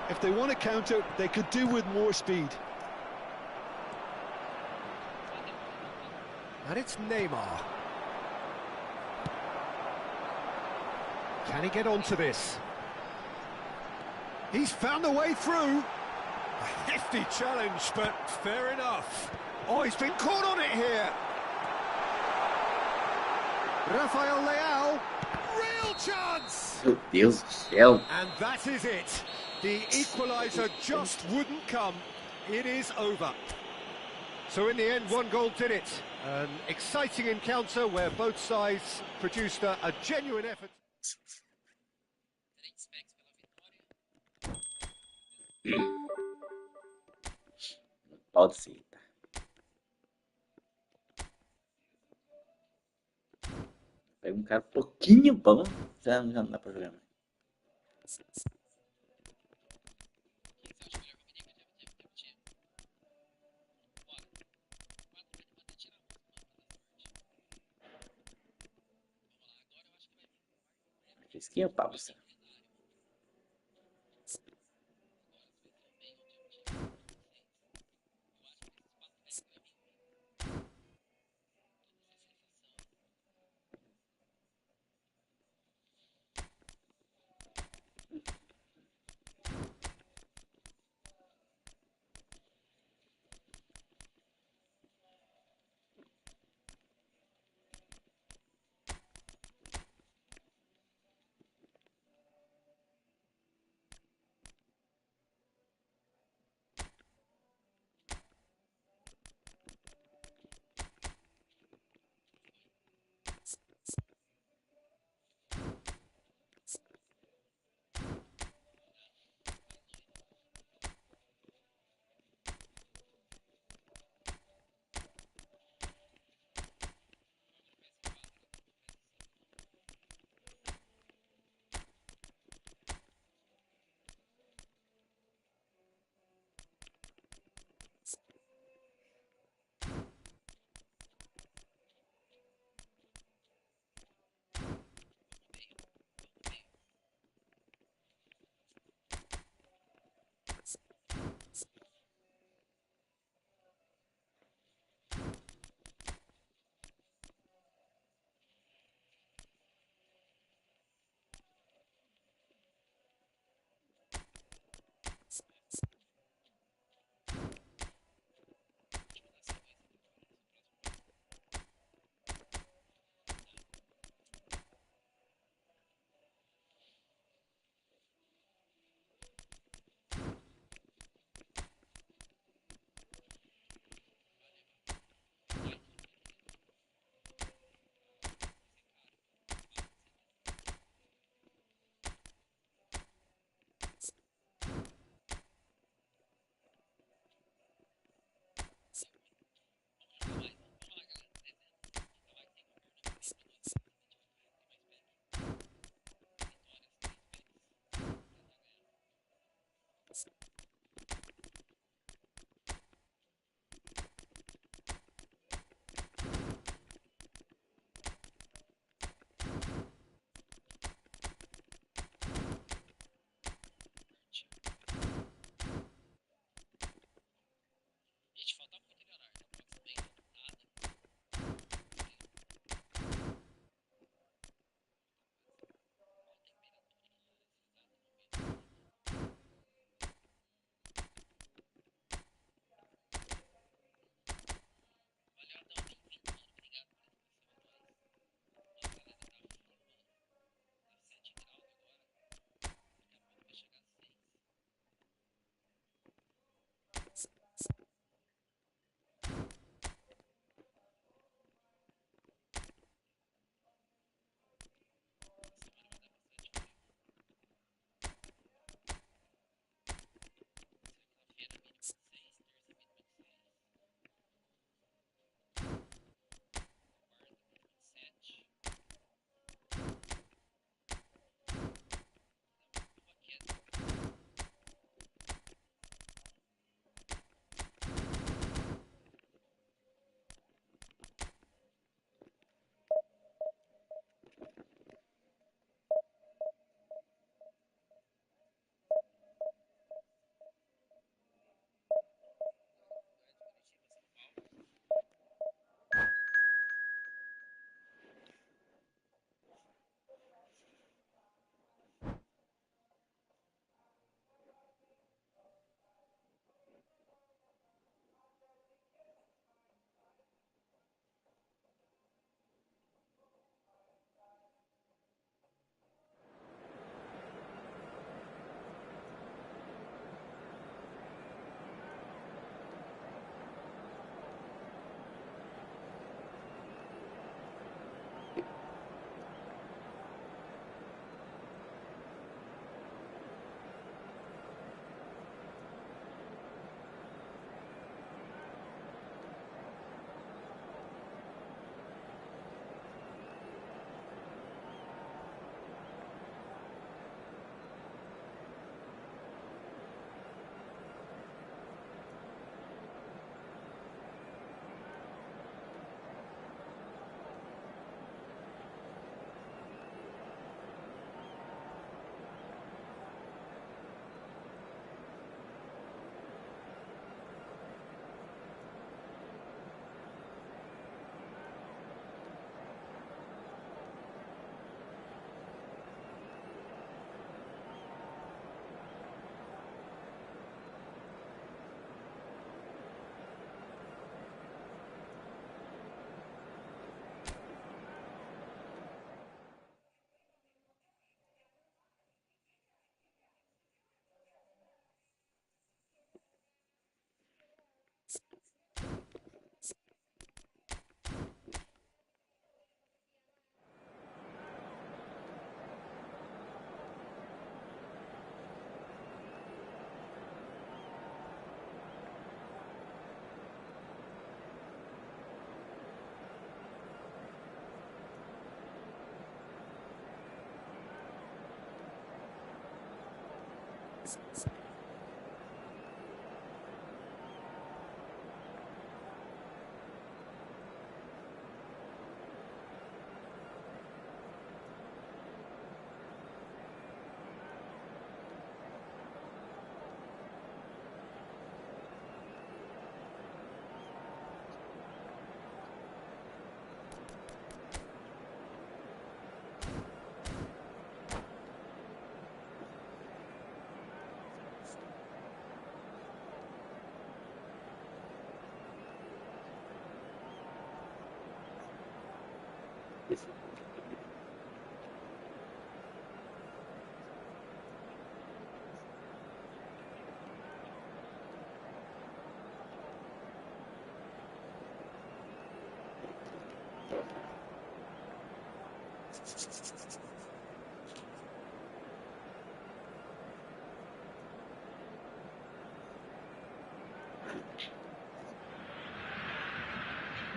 Speaker 4: If they want to counter, they could do with more speed.
Speaker 3: And it's Neymar. Can he get onto this? He's found a way through. A hefty challenge, but fair enough. Oh, he's been caught on it here. Rafael Leao. Real chance!
Speaker 1: meu Deus do céu.
Speaker 3: And that is it. The equaliser just wouldn't come. It is over. So in the end, one goal did it. An exciting encounter where both sides produced a genuine effort.
Speaker 1: Pode ser. Pega um cara um pouquinho bom, já não dá pra jogar mais. Fresquinho, Pablo.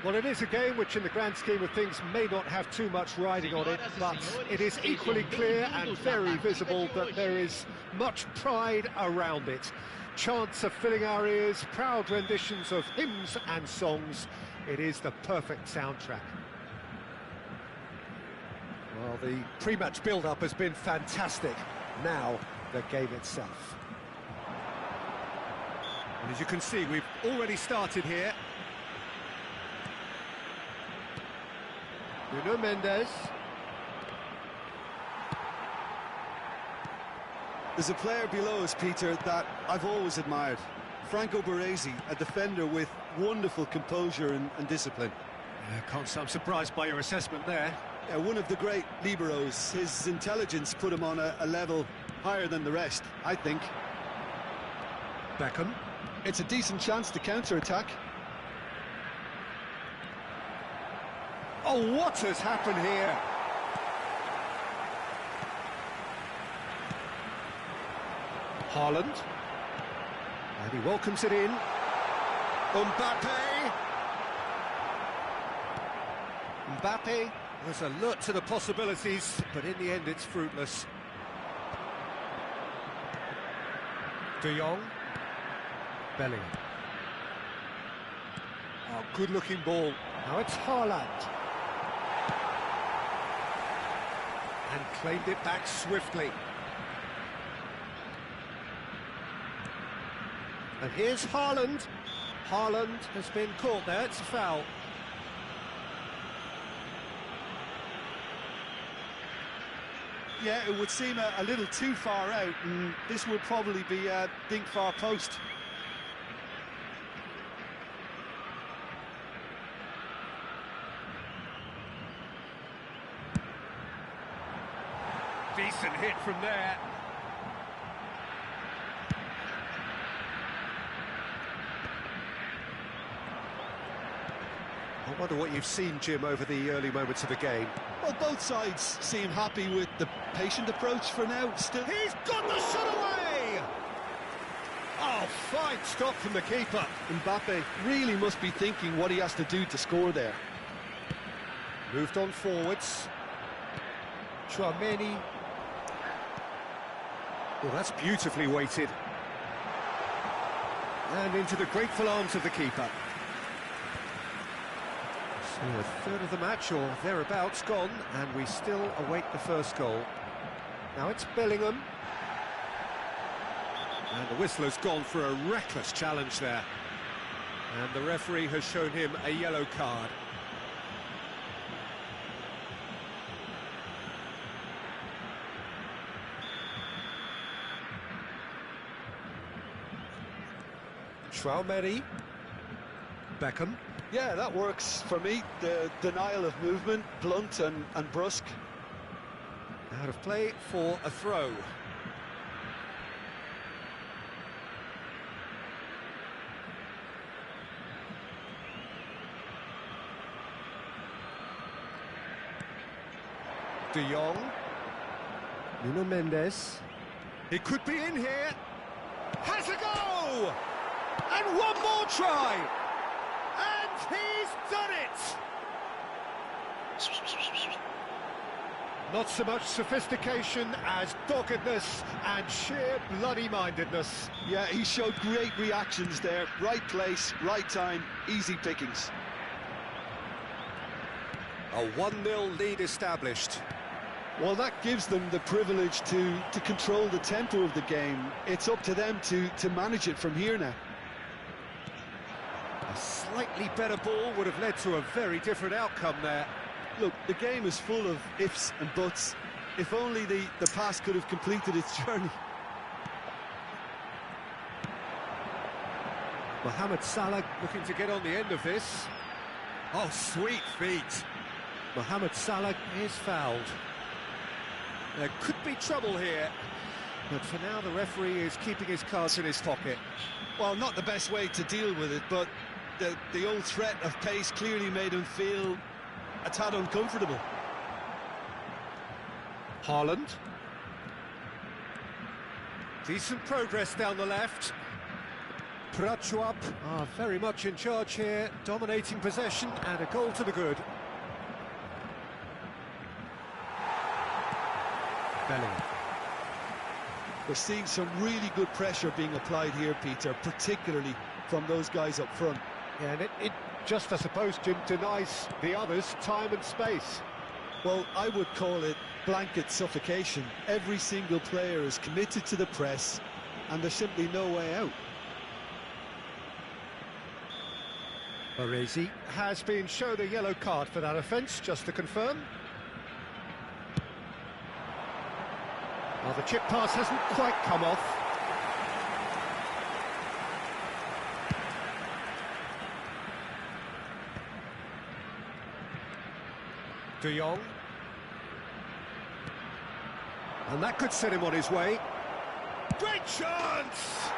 Speaker 3: Well, it is a game which, in the grand scheme of things, may not have too much riding on it, but it is equally clear and very visible that there is much pride around it. Chants are filling our ears, proud renditions of hymns and songs. It is the perfect soundtrack. Well, the pre-match build-up has been fantastic. Now, the game itself.
Speaker 5: And as you can see, we've already started here.
Speaker 3: Nuno Mendes.
Speaker 4: There's a player below us, Peter, that I've always admired. Franco Baresi, a defender with wonderful composure and discipline.
Speaker 5: I'm surprised by your assessment there.
Speaker 4: Yeah, one of the great liberos. His intelligence put him on a level higher than the rest, I think.
Speaker 5: Beckham.
Speaker 4: It's a decent chance to counter-attack.
Speaker 3: Oh, what has happened here? Haaland. And he welcomes it in. Mbappe was alert to the possibilities, but in the end it's fruitless. De Jong. Bellingham. Oh, good-looking ball. Now it's Haaland. And claimed it back swiftly. And here's Haaland. Haaland has been caught there, it's a foul.
Speaker 4: Yeah, it would seem a little too far out, and this will probably be a dink far post.
Speaker 3: Decent hit from there. I wonder what you've seen, Jim, over the early moments of the game.
Speaker 4: Well, both sides seem happy with the patient approach for now. Still,
Speaker 3: He's got the shot away! Oh, fine stop from the keeper.
Speaker 4: Mbappe really must be thinking what he has to do to score there.
Speaker 3: Moved on forwards. Chouameni. Oh, that's beautifully weighted. And into the grateful arms of the keeper. So a third of the match, or thereabouts, gone, and we still await the first goal. Now it's Bellingham. And the whistle has gone for a reckless challenge there. And the referee has shown him a yellow card. Chouameni. Beckham.
Speaker 4: Yeah, that works for me. The denial of movement, blunt and brusque.
Speaker 3: Out of play for a throw. De Jong. Nuno Mendes. He could be in here. Has a go! And one more try! And he's done it! Not so much sophistication as doggedness and sheer bloody-mindedness.
Speaker 4: Yeah, he showed great reactions there. Right place, right time, easy pickings.
Speaker 3: A 1-0 lead established.
Speaker 4: Well, that gives them the privilege to control the tempo of the game. It's up to them to manage it from here now.
Speaker 3: A slightly better ball would have led to a very different outcome there.
Speaker 4: Look, the game is full of ifs and buts. If only the pass could have completed its journey.
Speaker 3: Mohamed Salah looking to get on the end of this. Oh, sweet feet. Mohamed Salah is fouled. There could be trouble here, but for now the referee is keeping his cards in his pocket.
Speaker 4: Well, not the best way to deal with it, but the old threat of pace clearly made him feel a tad uncomfortable.
Speaker 3: Haaland. Decent progress down the left. Braia are very much in charge here, dominating possession and a goal to the good. Bellingham.
Speaker 4: We're seeing some really good pressure being applied here, Peter, particularly from those guys up front.
Speaker 3: Yeah, and it just, I suppose, Jim, denies the others time and space.
Speaker 4: Well, I would call it blanket suffocation. Every single player is committed to the press, and there's simply no way out.
Speaker 3: Baresi has been shown a yellow card for that offence, just to confirm. Well, the chip pass hasn't quite come off. De Jong. And that could set him on his way. Great chance!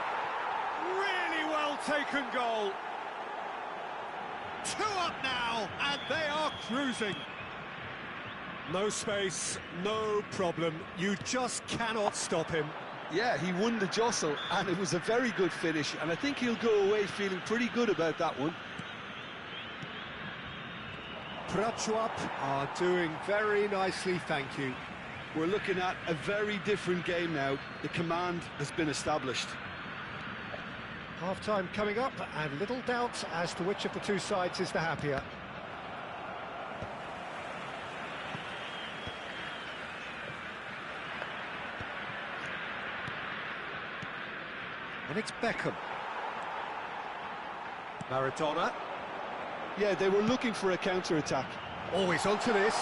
Speaker 3: Really well taken goal. 2 up now, and they are cruising. No space, no problem. You just cannot stop him.
Speaker 4: Yeah, he won the jostle, and it was a very good finish, and I think he'll go away feeling pretty good about that one.
Speaker 3: Braia are doing very nicely, thank you.
Speaker 4: We're looking at a very different game now. The command has been established.
Speaker 3: Half-time coming up, and little doubt as to which of the two sides is the happier. And it's Beckham. Maradona.
Speaker 4: Yeah, they were looking for a counter-attack.
Speaker 3: Always onto this.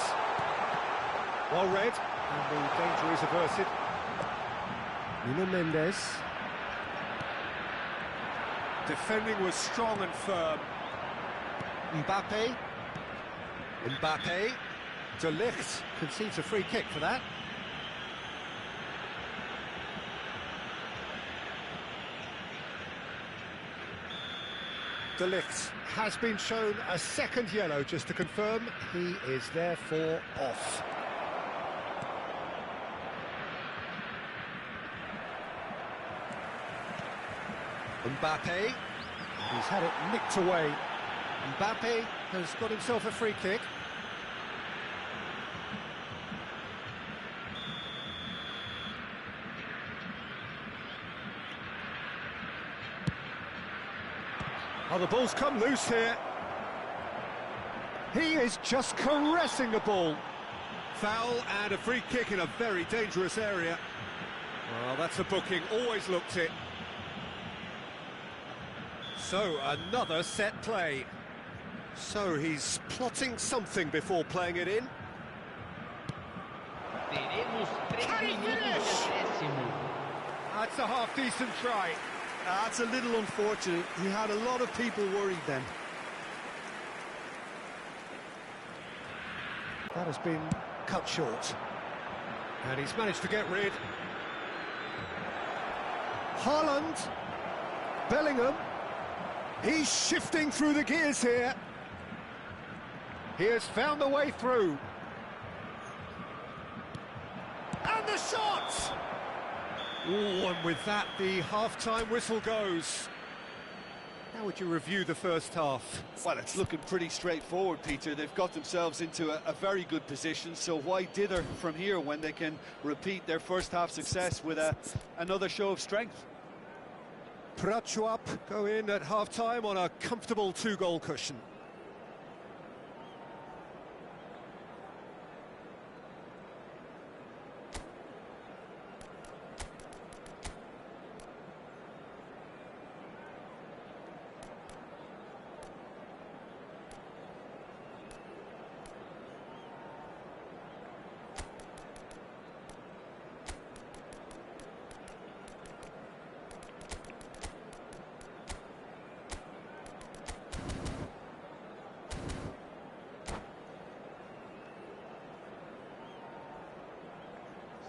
Speaker 3: Well read, and the danger is averted. Nuno Mendes. Defending was strong and firm. Mbappe. De Ligt concedes a free kick for that. De Ligt has been shown a second yellow, just to confirm. He is therefore off. Mbappe. He's had it nicked away. Mbappe has got himself a free kick. Oh, the ball's come loose here. He is just caressing the ball. Foul and a free kick in a very dangerous area. Well, that's a booking, always looked it. So, another set play. So, he's plotting something before playing it in. Can he finish? That's a half-decent try.
Speaker 4: That's a little unfortunate. He had a lot of people worried then.
Speaker 3: That has been cut short. And he's managed to get rid. Haaland. Bellingham. He's shifting through the gears here. He has found the way through. And the shot! Oh, and with that, the half-time whistle goes. How would you review the first half?
Speaker 4: Well, it's looking pretty straightforward, Peter. They've got themselves into a very good position, so why dither from here when they can repeat their first half success with another show of strength?
Speaker 3: Prachuap go in at half-time on a comfortable 2-goal cushion.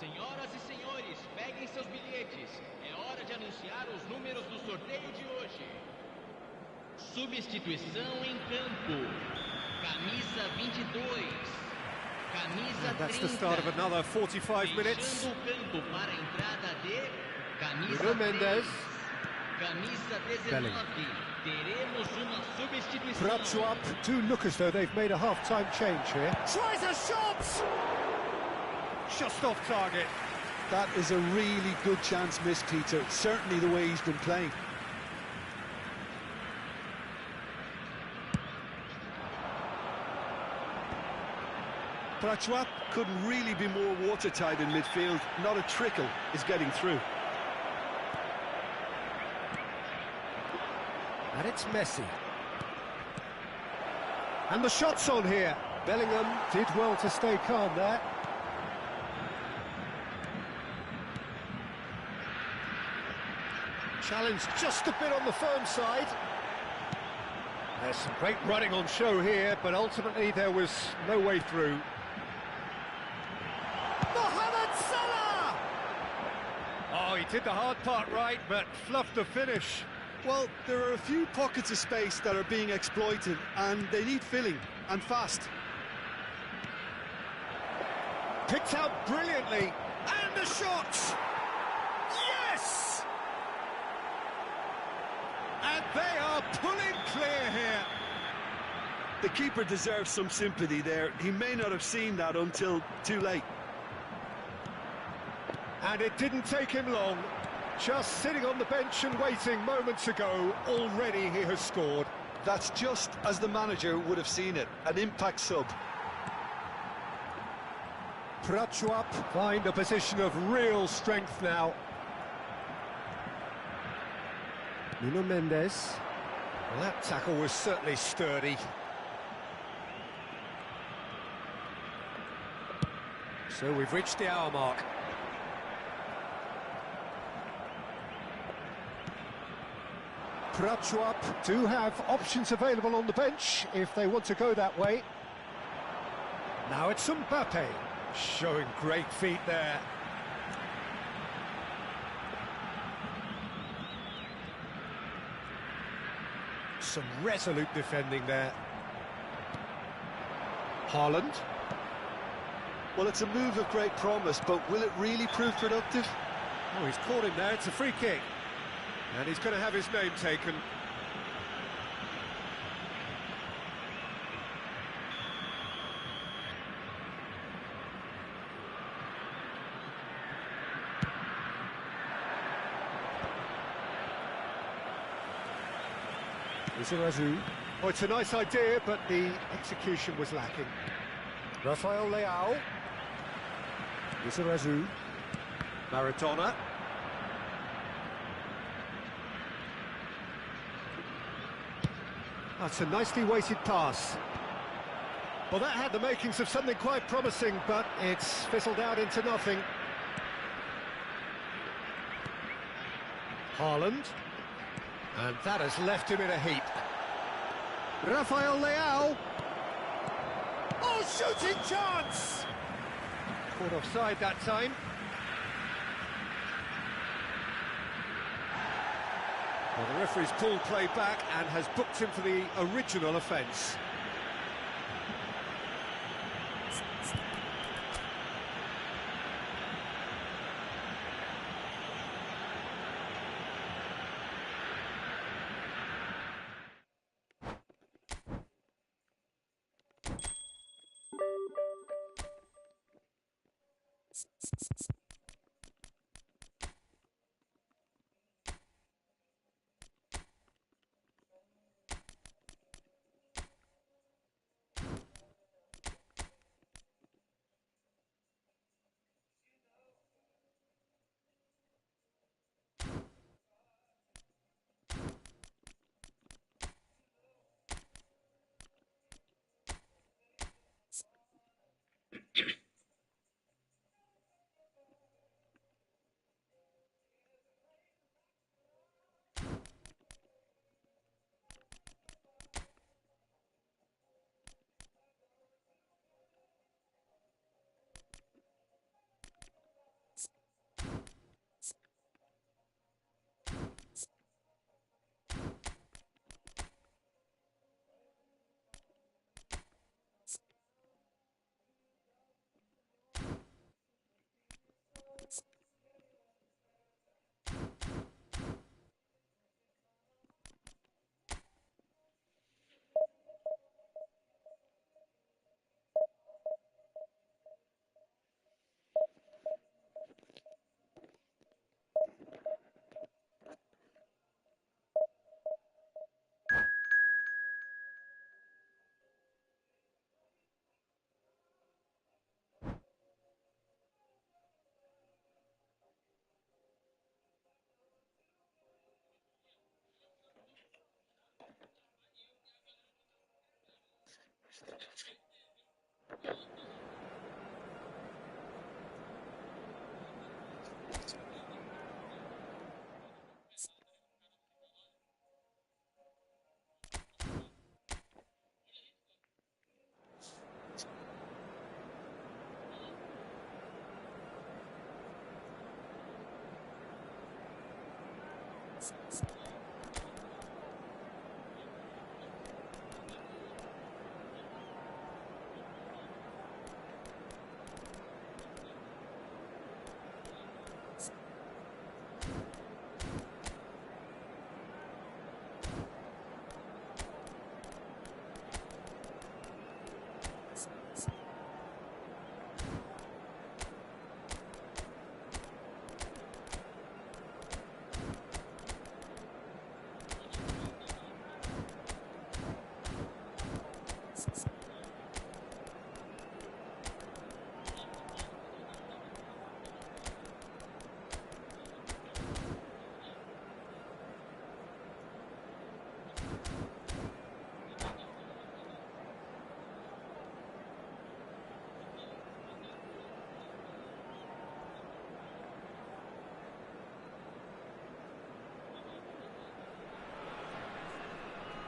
Speaker 7: Senhoras e senhores, peguem seus bilhetes. É hora de anunciar os números do sorteio de hoje. Substituição em campo. Camisa 22. Camisa 30.
Speaker 3: That's the start of another 45 minutes.
Speaker 7: Fechando o campo para a entrada de camisa
Speaker 3: Nuno Mendes.
Speaker 7: 3. Camisa 19.
Speaker 3: Belling.
Speaker 7: Teremos uma substituição.
Speaker 3: Prachuap do look as though they've made a half-time change here. Tries a shot! Just off target.
Speaker 4: That is a really good chance missed, Peter. Certainly the way he's been playing. Prachuap couldn't really be more watertight in midfield. Not a trickle is getting through.
Speaker 3: And it's Messi. And the shot's on here. Bellingham did well to stay calm there. Challenge just a bit on the firm side. There's some great running on show here, but ultimately there was no way through. Mohamed Salah! Oh, he did the hard part right, but fluffed the finish.
Speaker 4: Well, there are a few pockets of space that are being exploited, and they need filling, and fast.
Speaker 3: Picked out brilliantly, and the shot! Yes! And they are pulling clear here.
Speaker 4: The keeper deserves some sympathy there. He may not have seen that until too late.
Speaker 3: And it didn't take him long. Just sitting on the bench and waiting moments ago, already he has scored.
Speaker 4: That's just as the manager would have seen it, an impact sub.
Speaker 3: Prachuap find a position of real strength now. Nuno Mendes. Well, that tackle was certainly sturdy. So we've reached the hour mark. Prachuap do have options available on the bench if they want to go that way. Now it's Mbappe, showing great feet there. Some resolute defending there. Haaland.
Speaker 4: Well, it's a move of great promise, but will it really prove productive?
Speaker 3: Oh, he's caught him there, it's a free kick. And he's going to have his name taken. Oh, it's a nice idea, but the execution was lacking. Rafael Leao. Izarazu. Maradona. That's a nicely weighted pass. Well, that had the makings of something quite promising, but it's fizzled out into nothing. Haaland. And that has left him in a heap. Rafael Leao. Oh, shooting chance! Caught offside that time. Well, the referee's pulled play back and has booked him for the original offence.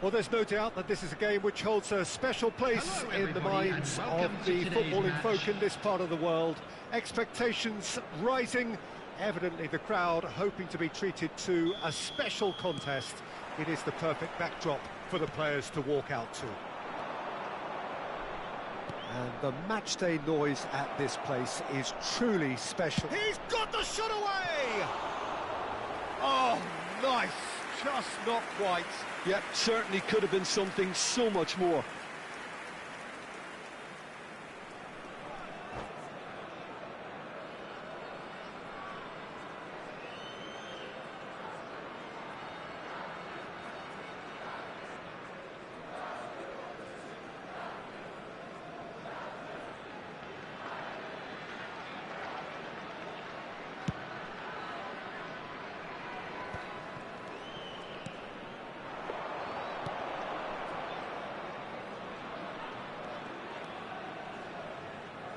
Speaker 3: Well, there's no doubt that this is a game which holds a special place in the minds of the footballing folk in this part of the world. Expectations rising, evidently the crowd hoping to be treated to a special contest. It is the perfect backdrop for the players to walk out to. And the matchday noise at this place is truly special. He's got the shot away! Oh, nice! Just not quite.
Speaker 4: Yep, certainly could have been something so much more.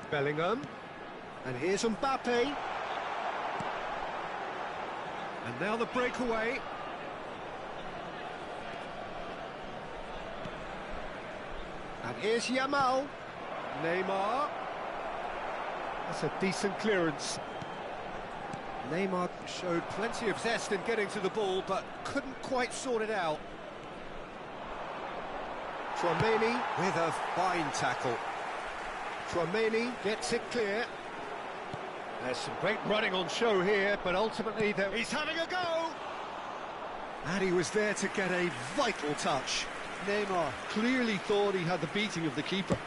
Speaker 3: Bellingham, and here's Mbappe, and now the breakaway, and here's Yamal, Neymar, that's a decent clearance. Neymar showed plenty of zest in getting to the ball, but couldn't quite sort it out. Tchouaméni with a fine tackle. Tchouaméni gets it clear. There's some great running on show here, but ultimately he's having a go! And he was there to get a vital touch.
Speaker 4: Neymar clearly thought he had the beating of the keeper.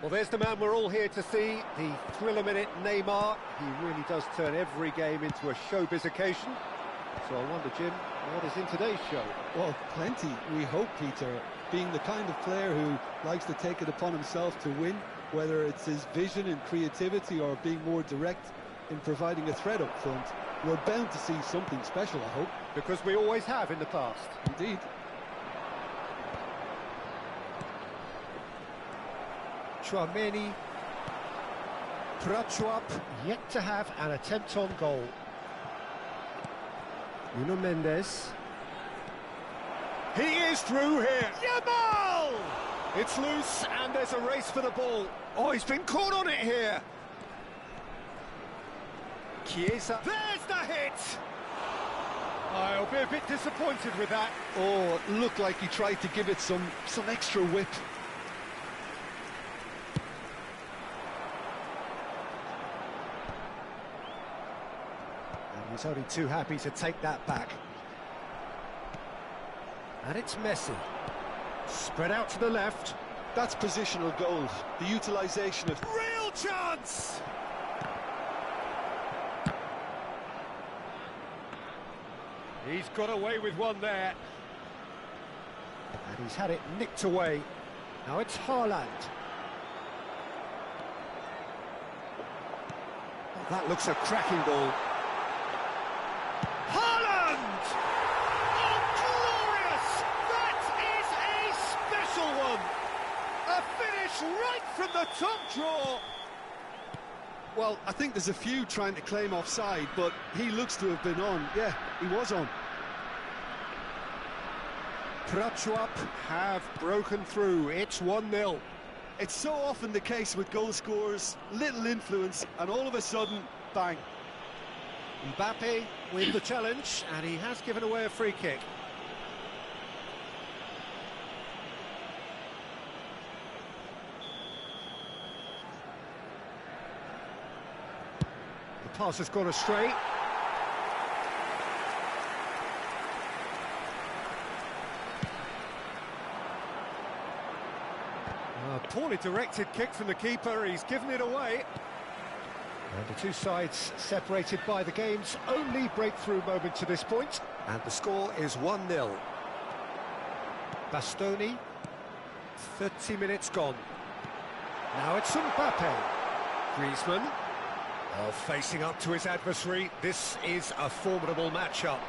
Speaker 3: Well, there's the man we're all here to see, the thriller-minute Neymar. He really does turn every game into a showbiz occasion. So I wonder, Jim, what is in today's show?
Speaker 4: Well, plenty, we hope, Peter. Being the kind of player who likes to take it upon himself to win, whether it's his vision and creativity or being more direct in providing a threat up front, we're bound to see something special, I hope.
Speaker 3: Because we always have in the past.
Speaker 4: Indeed.
Speaker 3: Chouameni, Prachuap, yet to have an attempt on goal. Nuno Mendes. He is through here. Yamal! It's loose and there's a race for the ball. Oh, he's been caught on it here. Chiesa. There's the hit! I'll be a bit disappointed with that.
Speaker 4: Oh, it looked like he tried to give it some extra whip.
Speaker 3: And he's only too happy to take that back. And it's Messi. Spread out to the left.
Speaker 4: That's positional goals. The utilisation of...
Speaker 3: Real chance! He's got away with one there. And he's had it nicked away. Now it's Haaland. Oh, that looks a cracking ball. Haaland! Oh, glorious! That is a special one! A finish right from the top draw!
Speaker 4: Well, I think there's a few trying to claim offside, but he looks to have been on. Yeah, he was on.
Speaker 3: Prachuap have broken through. It's 1-0.
Speaker 4: It's so often the case with goal scorers, little influence, and all of a sudden, bang.
Speaker 3: Mbappe with the challenge, and he has given away a free kick. The pass has gone astray. A poorly directed kick from the keeper, he's given it away. And the two sides separated by the game's only breakthrough moment to this point. And the score is 1-0. Bastoni, 30 minutes gone. Now it's Mbappe. Griezmann, facing up to his adversary. This is a formidable matchup.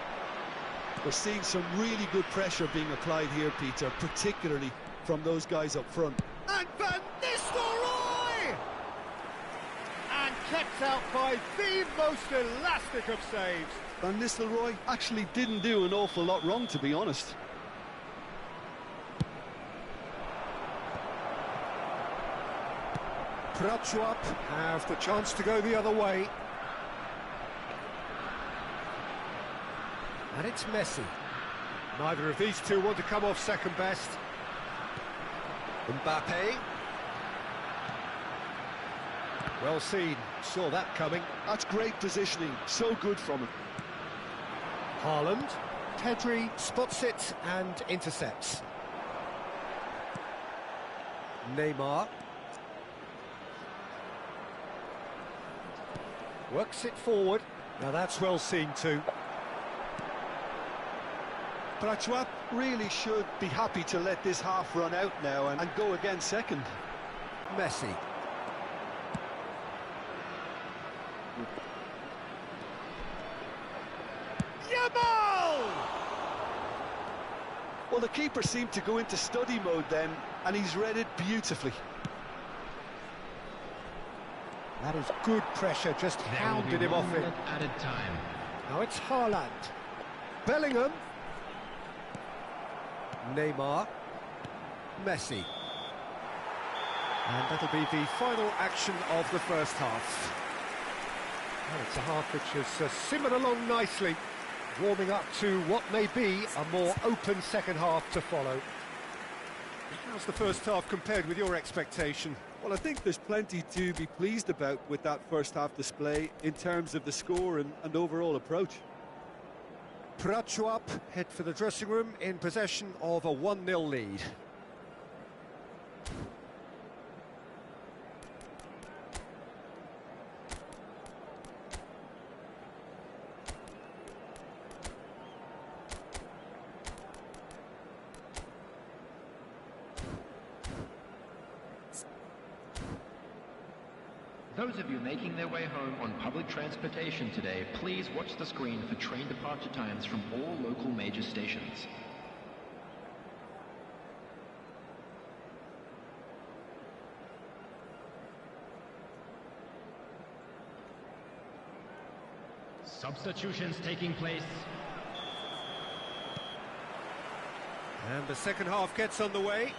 Speaker 4: We're seeing some really good pressure being applied here, Peter, particularly from those guys up front.
Speaker 3: And Van Nistelrooy! And kept out by the most elastic of saves.
Speaker 4: Van Nistelrooy actually didn't do an awful lot wrong, to be honest.
Speaker 3: Prachuap have the chance to go the other way. And it's Messi. Neither of these two want to come off second best. Mbappe. Well seen, saw that coming.
Speaker 4: That's great positioning, so good from him.
Speaker 3: Haaland. Pedri spots it and intercepts. Neymar. Works it forward. Now that's well seen too.
Speaker 4: Prachuap really should be happy to let this half run out now and go again second.
Speaker 3: Messi. Yamal!
Speaker 4: Well, the keeper seemed to go into study mode then, and he's read it beautifully.
Speaker 3: That is good pressure, just hounded him off it.
Speaker 6: Added time.
Speaker 3: Now it's Haaland. Bellingham. Neymar. Messi. And that'll be the final action of the first half. Well, it's a half which has simmered along nicely, warming up to what may be a more open second half to follow. How's the first half compared with your expectation?
Speaker 4: Well, I think there's plenty to be pleased about with that first half display in terms of the score and overall approach.
Speaker 3: Prachuap head for the dressing room in possession of a 1-0 lead.
Speaker 8: Those of you making their way home on public transportation today, please watch the screen for train departure times from all local major stations.
Speaker 6: Substitutions taking place.
Speaker 3: And the second half gets underway.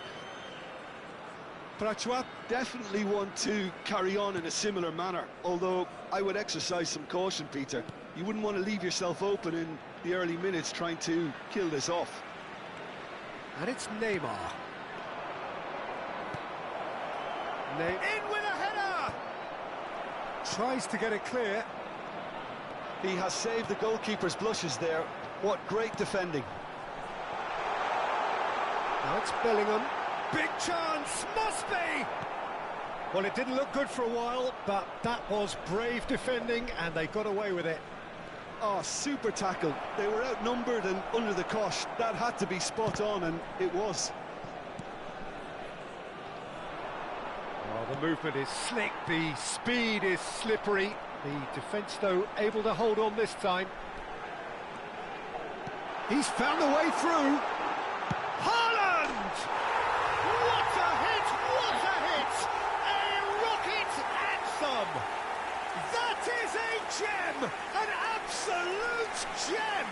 Speaker 4: Braia definitely want to carry on in a similar manner, although I would exercise some caution, Peter. You wouldn't want to leave yourself open in the early minutes trying to kill this off.
Speaker 3: And it's Neymar. In with a header! Tries to get it clear.
Speaker 4: He has saved the goalkeeper's blushes there. What great defending.
Speaker 3: Now it's Bellingham. Big chance, must be! Well, it didn't look good for a while, but that was brave defending, and they got away with it.
Speaker 4: Oh, super tackle. They were outnumbered and under the cosh. That had to be spot on, and it was.
Speaker 3: Oh, the movement is slick, the speed is slippery. The defence, though, able to hold on this time. He's found a way through. Haaland! What a hit! What a hit! A rocket anthem! That is a gem! An absolute gem!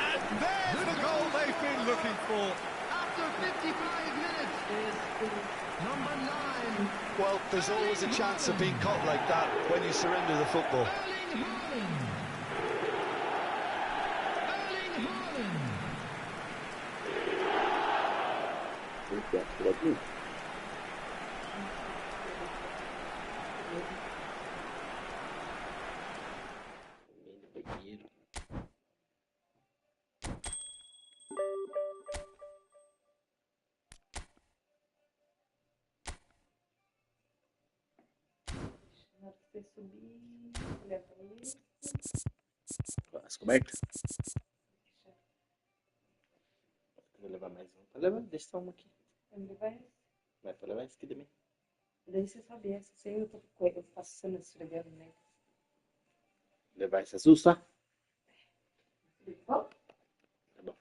Speaker 3: And there's the goal they've been looking for.
Speaker 7: After 55 minutes is number 9.
Speaker 4: Well, there's always a chance of being caught like that when you surrender the football.
Speaker 7: Erling Haaland. Erling Haaland.
Speaker 2: Na hora que você subir, leva isso.
Speaker 1: As cobertas? Vou levar mais um. Pode levar, deixa só uma aqui.
Speaker 2: Vamos levar esse.
Speaker 1: Vai, pode levar esse aqui também.
Speaker 2: Daí você sabe essa, sem eu passando esfregando, né?
Speaker 1: Levar esse azul só?
Speaker 2: Bom,
Speaker 1: Tá bom.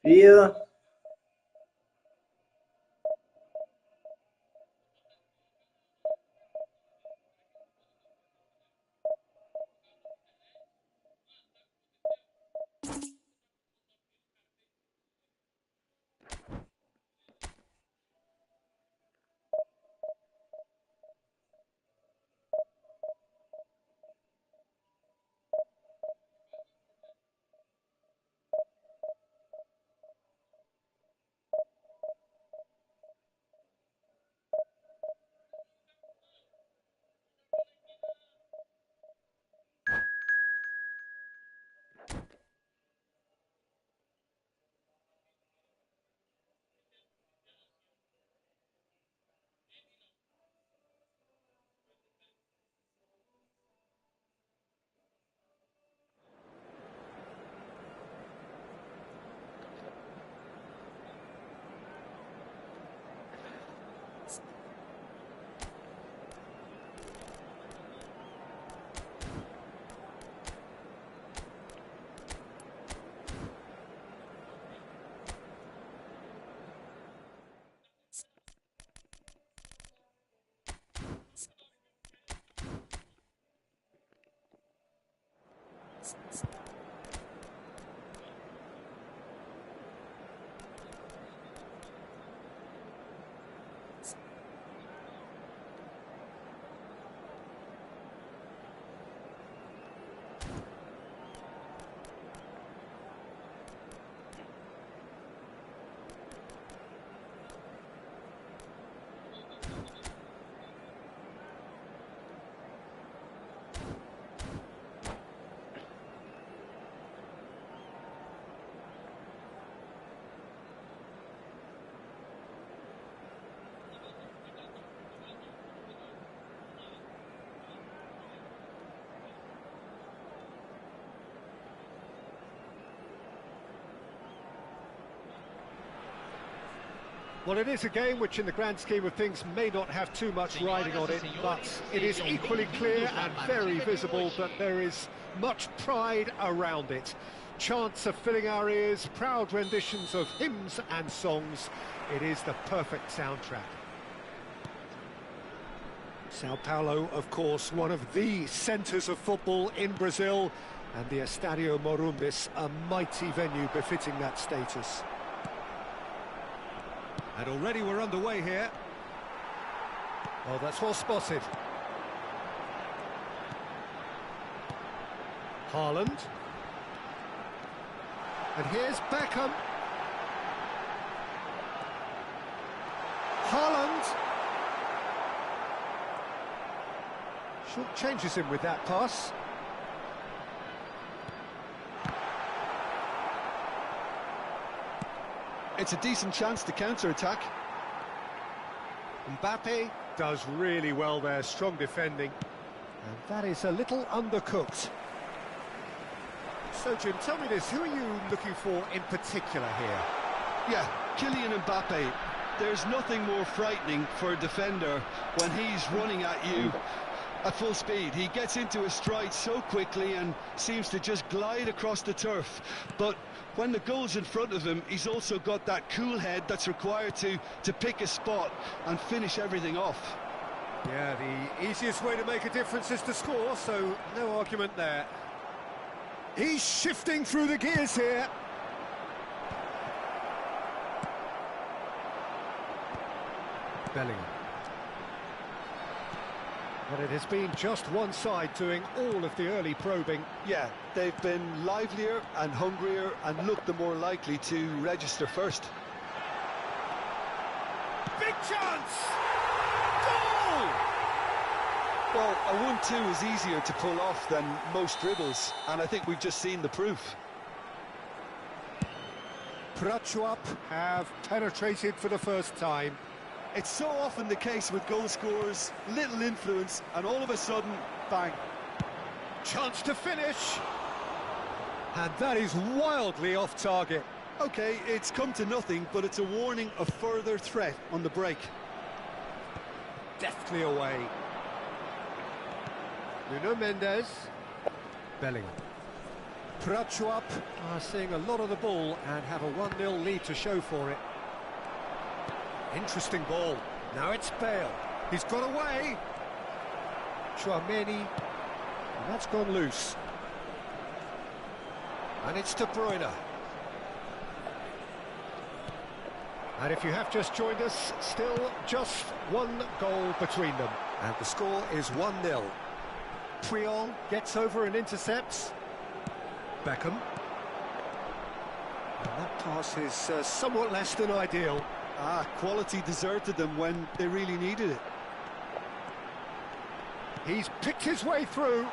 Speaker 1: Fio.
Speaker 3: Well, it is a game which, in the grand scheme of things, may not have too much riding on it, but it is equally clear and very visible that there is much pride around it. Chants are filling our ears, proud renditions of hymns and songs. It is the perfect soundtrack. Sao Paulo, of course, one of the centres of football in Brazil, and the Estadio Morumbis, a mighty venue befitting that status. And already we're underway here. Well, that's well spotted. Haaland. And here's Beckham. Haaland. Short changes him with that pass.
Speaker 4: It's a decent chance to counter-attack.
Speaker 3: Mbappe does really well there, strong defending. And that is a little undercooked. So, Jim, tell me this, who are you looking for in particular here?
Speaker 4: Yeah, Kylian Mbappe. There's nothing more frightening for a defender when he's running at you at full speed. He gets into a stride so quickly and seems to just glide across the turf. But when the goal's in front of him, he's also got that cool head that's required to pick a spot and finish everything off.
Speaker 3: Yeah, the easiest way to make a difference is to score, so no argument there. He's shifting through the gears here. Bellingham. But it has been just one side doing all of the early probing.
Speaker 4: Yeah, they've been livelier and hungrier and looked the more likely to register first.
Speaker 3: Big chance! Goal!
Speaker 4: Well, a 1-2 is easier to pull off than most dribbles, and I think we've just seen the proof.
Speaker 3: Braia have penetrated for the first time.
Speaker 4: It's so often the case with goal scorers, little influence, and all of a sudden, bang.
Speaker 3: Chance to finish. And that is wildly off target.
Speaker 4: OK, it's come to nothing, but it's a warning of further threat on the break.
Speaker 3: Deftly away. Nuno Mendes. Bellingham. Braia are seeing a lot of the ball and have a 1-0 lead to show for it. Interesting ball. Now it's Bale. He's got away. Chouameni. And that's gone loose. And it's De Bruyne. And if you have just joined us, still just one goal between them. And the score is 1-0. Puyol gets over and intercepts. Beckham. And that pass is somewhat less than ideal.
Speaker 4: Quality deserted them when they really needed it.
Speaker 3: He's picked his way through.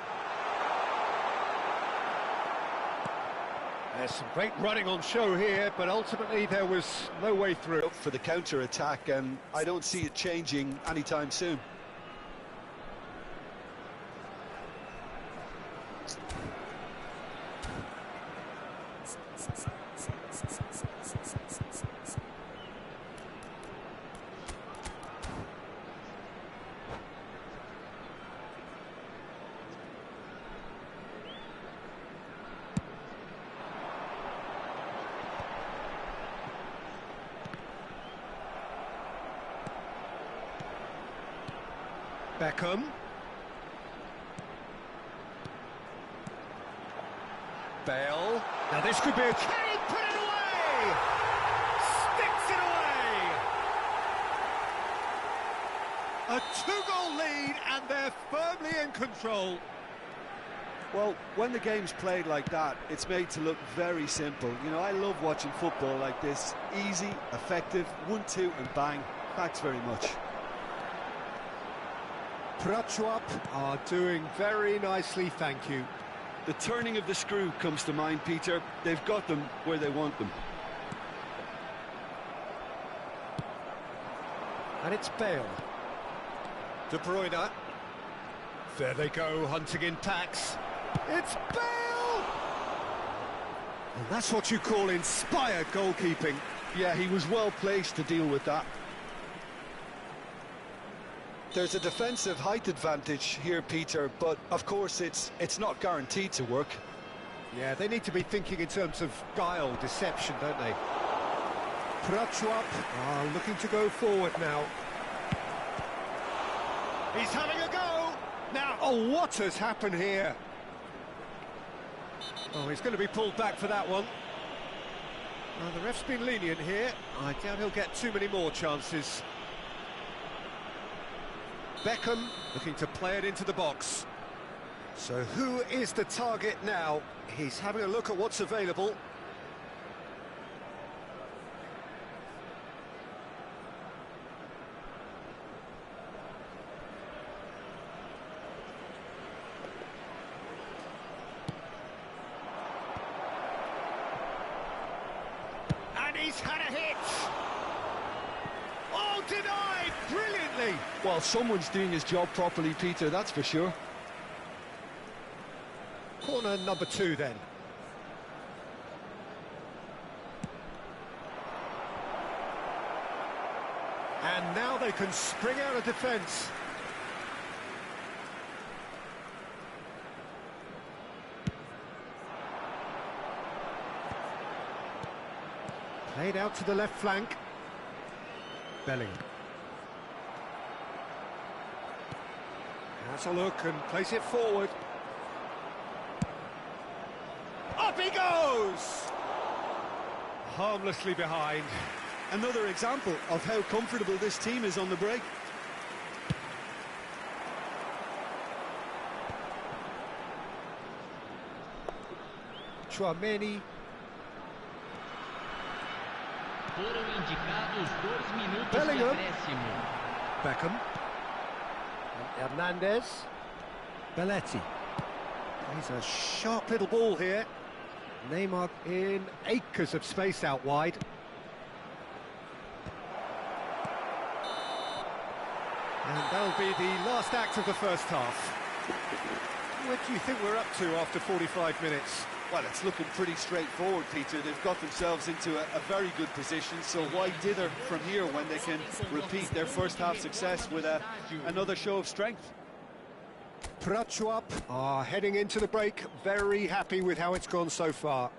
Speaker 3: There's some great running on show here, but ultimately there was no way through.
Speaker 4: For the counter-attack, and I don't see it changing anytime soon.
Speaker 3: Beckham. Bale. Now this could be a... Can he put it away? Sticks it away! A 2-goal lead and they're firmly in control.
Speaker 4: Well, when the game's played like that, it's made to look very simple. You know, I love watching football like this. Easy, effective, 1-2 and bang. Thanks very much.
Speaker 3: Braia are doing very nicely, thank you.
Speaker 4: The turning of the screw comes to mind, Peter. They've got them where they want them.
Speaker 3: And it's Bale. De Bruyne. There they go, hunting in packs. It's Bale! And that's what you call inspired goalkeeping.
Speaker 4: Yeah, he was well placed to deal with that. There's a defensive height advantage here, Peter, but of course it's not guaranteed to work.
Speaker 3: Yeah, they need to be thinking in terms of guile, deception, don't they? Braia are looking to go forward now. He's having a go! Now, oh, what has happened here? Oh, he's going to be pulled back for that one. Well, the ref's been lenient here. I doubt he'll get too many more chances. Beckham looking to play it into the box. So who is the target now? He's having a look at what's available. And he's had a hit! Oh, denied! Brilliantly!
Speaker 4: Well, someone's doing his job properly, Peter, that's for sure.
Speaker 3: Corner number 2 then. And now they can spring out of defence. Played out to the left flank. Bellingham. Has a look and plays it forward. Up he goes! Harmlessly behind.
Speaker 4: Another example of how comfortable this team is on the break.
Speaker 3: Chouameni.
Speaker 7: Foram indicados 2 minutos de
Speaker 3: Bellingham.
Speaker 7: acréscimo.
Speaker 3: Beckham. And Hernandez. Belletti. He's a sharp little ball here. Neymar in acres of space out wide. And that'll be the last act of the first half. What do you think we're up to after 45 minutes?
Speaker 4: Well, it's looking pretty straightforward, Peter. They've got themselves into a very good position, so why dither from here when they can repeat their first half success with another show of strength?
Speaker 3: Prachuap are heading into the break, very happy with how it's gone so far.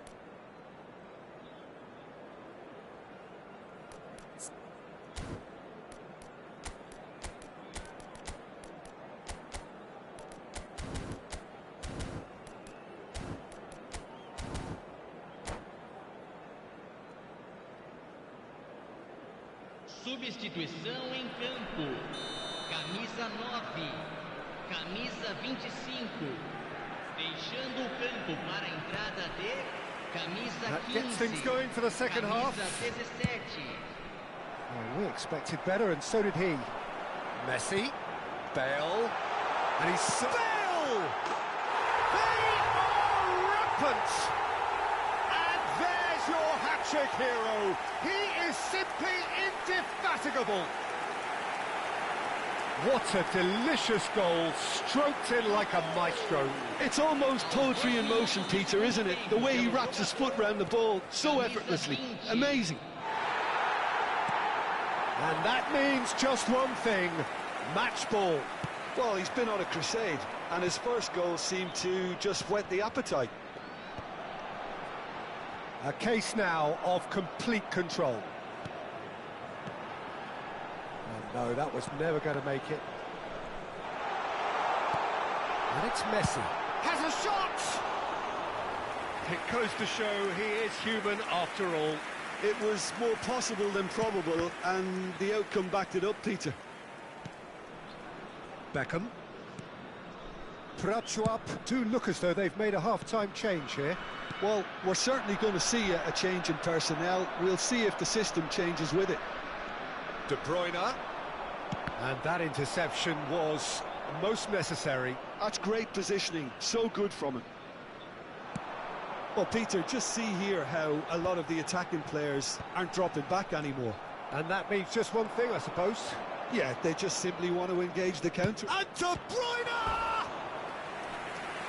Speaker 7: Substituição em campo. Camisa 9. Camisa 25. Deixando o campo para a entrada de camisa
Speaker 3: That
Speaker 7: 15.
Speaker 3: gets things going for the second half.
Speaker 7: Camisa 17.
Speaker 3: Well, we expected better, and so did he. Messi, Bale, and he's... Bale! They are rampant! And there's your hat-trick hero. He is simply indefatigable. What a delicious goal, stroked in like a maestro.
Speaker 4: It's almost poetry in motion, Peter, isn't it? The way he wraps his foot round the ball so effortlessly. Amazing.
Speaker 3: And that means just one thing, match ball.
Speaker 4: Well, he's been on a crusade, and his first goal seemed to just whet the appetite.
Speaker 3: A case now of complete control. Oh, no, that was never going to make it. And it's Messi. Has a shot! It goes to show he is human after all.
Speaker 4: It was more possible than probable, and the outcome backed it up, Peter.
Speaker 3: Beckham. Prachuap do look as though they've made a half-time change here.
Speaker 4: Well, we're certainly going to see a change in personnel. We'll see if the system changes with it.
Speaker 3: De Bruyne. And that interception was most necessary.
Speaker 4: That's great positioning, so good from him. Well, Peter, just see here how a lot of the attacking players aren't dropping back anymore.
Speaker 3: And that means just one thing, I suppose.
Speaker 4: Yeah, they just simply want to engage the counter.
Speaker 3: And De Bruyne!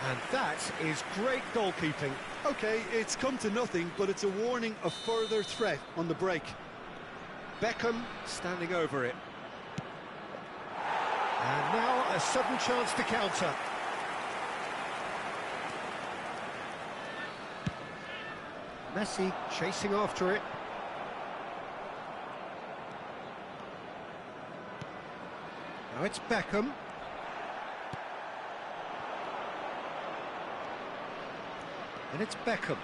Speaker 3: And that is great goalkeeping.
Speaker 4: OK, it's come to nothing, but it's a warning of further threat on the break.
Speaker 3: Beckham standing over it. And now a sudden chance to counter. Messi chasing after it. Now it's Beckham. And it's Beckham.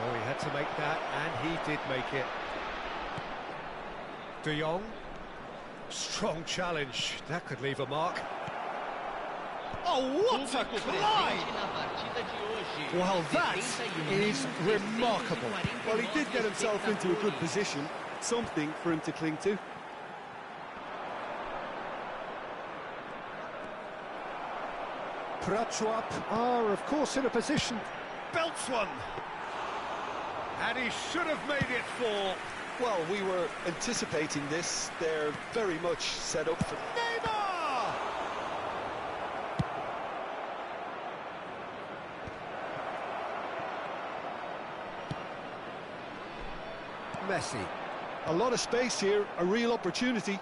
Speaker 3: Oh, he had to make that, and he did make it. De Jong. Strong challenge. That could leave a mark. Oh, what a climb! Well, that is remarkable.
Speaker 4: Well, he did get himself into a good position. Something for him to cling to.
Speaker 3: Prachuap are, of course, in a position. Belts one. And he should have made it 4.
Speaker 4: Well, we were anticipating this. They're very much set up for...
Speaker 3: Neymar! Messi.
Speaker 4: A lot of space here, a real opportunity.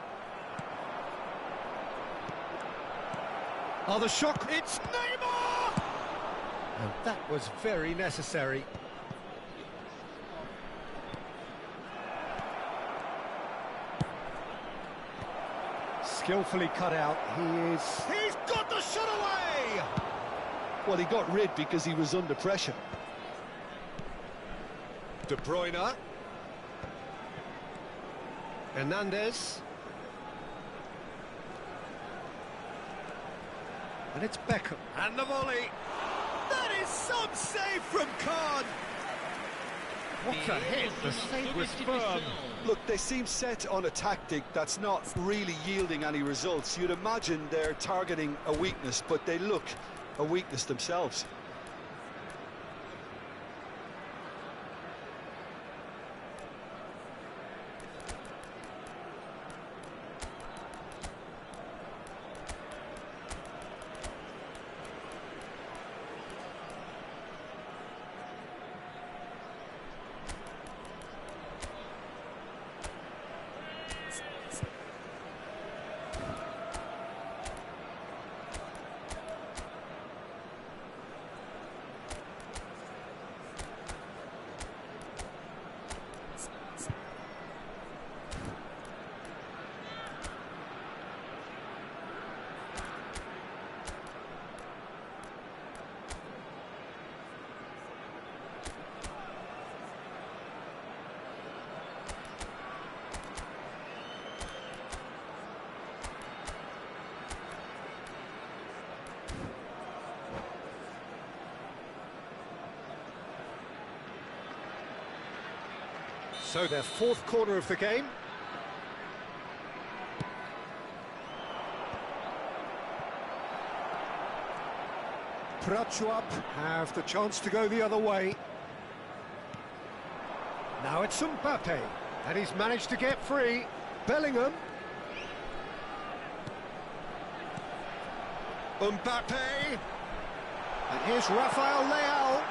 Speaker 3: Oh, the shock, it's Neymar! And that was very necessary. Skillfully cut out, he's got the shot away!
Speaker 4: Well, he got rid because he was under pressure.
Speaker 3: De Bruyne. Hernandez. And it's Beckham. And the volley.
Speaker 4: That is some save from Khan.
Speaker 3: What a hit, the save was firm.
Speaker 4: Look, they seem set on a tactic that's not really yielding any results. You'd imagine they're targeting a weakness, but they look a weakness themselves.
Speaker 3: So their fourth corner of the game. Prachuap have the chance to go the other way. Now it's Mbappe, and he's managed to get free. Bellingham. Mbappe. And here's Rafael Leao.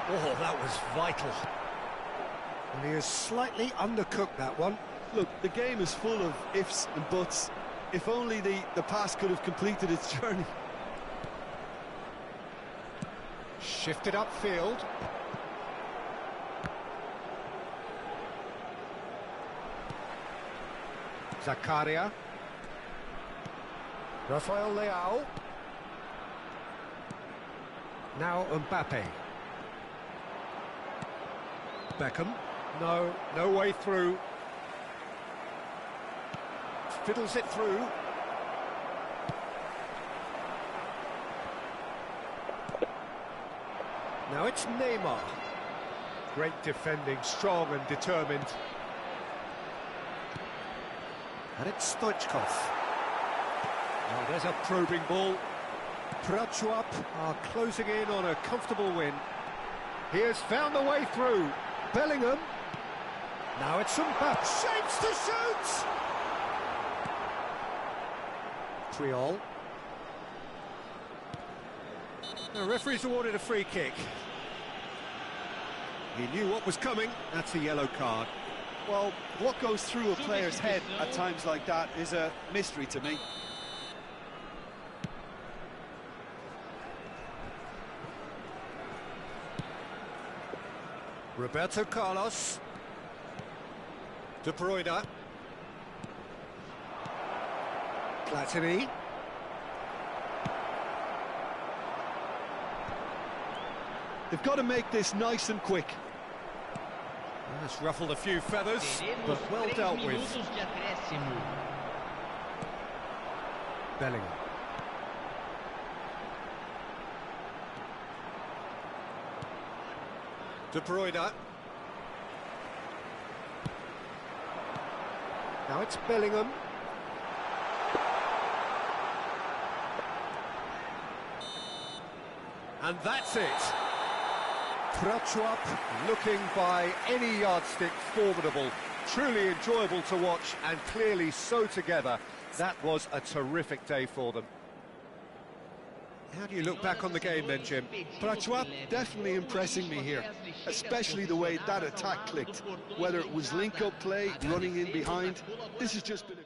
Speaker 3: Oh, that was vital. And he has slightly undercooked that one.
Speaker 4: Look, the game is full of ifs and buts. If only the pass could have completed its journey.
Speaker 3: Shifted upfield. Zakaria. Rafael Leao. Now Mbappe. Beckham. No way through. Fiddles it through. Now it's Neymar. Great defending, strong and determined. And it's Stoichkov. Now there's a probing ball. Prachuap are closing in on a comfortable win. He has found the way through. Bellingham. Now it's Mbappe. Shapes to shoot! Triol. The referee's awarded a free kick. He knew what was coming. That's a yellow card.
Speaker 4: Well, what goes through a player's head at times like that is a mystery to me.
Speaker 3: Roberto Carlos. De Bruyne. Platini.
Speaker 4: They've got to make this nice and quick.
Speaker 3: That's ruffled a few feathers, but well dealt with. Bellingham. De Bruyne. Now it's Bellingham. And that's it. Prachuap, looking by any yardstick formidable. Truly enjoyable to watch and clearly so together. That was a terrific day for them. How do you look back on the game then, Jim?
Speaker 4: Prachuap definitely impressing me here, especially the way that attack clicked. Whether it was link-up play, running in behind, this has just been a...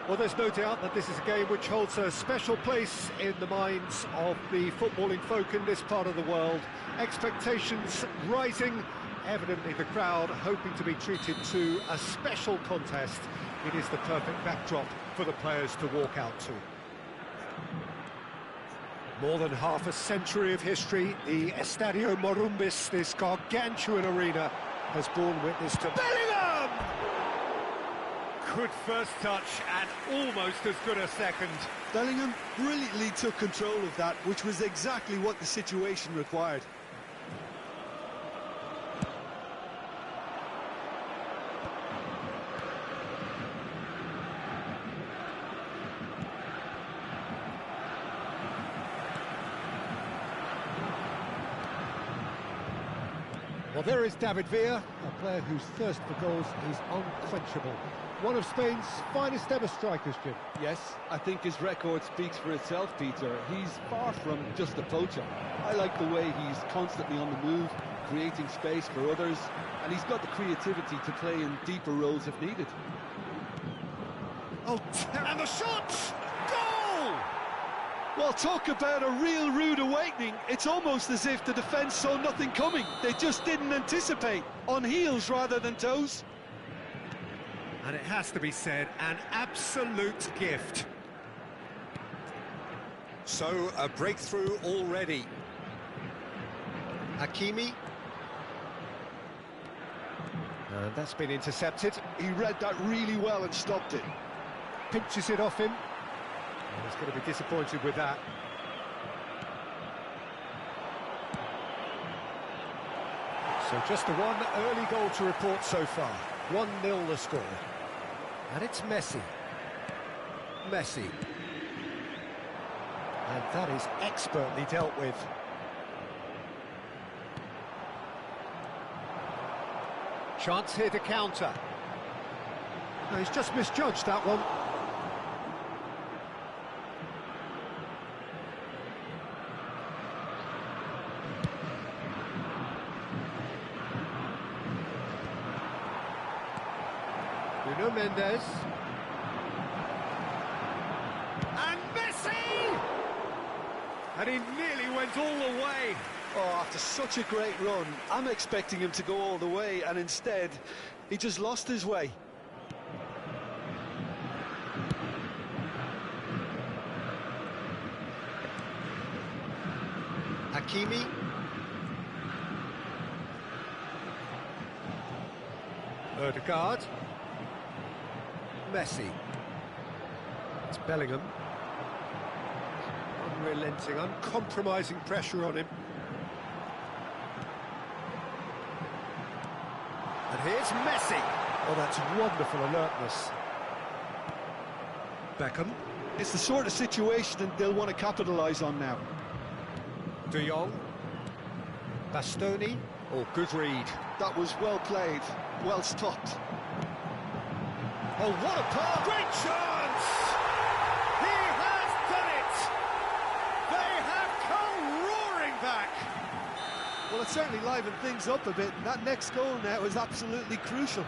Speaker 3: Well, there's no doubt that this is a game which holds a special place in the minds of the footballing folk in this part of the world. Expectations rising, evidently the crowd hoping to be treated to a special contest. It is the perfect backdrop for the players to walk out to. More than half a century of history, the Estadio Morumbis, this gargantuan arena, has borne witness to Bellingham! Good first touch and almost as good a second.
Speaker 4: Bellingham brilliantly took control of that, which was exactly what the situation required.
Speaker 3: Well, there is David Villa, a player whose thirst for goals is unquenchable. One of Spain's finest ever strikers, Jim.
Speaker 4: Yes, I think his record speaks for itself, Peter. He's far from just a poacher. I like the way he's constantly on the move, creating space for others, and he's got the creativity to play in deeper roles if needed.
Speaker 3: Oh, and the shot! Goal!
Speaker 4: Well, talk about a real rude awakening. It's almost as if the defence saw nothing coming. They just didn't anticipate, on heels rather than toes.
Speaker 3: And it has to be said, an absolute gift.
Speaker 5: So, a breakthrough already.
Speaker 3: Hakimi. And that's been intercepted.
Speaker 4: He read that really well and stopped it.
Speaker 3: Pinches it off him. And he's going to be disappointed with that. So just the one early goal to report so far. 1-0 the score. And it's Messi. Messi. And that is expertly dealt with. Chance here to counter. No, he's just misjudged that one. Nuno Mendes. And Messi! And he nearly went all the way.
Speaker 4: Oh, after such a great run, I'm expecting him to go all the way, and instead, he just lost his way.
Speaker 3: Hakimi. Odegaard. Messi. It's Bellingham. Unrelenting, uncompromising pressure on him. And here's Messi. Oh, that's wonderful alertness. Beckham.
Speaker 4: It's the sort of situation they'll want to capitalise on now.
Speaker 3: De Jong. Bastoni. Oh, good read.
Speaker 4: That was well played, well stopped.
Speaker 3: Oh, what a pass! Great chance! He has done it! They have come roaring back!
Speaker 4: Well, it certainly livened things up a bit, and that next goal now is absolutely crucial.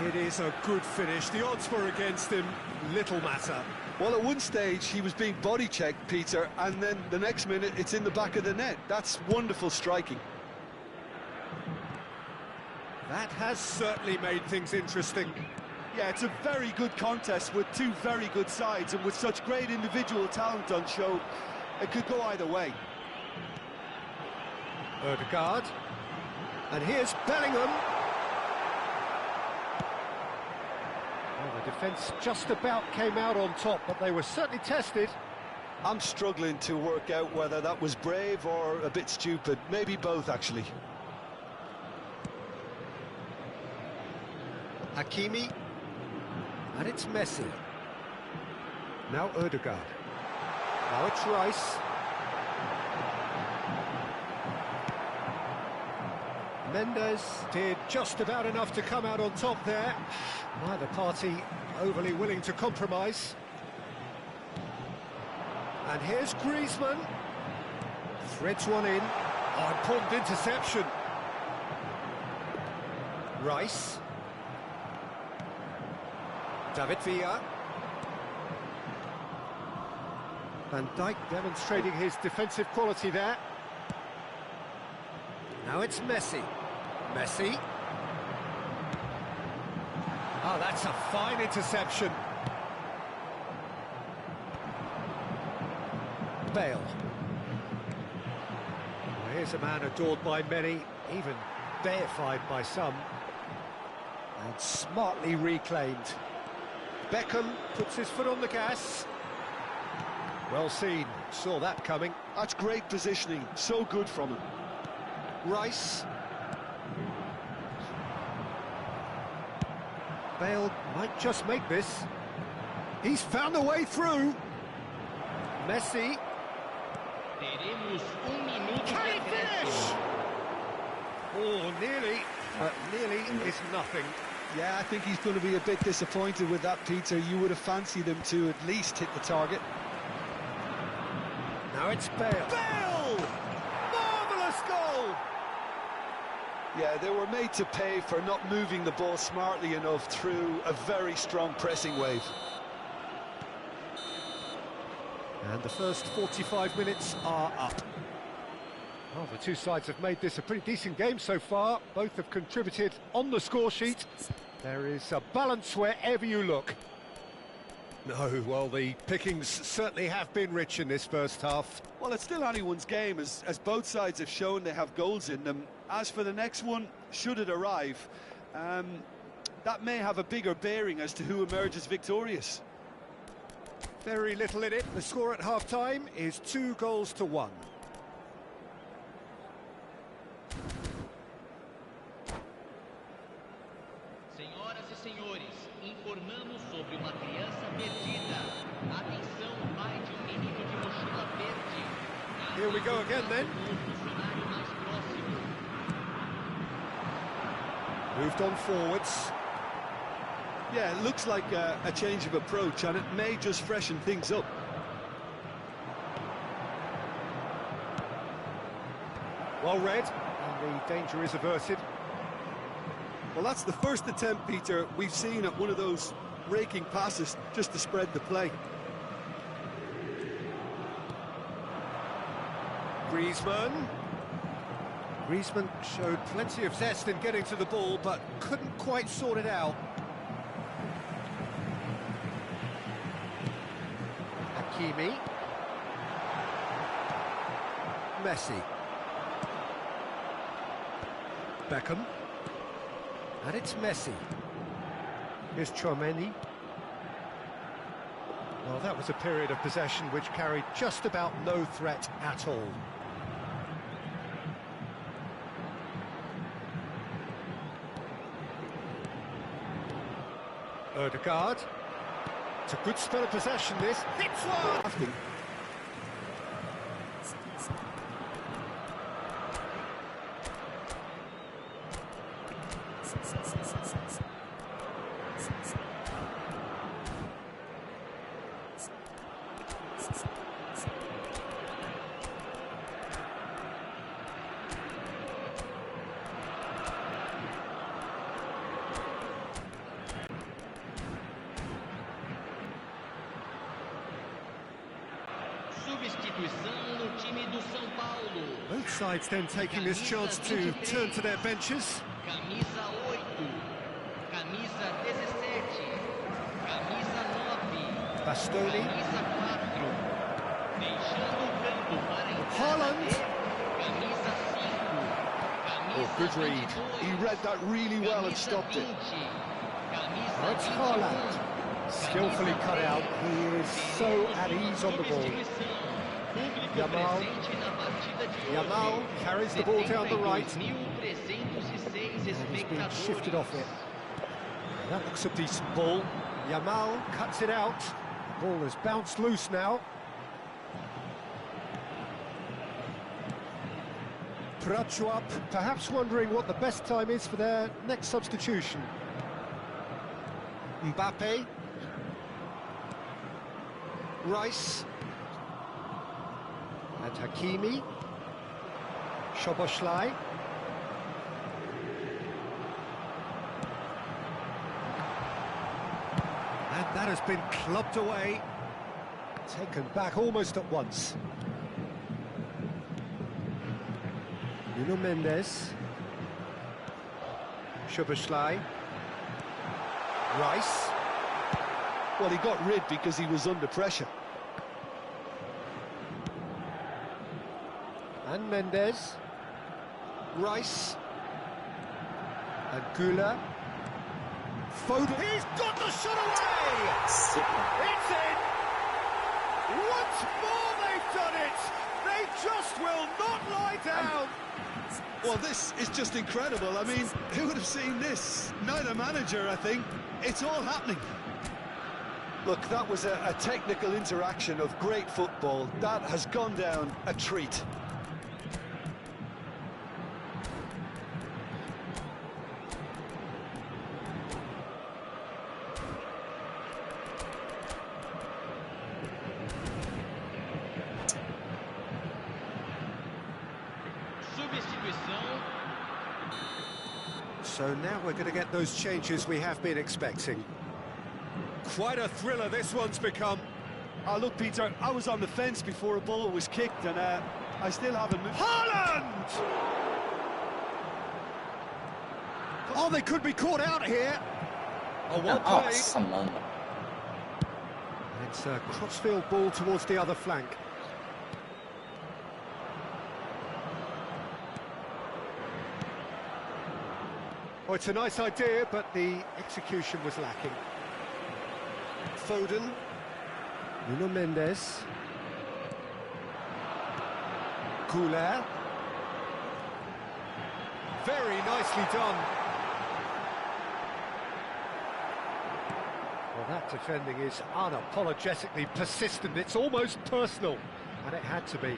Speaker 3: It is a good finish. The odds were against him. Little matter.
Speaker 4: Well, at one stage, he was being body-checked, Peter, and then the next minute, it's in the back of the net. That's wonderful striking.
Speaker 3: That has certainly made things interesting.
Speaker 4: Yeah, it's a very good contest with two very good sides, and with such great individual talent on show, it could go either way.
Speaker 3: Ødegaard. And here's Bellingham. Well, the defence just about came out on top, but they were certainly tested.
Speaker 4: I'm struggling to work out whether that was brave or a bit stupid. Maybe both, actually.
Speaker 3: Hakimi. And it's Messi. Now Ødegaard. Now it's Rice. Mendes did just about enough to come out on top there. Neither party overly willing to compromise. And here's Griezmann. Threads one in. Oh, important interception. Rice. David Villa. Van Dijk demonstrating his defensive quality there. Now it's Messi. Messi. Oh, that's a fine interception. Bale. Well, here's a man adored by many, even deified by some. And smartly reclaimed. Beckham puts his foot on the gas. Well seen, saw that coming.
Speaker 4: That's great positioning, so good from him.
Speaker 3: Rice. Bale might just make this. He's found a way through. Messi. Can he finish? Oh, nearly. But nearly is nothing.
Speaker 4: Yeah, I think he's going to be a bit disappointed with that, Peter. You would have fancied him to at least hit the target.
Speaker 3: Now it's Bale. Bale! Marvellous goal!
Speaker 4: Yeah, they were made to pay for not moving the ball smartly enough through a very strong pressing wave.
Speaker 3: And the first 45 minutes are up. Well, the two sides have made this a pretty decent game so far. Both have contributed on the score sheet. There is a balance wherever you look. No, well, the pickings certainly have been rich in this first half.
Speaker 4: Well, it's still anyone's game, as both sides have shown they have goals in them. As for the next one, should it arrive, that may have a bigger bearing as to who emerges victorious.
Speaker 3: Very little in it. The score at half-time is 2-1.
Speaker 7: Senhoras e senhores, informamos sobre uma criança perdida. Atenção, pai de menino de mochila verde.
Speaker 3: Here we go again then.
Speaker 7: Funcionário mais próximo.
Speaker 3: Moved on forwards.
Speaker 4: Yeah, it looks like a change of approach, and it may just freshen things up.
Speaker 3: Well read, and the danger is averted.
Speaker 4: Well, that's the first attempt, Peter, we've seen at one of those raking passes just to spread the play.
Speaker 3: Griezmann. Griezmann showed plenty of zest in getting to the ball, but couldn't quite sort it out. Hakimi. Messi. Beckham. And it's Messi. Here's Tchouaméni. Well, that was a period of possession which carried just about no threat at all. Ødegaard. It's a good spell of possession, this. Hits one!
Speaker 7: Substituição no time do São Paulo.
Speaker 3: Both sides then taking this chance to turn to their benches.
Speaker 7: camisa 8, camisa 17, camisa 9,
Speaker 3: Bastoni.
Speaker 7: camisa 4, deixando o campo para a entrada
Speaker 3: Haaland.
Speaker 7: de camisa 5, camisa
Speaker 3: Oh, good read.
Speaker 7: 22,
Speaker 4: He read that really well and
Speaker 7: camisa
Speaker 4: stopped it.
Speaker 7: 20, camisa
Speaker 3: That's
Speaker 7: 21,
Speaker 3: Haaland. Skillfully cut out. He is so at ease on the ball.
Speaker 7: Público
Speaker 3: Yamal.
Speaker 7: presente na partida de hoje.
Speaker 3: Yamal carries the ball down the right.
Speaker 7: 72.306
Speaker 3: And he's been
Speaker 7: espectadores.
Speaker 3: shifted off it. That looks a decent ball. Yamal cuts it out. The ball has bounced loose now. Prachuap perhaps wondering what the best time is for their next substitution. Mbappe. Rice. And Hakimi. Szoboszlai. And that has been clubbed away. Taken back almost at once. Nuno Mendes. Szoboszlai. Rice.
Speaker 4: Well, he got rid because he was under pressure.
Speaker 3: And Mendes. Rice. And Gula. Foden. He's got the shot away! It's in! Once more they've done it! They just will not lie down!
Speaker 4: Well, this is just incredible. I mean, who would have seen this? Neither manager, I think. It's all happening. Look, that was a technical interaction of great football. That has gone down a treat.
Speaker 3: So now we're going to get those changes we have been expecting. Quite a thriller this one's become.
Speaker 4: Oh, look, Peter, I was on the fence before a ball was kicked, and I still haven't moved.
Speaker 3: Haaland! Oh, they could be caught out here. Oh, well played. It's a crossfield ball towards the other flank. Oh, it's a nice idea, but the execution was lacking. Foden. Nuno Mendes. Gula. Very nicely done. Well, that defending is unapologetically persistent. It's almost personal, and it had to be.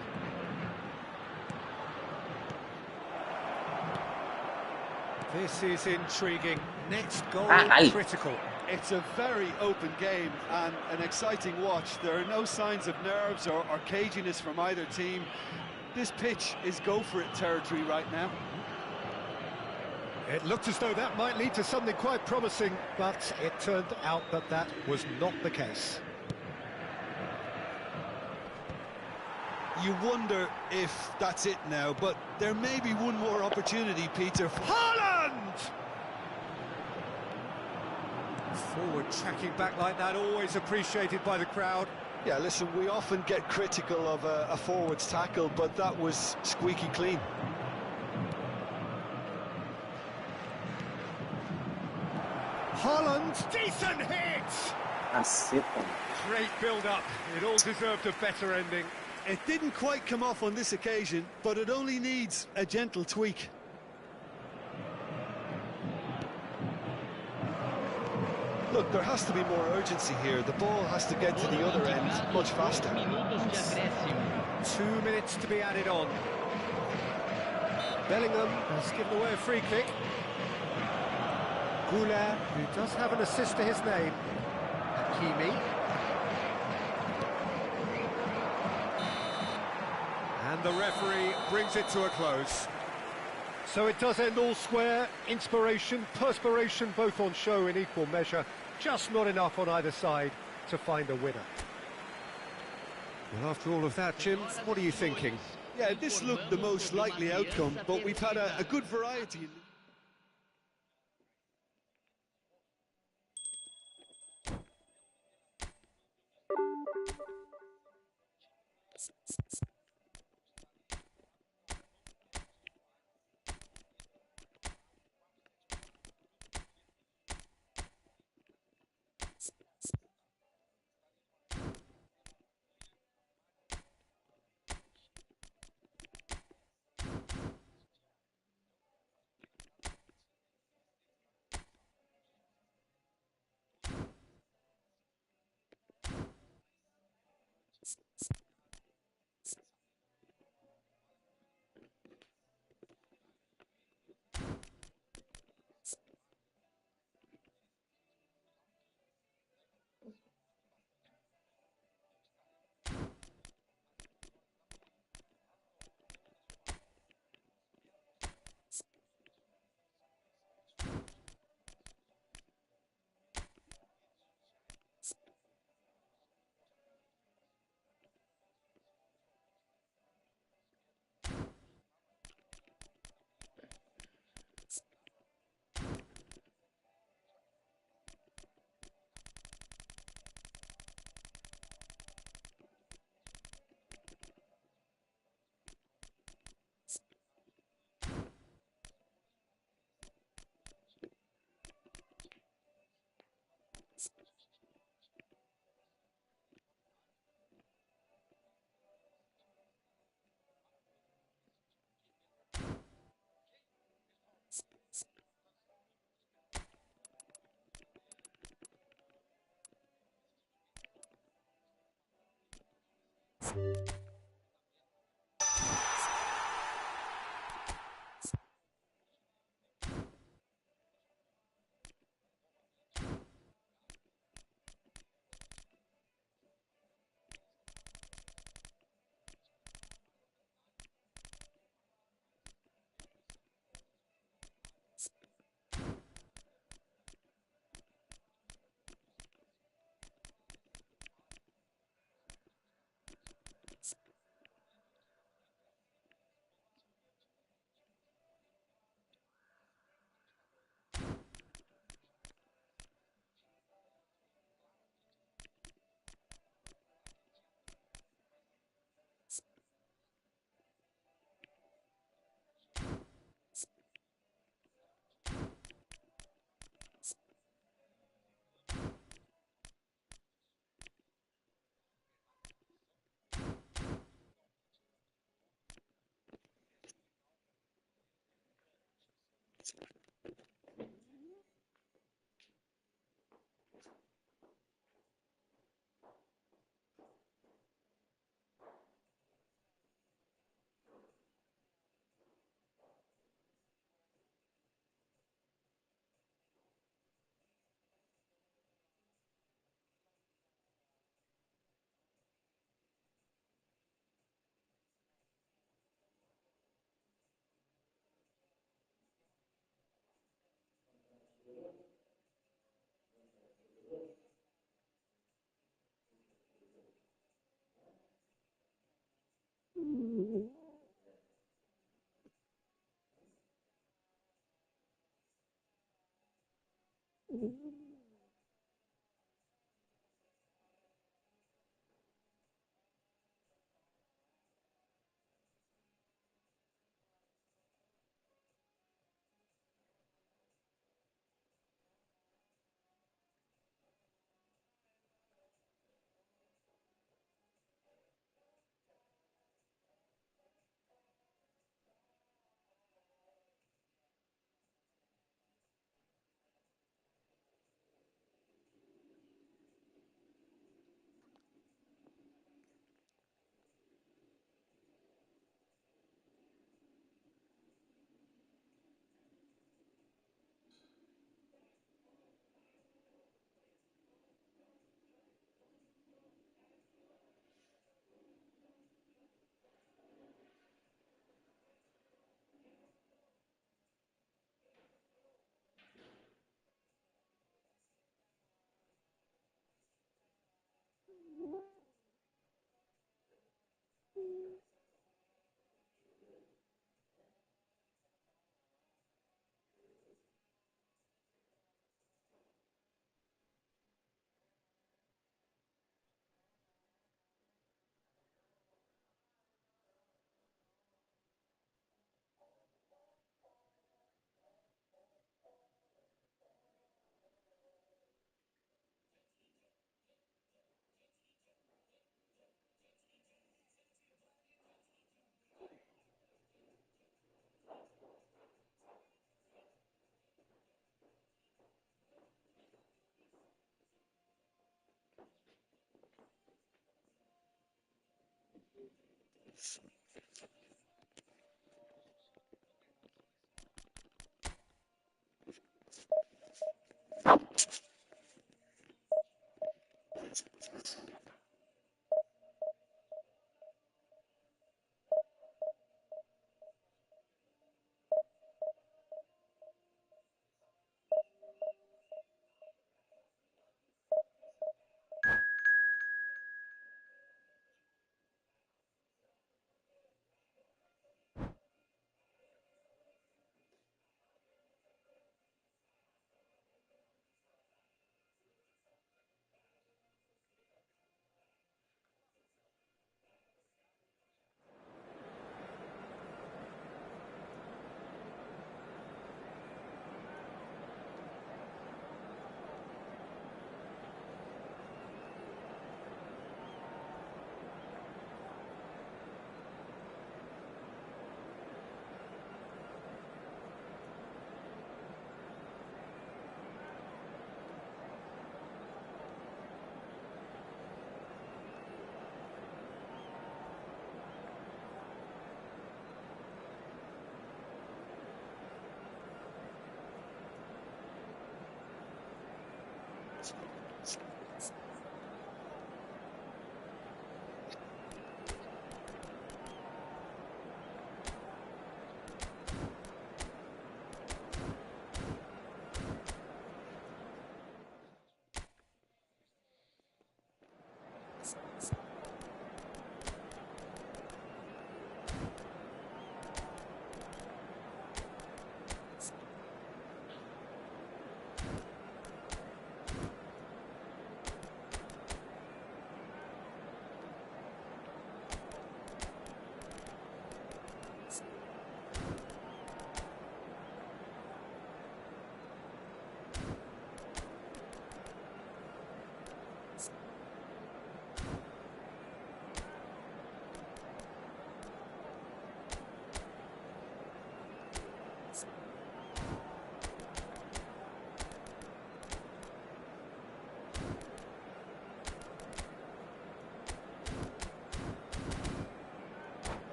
Speaker 3: This is intriguing. Next goal critical.
Speaker 4: It's a very open game and an exciting watch. There are no signs of nerves or caginess from either team. This pitch is go-for-it territory right now.
Speaker 3: It looked as though that might lead to something quite promising, but it turned out that that was not the case.
Speaker 4: You wonder if that's it now, but there may be one more opportunity, Peter.
Speaker 3: Haaland! Forward tracking back like that, always appreciated by the crowd.
Speaker 4: Yeah, listen, we often get critical of a forward's tackle, but that was squeaky clean.
Speaker 3: Haaland, decent hit! Great build-up, it all deserved a better ending.
Speaker 4: It didn't quite come off on this occasion, but it only needs a gentle tweak. Look, there has to be more urgency here. The ball has to get to the other end much faster.
Speaker 3: 2 minutes to be added on. Bellingham has given away a free kick. Gula, who does have an assist to his name. Hakimi. And the referee brings it to a close. So it does end all square. Inspiration, perspiration, both on show in equal measure. Just not enough on either side to find a winner. Well, after all of that, Jim, what are you thinking?
Speaker 4: Yeah, this looked the most likely outcome, but we've had a good variety.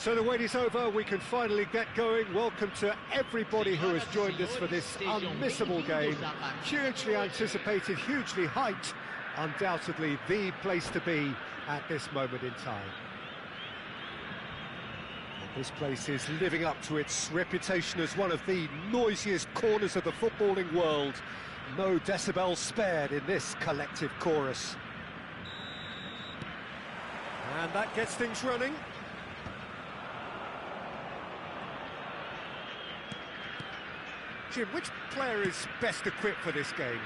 Speaker 3: So the wait is over, we can finally get going. Welcome to everybody who has joined us for this unmissable game. Hugely anticipated, hugely hyped, undoubtedly the place to be at this moment in time. And this place is living up to its reputation as one of the noisiest corners of the footballing world. No decibels spared in this collective chorus. And that gets things running. Jim, which player is best equipped for this game?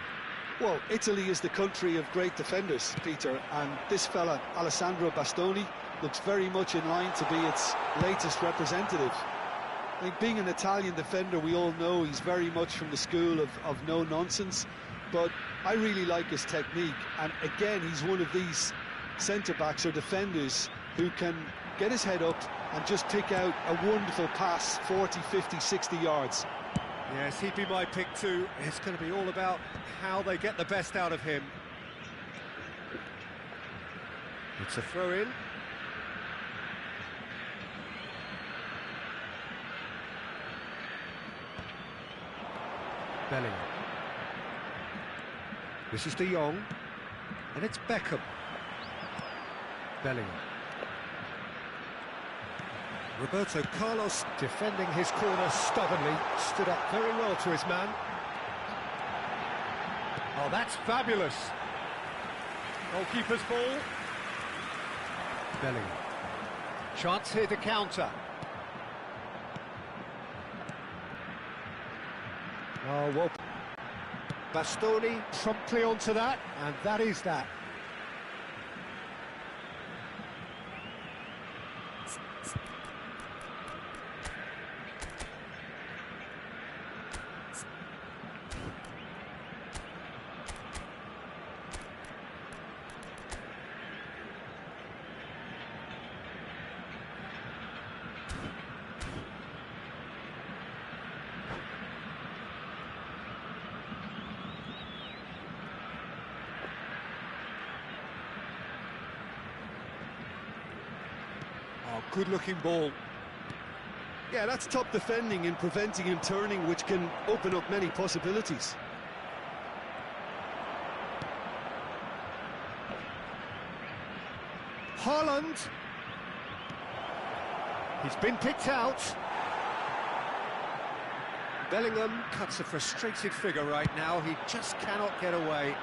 Speaker 4: Well, Italy is the country of great defenders, Peter, and this fella, Alessandro Bastoni, looks very much in line to be its latest representative. I think being an Italian defender, we all know he's very much from the school of no-nonsense, but I really like his technique, and again, he's one of these centre-backs or defenders who can get his head up and just pick out a wonderful pass, 40, 50, 60 yards.
Speaker 3: Yes, he'd be my pick too. It's going to be all about how they get the best out of him. It's a throw-in. Bellingham. This is De Jong, and it's Beckham. Bellingham. Roberto Carlos defending his corner stubbornly, stood up very well to his man. Oh, that's fabulous. Goalkeeper's ball. Bellingham. Chance here to counter. Oh, well. Bastoni promptly onto that, and that is that. Oh, good-looking ball.
Speaker 4: Yeah, that's top defending and preventing him turning, which can open up many possibilities.
Speaker 3: Haaland. He's been picked out. Bellingham cuts a frustrated figure right now. He just cannot get away.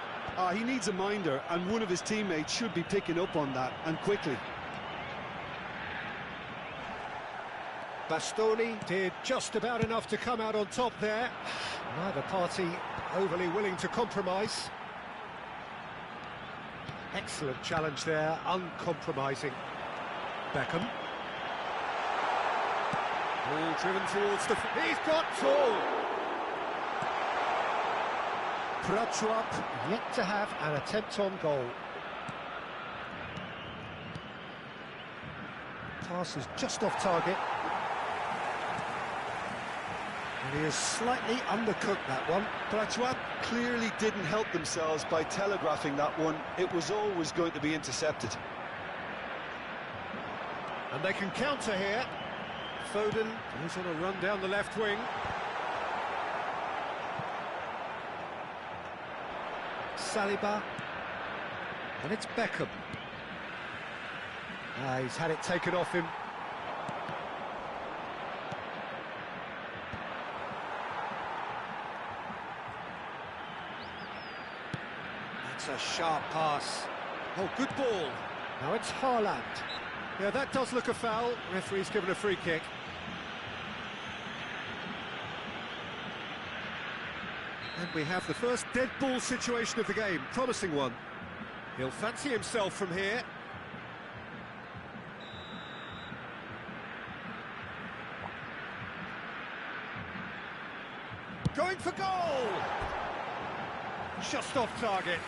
Speaker 4: He needs a minder, and one of his teammates should be picking up on that, and quickly.
Speaker 3: Bastoni did just about enough to come out on top there. Neither party overly willing to compromise. Excellent challenge there, uncompromising. Beckham. Ball driven towards the... He's got two! Prachuap yet to have an attempt on goal. Pass is just off target. And he has slightly undercooked that one.
Speaker 4: Prachuap clearly didn't help themselves by telegraphing that one. It was always going to be intercepted.
Speaker 3: And they can counter here. Foden goes on a run down the left wing. Saliba. And it's Beckham. He's had it taken off him. That's a sharp pass. Oh, good ball. Now it's Haaland. Yeah, that does look a foul. Referee's given a free kick. And we have the first dead ball situation of the game. Promising one. He'll fancy himself from here. Going for goal! Just off target.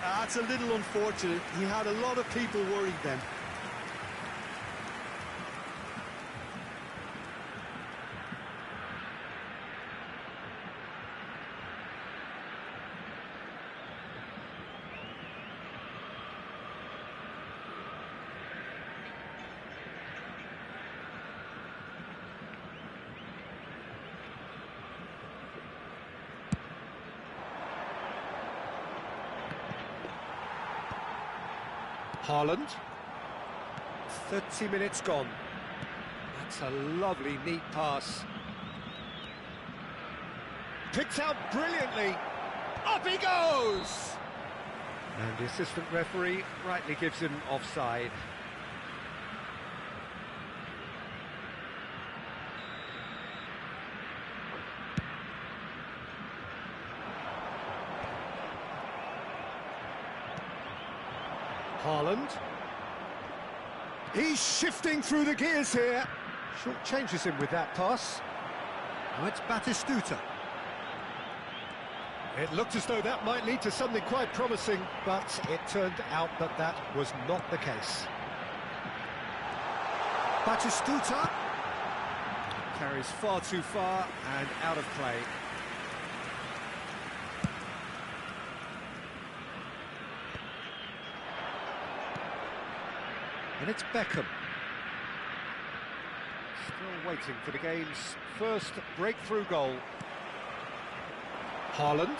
Speaker 4: That's a little unfortunate. He had a lot of people worried then.
Speaker 3: Haaland. 30 minutes gone. That's a lovely, neat pass. Picked out brilliantly. Up he goes! And the assistant referee rightly gives him offside. Haaland. He's shifting through the gears here. Short changes him with that pass. Now it's Batistuta. It looked as though that might lead to something quite promising, but it turned out that that was not the case. Batistuta carries far too far and out of play. And it's Beckham. Still waiting for the game's first breakthrough goal. Haaland.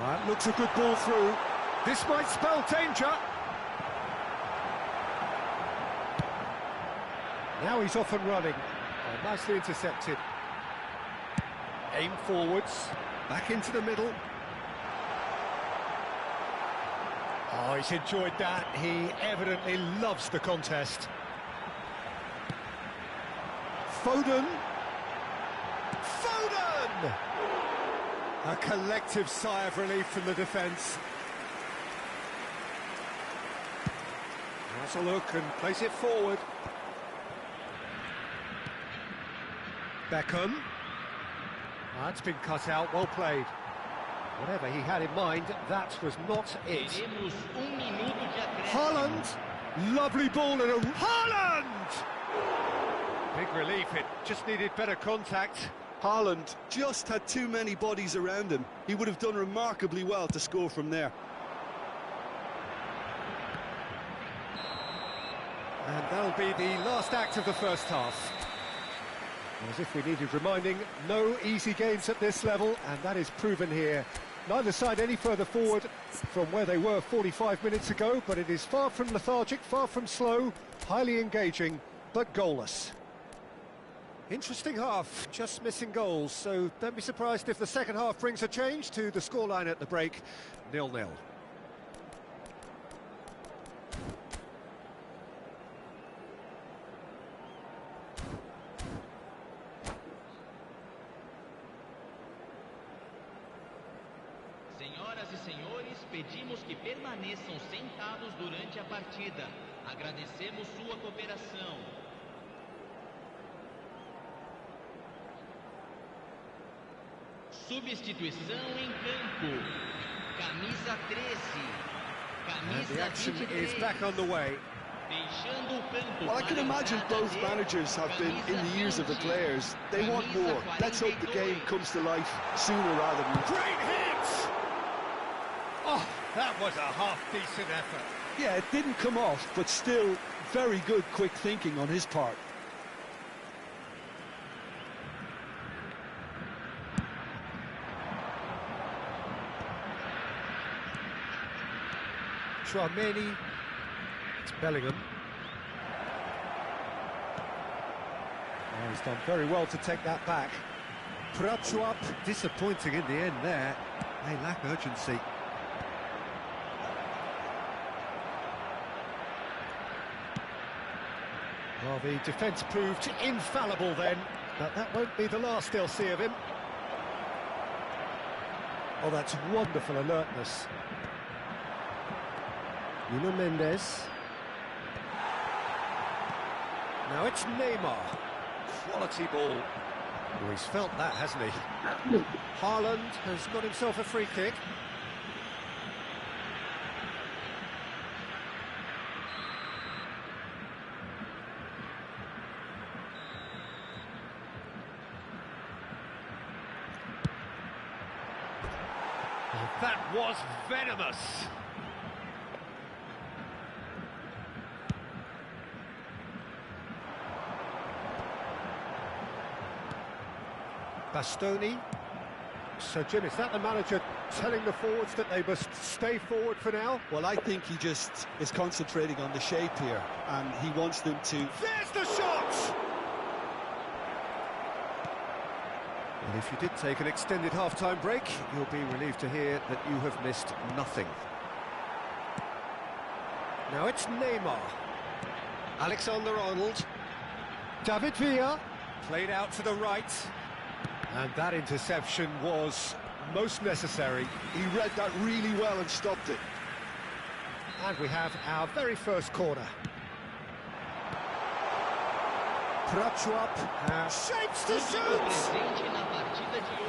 Speaker 3: That looks a good ball through. This might spell danger. Now he's off and running. Oh, nicely intercepted. Aim forwards, back into the middle. Oh, he's enjoyed that. He evidently loves the contest. Foden! Foden! A collective sigh of relief from the defence. Has a look and place it forward. Beckham. That's been cut out, well played. Whatever he had in mind, that was not it. Haaland! Lovely ball and a... Haaland! Big relief, it just needed better contact.
Speaker 4: Haaland just had too many bodies around him. He would have done remarkably well to score from there.
Speaker 3: And that'll be the last act of the first half. As if we needed reminding, no easy games at this level, and that is proven here. Neither side any further forward from where they were 45 minutes ago, but it is far from lethargic, far from slow, highly engaging, but goalless. Interesting half, just missing goals, so don't be surprised if the second half brings a change to the scoreline at the break, 0-0.
Speaker 7: Senhoras e senhores, pedimos que permaneçam sentados durante a partida. Agradecemos sua cooperação. Substituição em campo. Camisa 13.
Speaker 3: And the
Speaker 7: Camisa
Speaker 3: action
Speaker 7: 23.
Speaker 3: is back on the way.
Speaker 7: Deixando o campo.
Speaker 4: Well, I can imagine both managers have been in the ears of the players. They want more. Let's hope the game comes to life sooner rather than...
Speaker 3: Great hit! Oh, that was a half-decent effort.
Speaker 4: Yeah, it didn't come off, but still very good quick thinking on his part.
Speaker 3: Chouameni, it's Bellingham. Oh, he's done very well to take that back. Prachuap, disappointing in the end there. They lack urgency. Well, the defence proved infallible then, but that won't be the last they'll see of him. Oh, that's wonderful alertness. Nuno Mendes. Now it's Neymar. Quality ball. Oh, he's felt that, hasn't he? Haaland has got himself a free kick. Oh, that was venomous. Bastoni. So, Jim, is that the manager telling the forwards that they must stay forward for now?
Speaker 4: Well, I think he just is concentrating on the shape here, and he wants them to...
Speaker 3: There's the shot! Well, if you did take an extended half-time break, you'll be relieved to hear that you have missed nothing. Now it's Neymar. Alexander-Arnold. David Villa. Played out to the right. And that interception was most necessary.
Speaker 4: He read that really well and stopped it.
Speaker 3: And we have our very first corner. Prachuap shapes to shoot!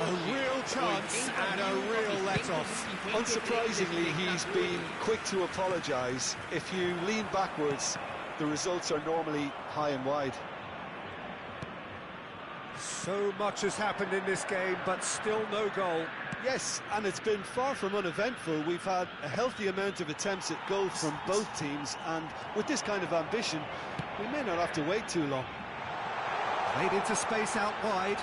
Speaker 3: A real chance and a real let-off.
Speaker 4: Unsurprisingly, he's been quick to apologise. If you lean backwards, the results are normally high and wide.
Speaker 3: So much has happened in this game, but still no goal.
Speaker 4: Yes, and it's been far from uneventful. We've had a healthy amount of attempts at goal from both teams, and with this kind of ambition, we may not have to wait too long.
Speaker 3: Played into space out wide.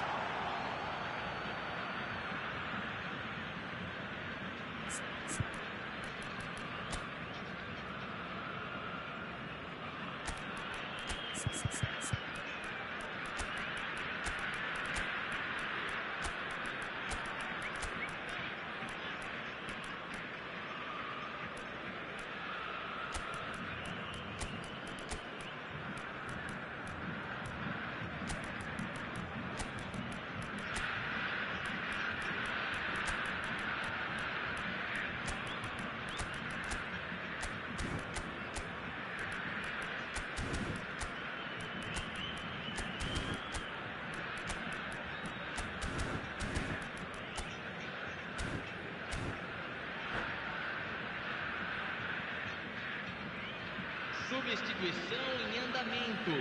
Speaker 7: Substituição em andamento.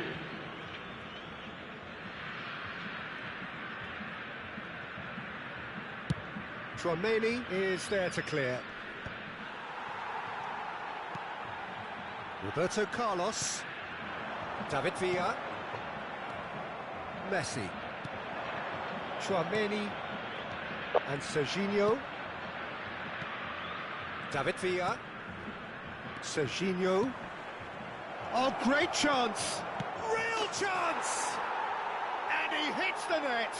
Speaker 3: Mamae is there to clear. Roberto Carlos. David Villa. Messi. Mamae and Serginho. David Villa. Serginho. Oh, great chance! Real chance! And he hits the net!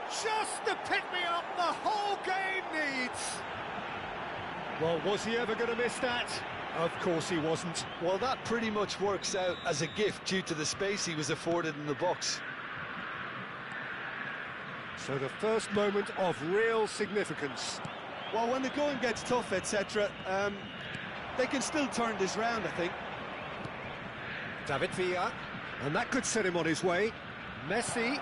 Speaker 3: Just the pick-me-up the whole game needs! Well, was he ever going to miss that? Of course he wasn't.
Speaker 4: Well, that pretty much works out as a gift due to the space he was afforded in the box.
Speaker 3: So the first moment of real significance.
Speaker 4: Well, when the going gets tough, etc., they can still turn this round, I think.
Speaker 3: David Villa, and that could set him on his way. Messi.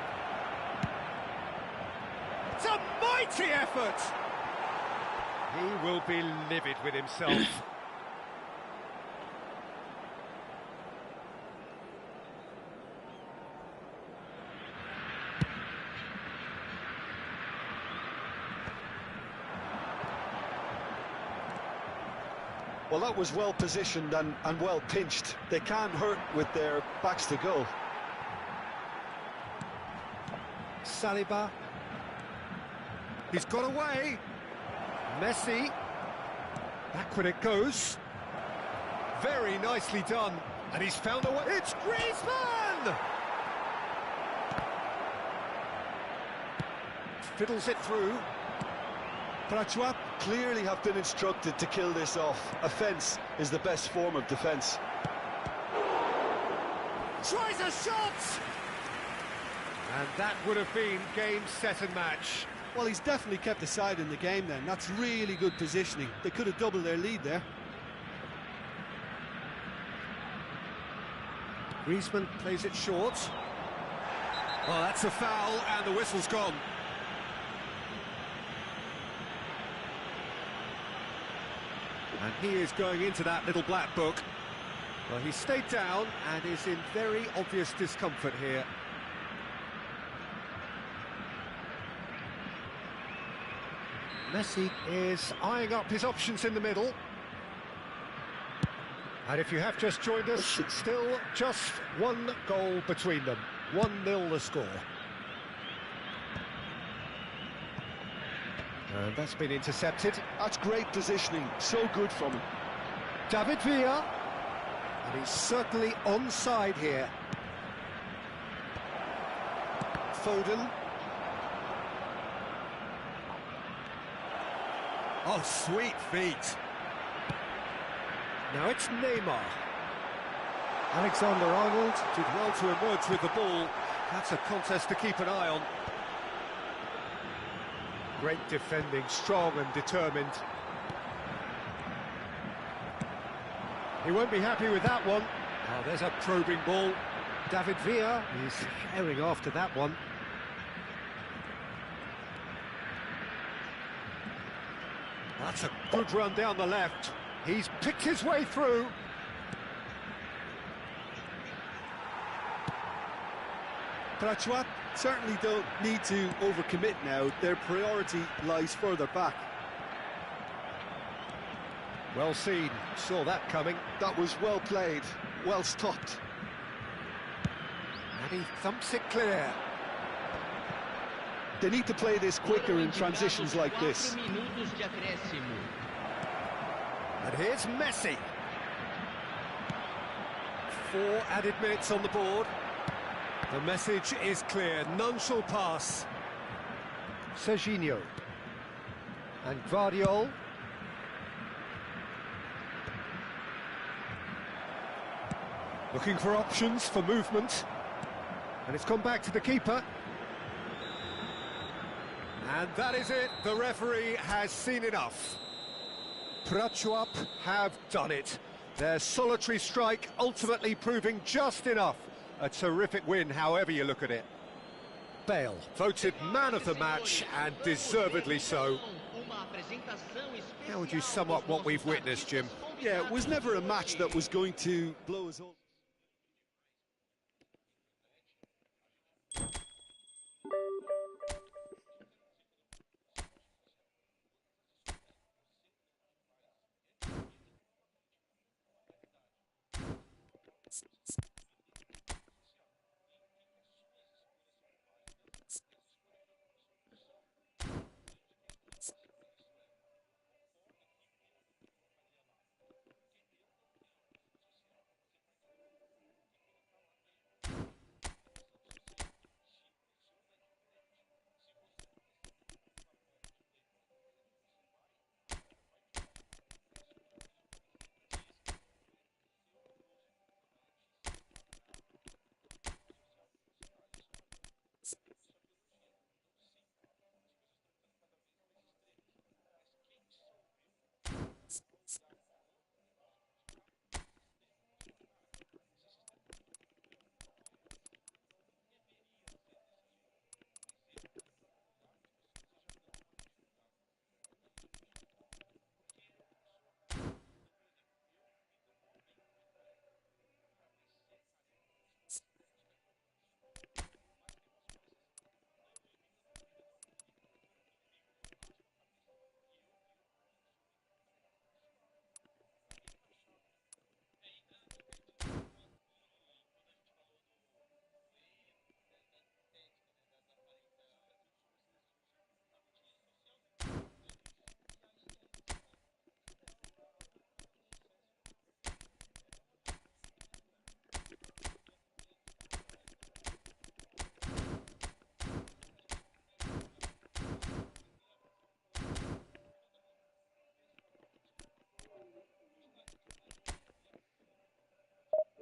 Speaker 3: It's a mighty effort! He will be livid with himself.
Speaker 4: Well, that was well positioned and well pinched. They can't hurt with their backs to goal.
Speaker 3: Saliba. He's got away. Messi. Backward it goes. Very nicely done. And he's found a way. It's Griezmann! Fiddles it through.
Speaker 4: Braia clearly have been instructed to kill this off. Offence is the best form of defence.
Speaker 3: Tries a shot! And that would have been game, set and match.
Speaker 4: Well, he's definitely kept the side in the game then. That's really good positioning. They could have doubled their lead there.
Speaker 3: Griezmann plays it short. Oh, that's a foul, and the whistle's gone. And he is going into that little black book. Well, he stayed down and is in very obvious discomfort here. Messi is eyeing up his options in the middle. And if you have just joined us, still just one goal between them. 1-0 the score. And that's been intercepted.
Speaker 4: That's great positioning, so good from him.
Speaker 3: David Villa. And he's certainly onside here. Foden. Oh, sweet feet. Now it's Neymar. Alexander-Arnold did well to emerge with the ball. That's a contest to keep an eye on. Great defending, strong and determined. He won't be happy with that one. Oh, there's a probing ball. David Villa is herring after that one. That's a good run down the left. He's picked his way through.
Speaker 4: Braia certainly don't need to overcommit now. Their priority lies further back.
Speaker 3: Well seen, saw that coming.
Speaker 4: That was well played, well stopped.
Speaker 3: And he thumps it clear.
Speaker 4: They need to play this quicker in transitions like this.
Speaker 3: And here's Messi. 4 added minutes on the board. The message is clear, none shall pass. Serginho. And Guardiol. Looking for options for movement. And it's gone back to the keeper. And that is it, the referee has seen enough. Braia have done it. Their solitary strike ultimately proving just enough. A terrific win, however you look at it. Bale, voted man of the match, and deservedly so. How would you sum up what we've witnessed, Jim?
Speaker 4: Yeah, it was never a match that was going to blow us all.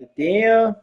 Speaker 1: Eu tenho.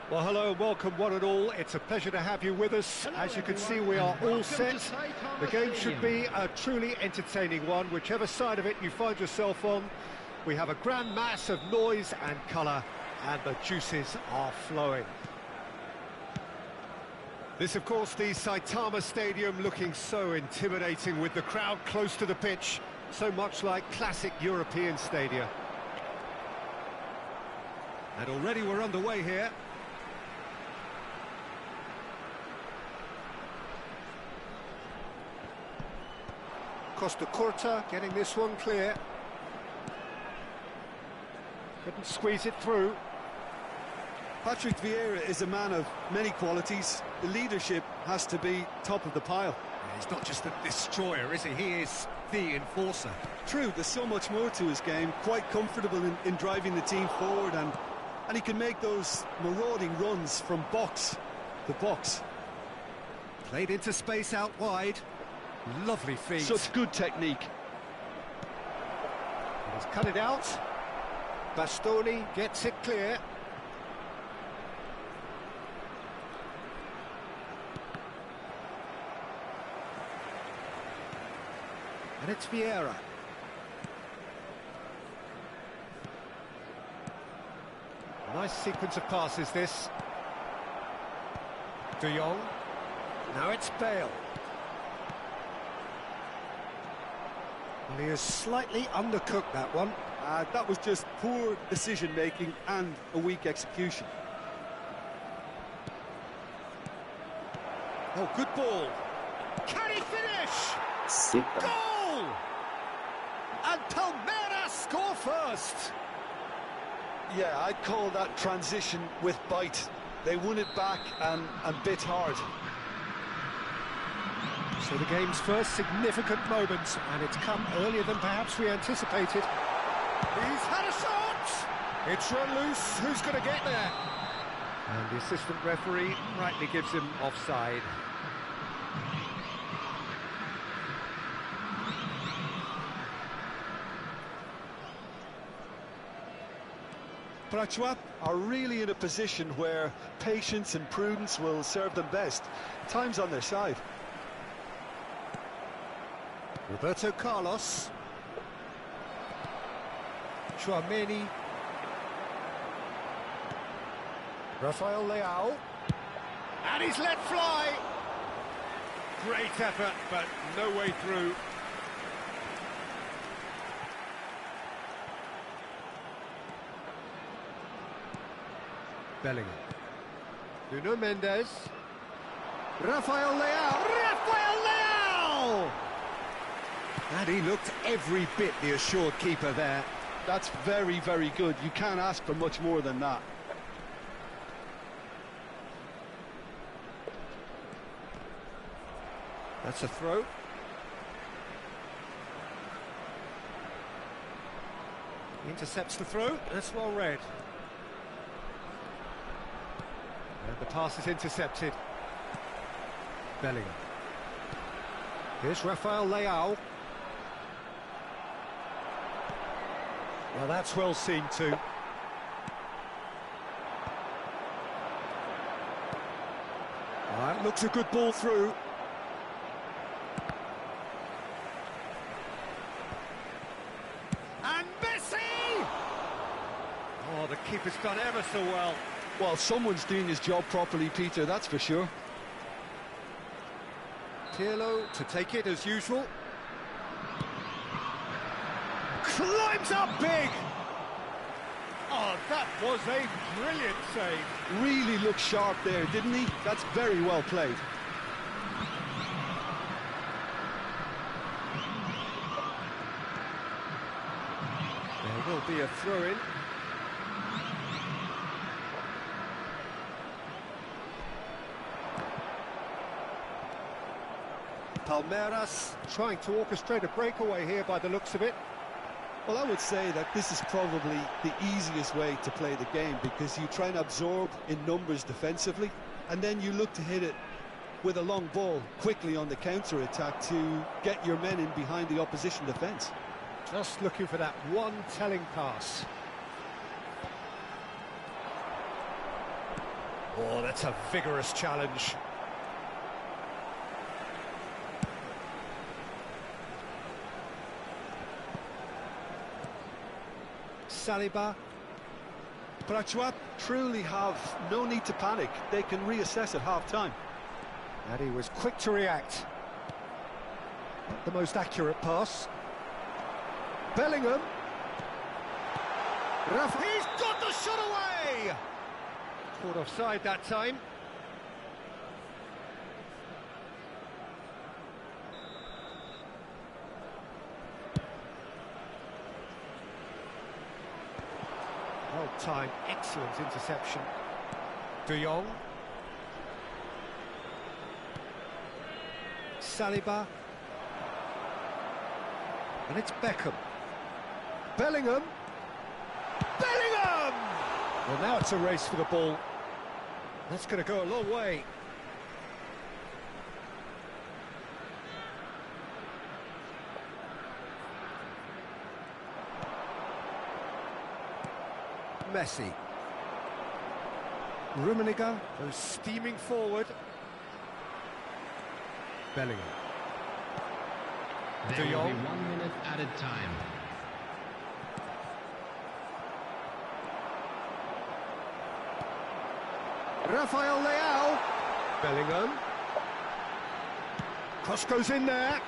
Speaker 3: Well, hello and welcome one and all. It's a pleasure to have you with us. As you can see, we are all set. The game should be a truly entertaining one, whichever side of it you find yourself on. We have a grand mass of noise and colour, and the juices are flowing. This, of course, the Saitama Stadium, looking so intimidating with the crowd close to the pitch, so much like classic European stadia.
Speaker 5: And already we're underway here.
Speaker 3: Costa Curta getting this one clear. Couldn't squeeze it through.
Speaker 4: Patrick Vieira is a man of many qualities. The leadership has to be top of the pile.
Speaker 5: Yeah, he's not just a destroyer, is he? He is the enforcer.
Speaker 4: True, there's so much more to his game. Quite comfortable in driving the team forward, and he can make those marauding runs from box to box.
Speaker 5: Played into space out wide. Lovely feet.
Speaker 4: Such good technique.
Speaker 3: He's cut it out. Bastoni gets it clear. And it's Vieira. Nice sequence of passes, this. De Jong. Now it's Bale. Well, he has slightly undercooked that one.
Speaker 4: That was just poor decision-making and a weak execution.
Speaker 3: Oh, good ball. Can he finish?
Speaker 1: Sit down.
Speaker 3: Goal! And Palmeiras score first.
Speaker 4: Yeah, I'd call that transition with bite. They won it back and bit hard.
Speaker 3: So the game's first significant moment, and it's come earlier than perhaps we anticipated. He's had a shot! It's run loose. Who's going to get there? And the assistant referee rightly gives him offside.
Speaker 4: Braia are really in a position where patience and prudence will serve them best. Time's on their side.
Speaker 3: Roberto Carlos. Chouameni. Rafael Leao. And he's let fly. Great effort, but no way through. Bellingham. Nuno Mendes. Rafael Leao. Rafael Leao! And he looked every bit the assured keeper there.
Speaker 4: That's very, very good. You can't ask for much more than that.
Speaker 3: That's a throw. Intercepts the throw. That's well read. And the pass is intercepted. Bellingham. Here's Rafael Leao. Well, that's well seen too. That looks a good ball through. And Messi! Oh, the keeper's done ever so well.
Speaker 4: Well, someone's doing his job properly, Peter, that's for sure.
Speaker 3: Pirlo to take it as usual. Climbs up big! Oh, that was a brilliant save.
Speaker 4: Really looked sharp there, didn't he? That's very well played.
Speaker 3: There will be a throw-in. Palmeiras trying to orchestrate a breakaway here by the looks of it.
Speaker 4: Well, I would say that this is probably the easiest way to play the game, because you try and absorb in numbers defensively, and then you look to hit it with a long ball quickly on the counter-attack to get your men in behind the opposition defence.
Speaker 3: Just looking for that one telling pass. Oh, that's a vigorous challenge. Saliba.
Speaker 4: Braia truly have no need to panic. They can reassess at half-time.
Speaker 3: And he was quick to react. Not the most accurate pass. Bellingham. He's got the shot away! Caught offside that time. Well timed, excellent interception. De Jong. Saliba. And it's Beckham. Bellingham. Bellingham! Well, now it's a race for the ball. That's going to go a long way. Messi. Rummenigge goes steaming forward. Bellingham.
Speaker 8: There will be 1 minute added time.
Speaker 3: Rafael Leao. Bellingham. Cross goes in there.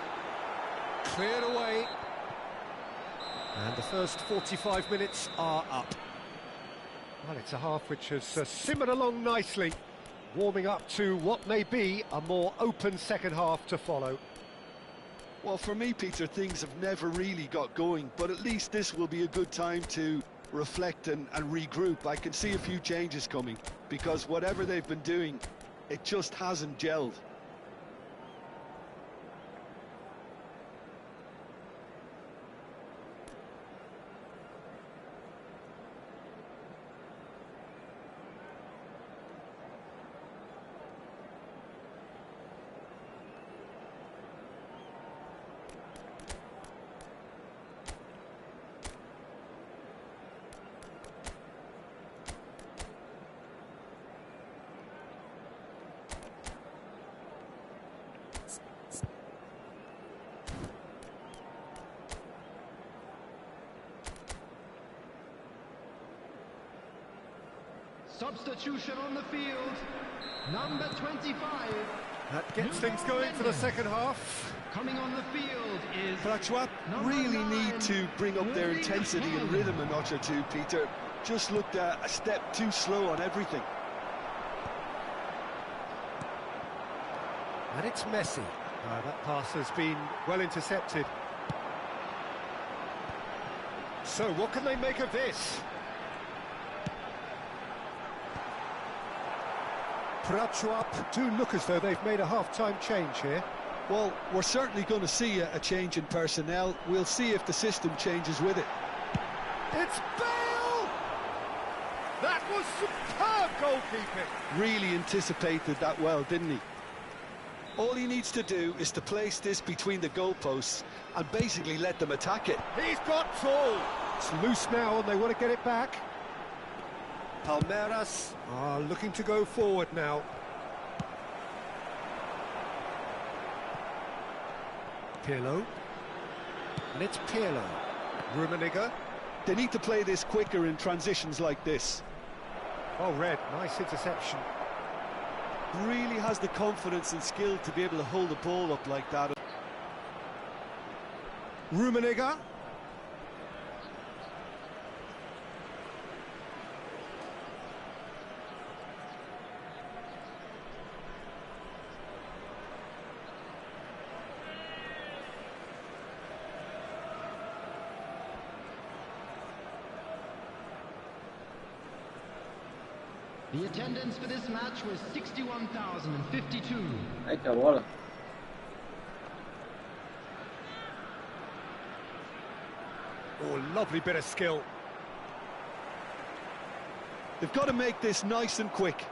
Speaker 3: Cleared away. And the first 45 minutes are up. Well, it's a half which has simmered along nicely, warming up to what may be a more open second half to follow.
Speaker 4: Well, for me, Peter, things have never really got going, but at least this will be a good time to reflect and regroup. I can see a few changes coming, because whatever they've been doing, it just hasn't gelled.
Speaker 8: Substitution on the field, number 25.
Speaker 3: That gets things going for the second half.
Speaker 8: Coming on the field is...
Speaker 4: Braia really need to bring up their intensity and rhythm a notch or two, Peter. Just looked a step too slow on everything.
Speaker 3: And it's Messi. That pass has been well intercepted. So what can they make of this? Braia do look as though they've made a half-time change here.
Speaker 4: Well, we're certainly going to see a change in personnel. We'll see if the system changes with it.
Speaker 3: It's Bale! That was superb goalkeeping.
Speaker 4: Really anticipated that well, didn't he? All he needs to do is to place this between the goalposts and basically let them attack it.
Speaker 3: He's got full. It's loose now and they want to get it back. Palmeiras are looking to go forward now. Pirlo. And it's Pirlo. Rummenigge.
Speaker 4: They need to play this quicker in transitions like this.
Speaker 3: Oh, Red, nice interception.
Speaker 4: Really has the confidence and skill to be able to hold the ball up like that.
Speaker 3: Rummenigge.
Speaker 8: The attendance for this match was 61,052.
Speaker 1: Aí que a bola.
Speaker 3: Oh, lovely bit of skill.
Speaker 4: They've got to make this nice and quick.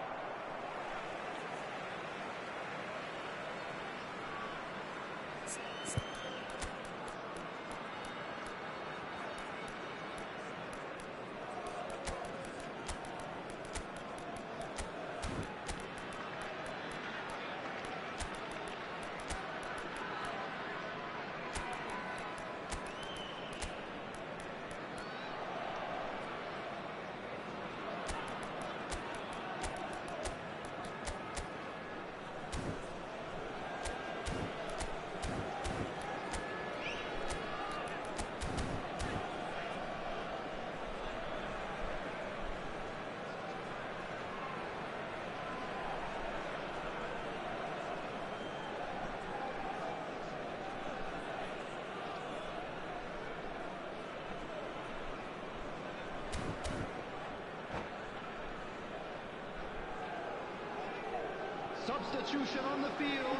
Speaker 8: Substitution on the field.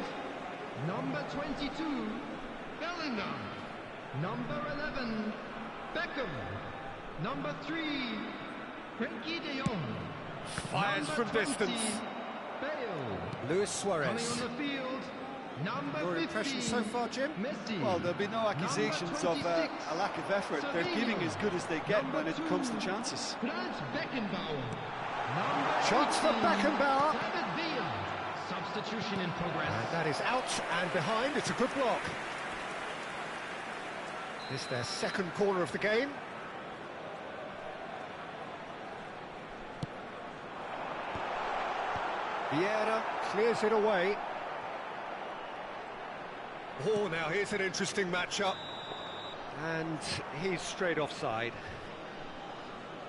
Speaker 8: Number 22, Bellingham. Number 11, Beckham. Number 3, Frenkie de Jong.
Speaker 3: Fires
Speaker 8: Number
Speaker 3: from
Speaker 8: 20,
Speaker 3: distance.
Speaker 8: Bale.
Speaker 5: Luis Suarez.
Speaker 8: Coming on the field, number
Speaker 5: Your
Speaker 8: 15,
Speaker 5: impression so far, Jim?
Speaker 8: Messi.
Speaker 4: Well, there'll be no accusations of a lack of effort. They're giving as good as they get when it comes to chances.
Speaker 8: Franz Beckenbauer. Number
Speaker 3: Chance for
Speaker 8: 18,
Speaker 3: Beckenbauer.
Speaker 8: David Villa. Substitution in progress.
Speaker 3: And that is out and behind. It's a good block. It's their second corner of the game. Vieira clears it away. Oh, now here's an interesting matchup. And he's straight offside.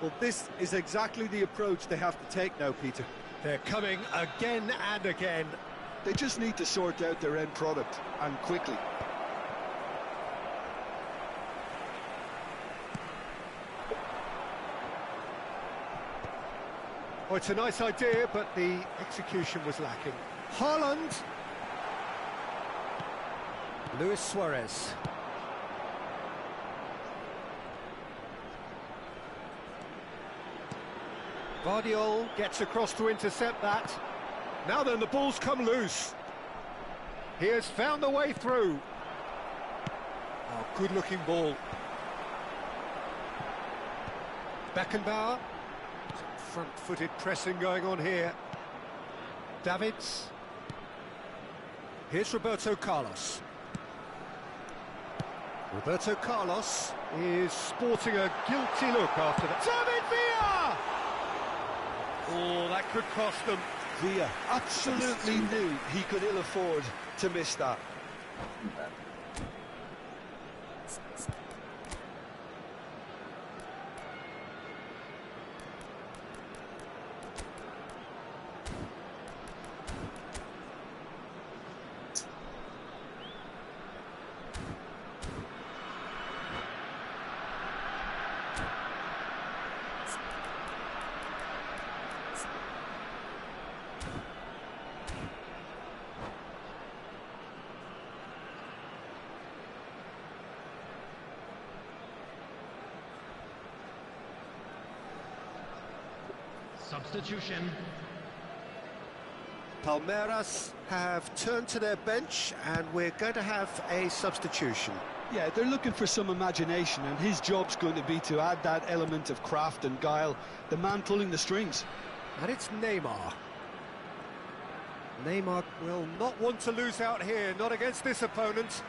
Speaker 4: Well, this is exactly the approach they have to take now, Peter.
Speaker 3: They're coming again and again.
Speaker 4: They just need to sort out their end product, and quickly.
Speaker 3: Oh, it's a nice idea, but the execution was lacking. Haaland.
Speaker 5: Luis Suarez.
Speaker 3: Guardiola gets across to intercept that. Now then, the ball's come loose. He has found the way through. Oh, good-looking ball. Beckenbauer. Some front-footed pressing going on here. Davids. Here's Roberto Carlos. Roberto Carlos is sporting a guilty look after that. David Villa! Oh, that could cost them.
Speaker 4: Villa absolutely knew he could ill afford to miss that.
Speaker 8: Substitution.
Speaker 5: Palmeiras have turned to their bench, and we're going to have a substitution.
Speaker 4: Yeah, they're looking for some imagination, and his job's going to be to add that element of craft and guile, the man pulling the strings.
Speaker 5: And it's Neymar.
Speaker 3: Neymar will not want to lose out here, not against this opponent.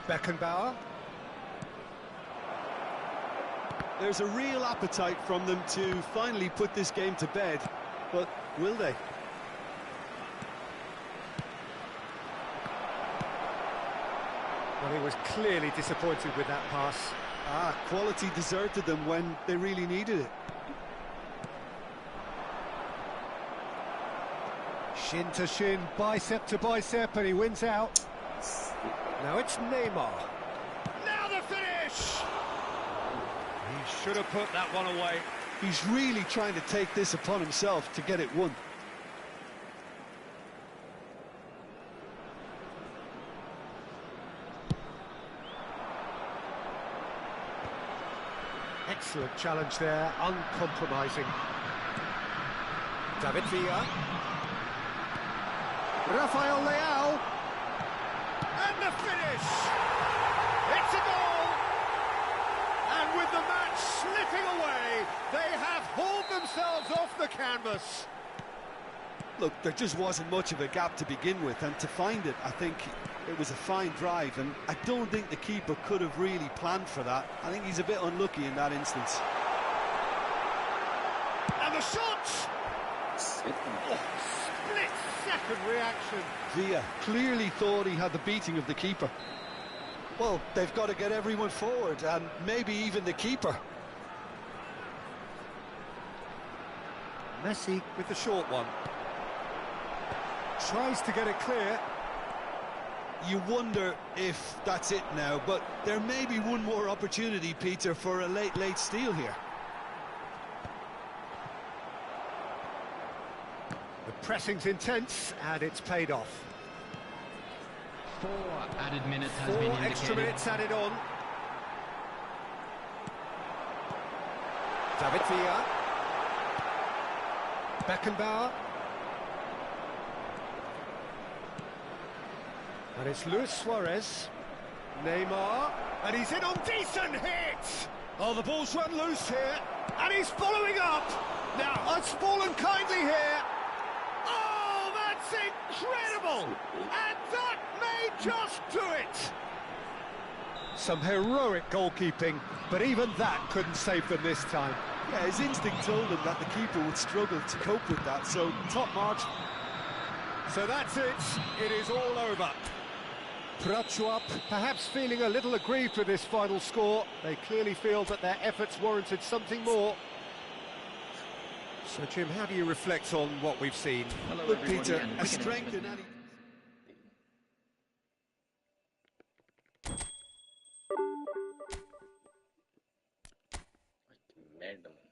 Speaker 3: Beckenbauer.
Speaker 4: There's a real appetite from them to finally put this game to bed, but will they?
Speaker 3: Well, he was clearly disappointed with that pass.
Speaker 4: Quality deserted them when they really needed it.
Speaker 3: Shin to shin, bicep to bicep, and he wins out. Now it's Neymar. Now the finish! He should have put that one away.
Speaker 4: He's really trying to take this upon himself to get it won.
Speaker 3: Excellent challenge there, uncompromising. David Villa. Rafael Leao. And the finish! It's a goal! And with the match slipping away, they have hauled themselves off the canvas.
Speaker 4: Look, there just wasn't much of a gap to begin with, and to find it, I think it was a fine drive, and I don't think the keeper could have really planned for that. I think he's a bit unlucky in that instance.
Speaker 3: And the shot! Oh, split-second reaction.
Speaker 4: Villa clearly thought he had the beating of the keeper. Well, they've got to get everyone forward, and maybe even the keeper.
Speaker 3: Messi with the short one. Tries to get it clear.
Speaker 4: You wonder if that's it now, but there may be one more opportunity, Peter, for a late steal here.
Speaker 3: pressing's intense, and it's paid off.
Speaker 8: 4 added minutes has been
Speaker 3: 4
Speaker 8: indicated.
Speaker 3: extra minutes added on. David Villa. Beckenbauer. And it's Luis Suarez. Neymar. And he's in on decent hit! Oh, the ball's run loose here. And he's following up. Now, it's fallen kindly here. Oh, that's incredible! And that may just do it! Some heroic goalkeeping, but even that couldn't save them this time.
Speaker 4: Yeah, his instinct told him that the keeper would struggle to cope with that, so top marks.
Speaker 3: So that's it. It is all over. Prachuap perhaps feeling a little aggrieved with this final score. They clearly feel that their efforts warranted something more. So, Jim, how do you reflect on what we've seen?
Speaker 8: Hello,
Speaker 4: Look,
Speaker 8: everybody,
Speaker 4: Peter,
Speaker 8: and
Speaker 4: a
Speaker 8: quick
Speaker 4: strength in
Speaker 8: announcement.
Speaker 4: any...
Speaker 1: Que merda, mano.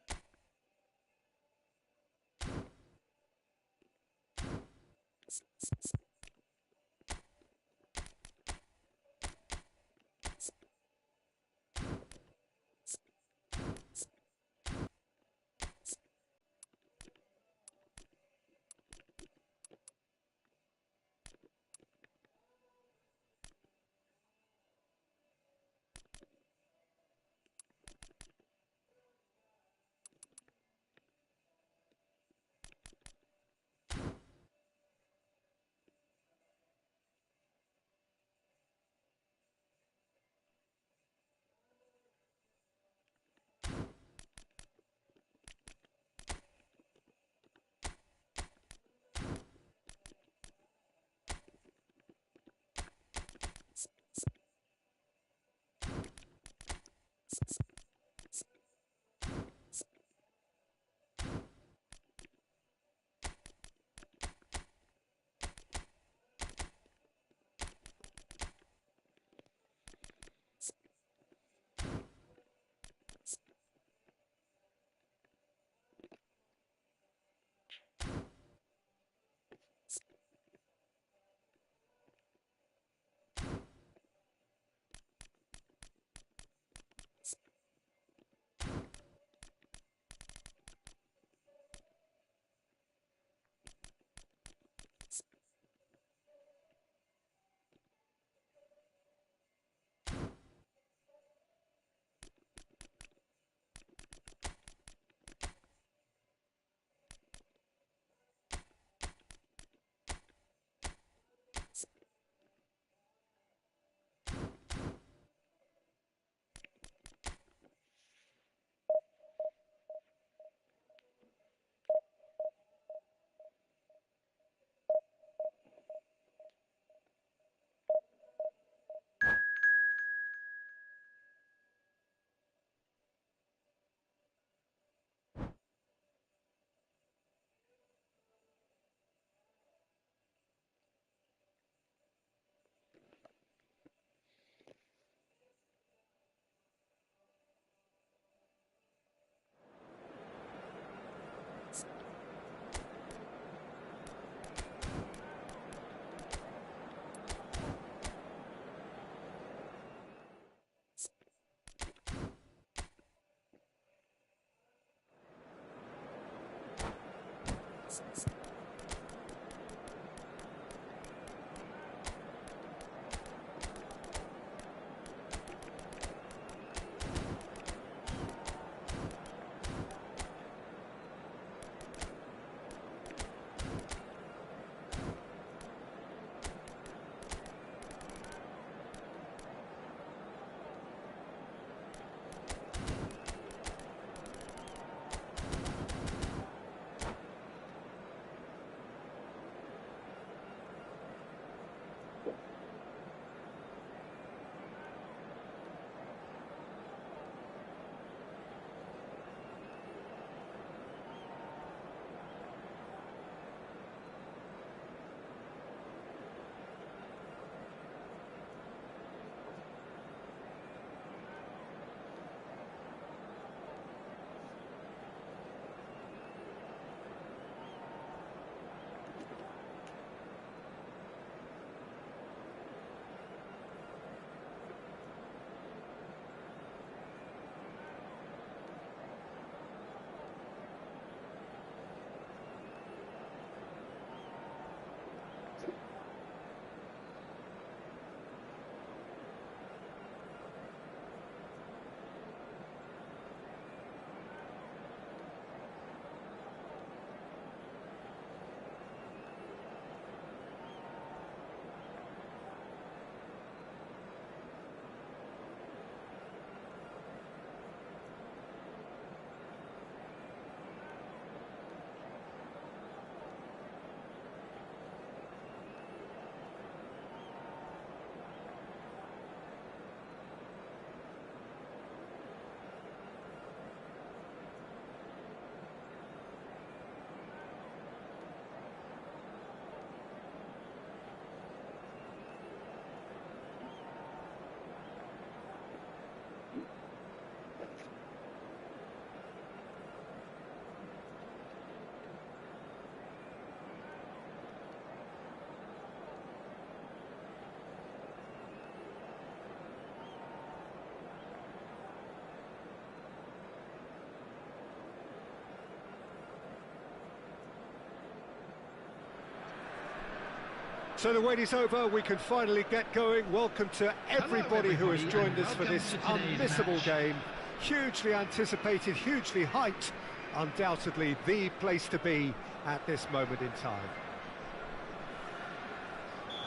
Speaker 3: So the wait is over, we can finally get going. Welcome to everybody who has joined us for this unmissable game. Hugely anticipated, hugely hyped, undoubtedly the place to be at this moment in time.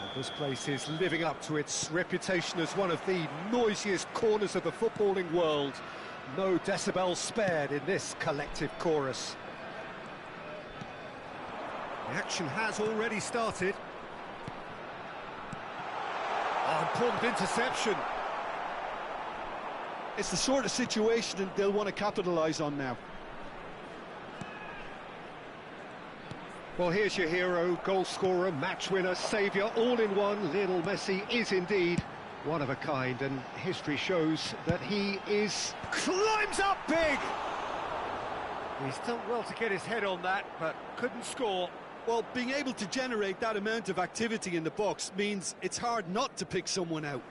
Speaker 3: And this place is living up to its reputation as one of the noisiest corners of the footballing world. No decibels spared in this collective chorus. The action has already started. Oh, important interception.
Speaker 4: It's the sort of situation that they'll want to capitalise on now.
Speaker 3: Well, here's your hero, goal scorer, match winner, saviour, all in one. Lionel Messi is indeed one of a kind, and history shows that he climbs up big. He's done well to get his head on that, but couldn't score.
Speaker 4: Well, being able to generate that amount of activity in the box means it's hard not to pick someone out.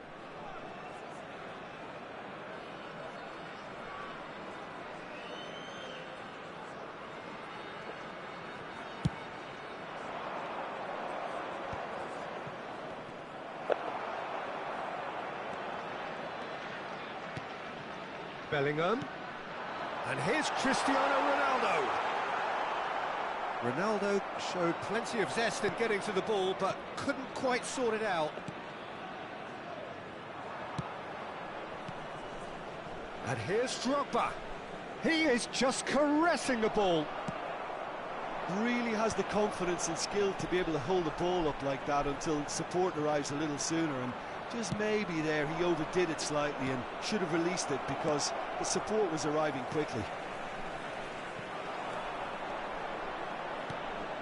Speaker 3: Bellingham. And here's Cristiano Ronaldo. Ronaldo showed plenty of zest in getting to the ball, but couldn't quite sort it out. And here's Drogba. He is just caressing the ball.
Speaker 4: Really has the confidence and skill to be able to hold the ball up like that until support arrives a little sooner, and just maybe there he overdid it slightly and should have released it because the support was arriving quickly.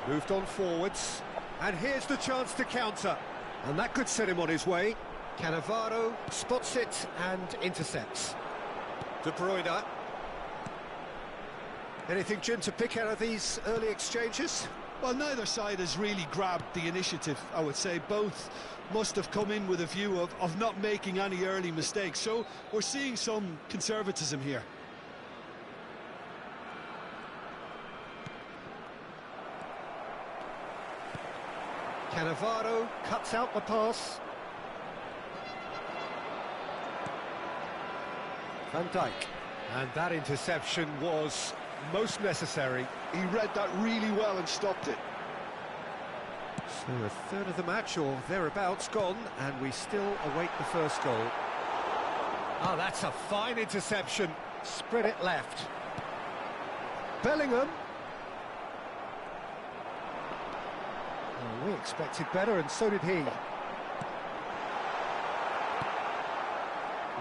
Speaker 3: Moved on forwards, and here's the chance to counter, and that could set him on his way. Cannavaro spots it and intercepts. De Bruyne. Anything, Jim, to pick out of these early exchanges?
Speaker 4: Well, neither side has really grabbed the initiative, I would say. Both must have come in with a view of not making any early mistakes, so we're seeing some conservatism here.
Speaker 3: Cannavaro cuts out the pass. Van Dijk. And that interception was most necessary.
Speaker 4: He read that really well and stopped it.
Speaker 3: So a third of the match or thereabouts gone, and we still await the first goal. Oh, that's a fine interception. Spread it left. Bellingham. Well, we expected better, and so did he.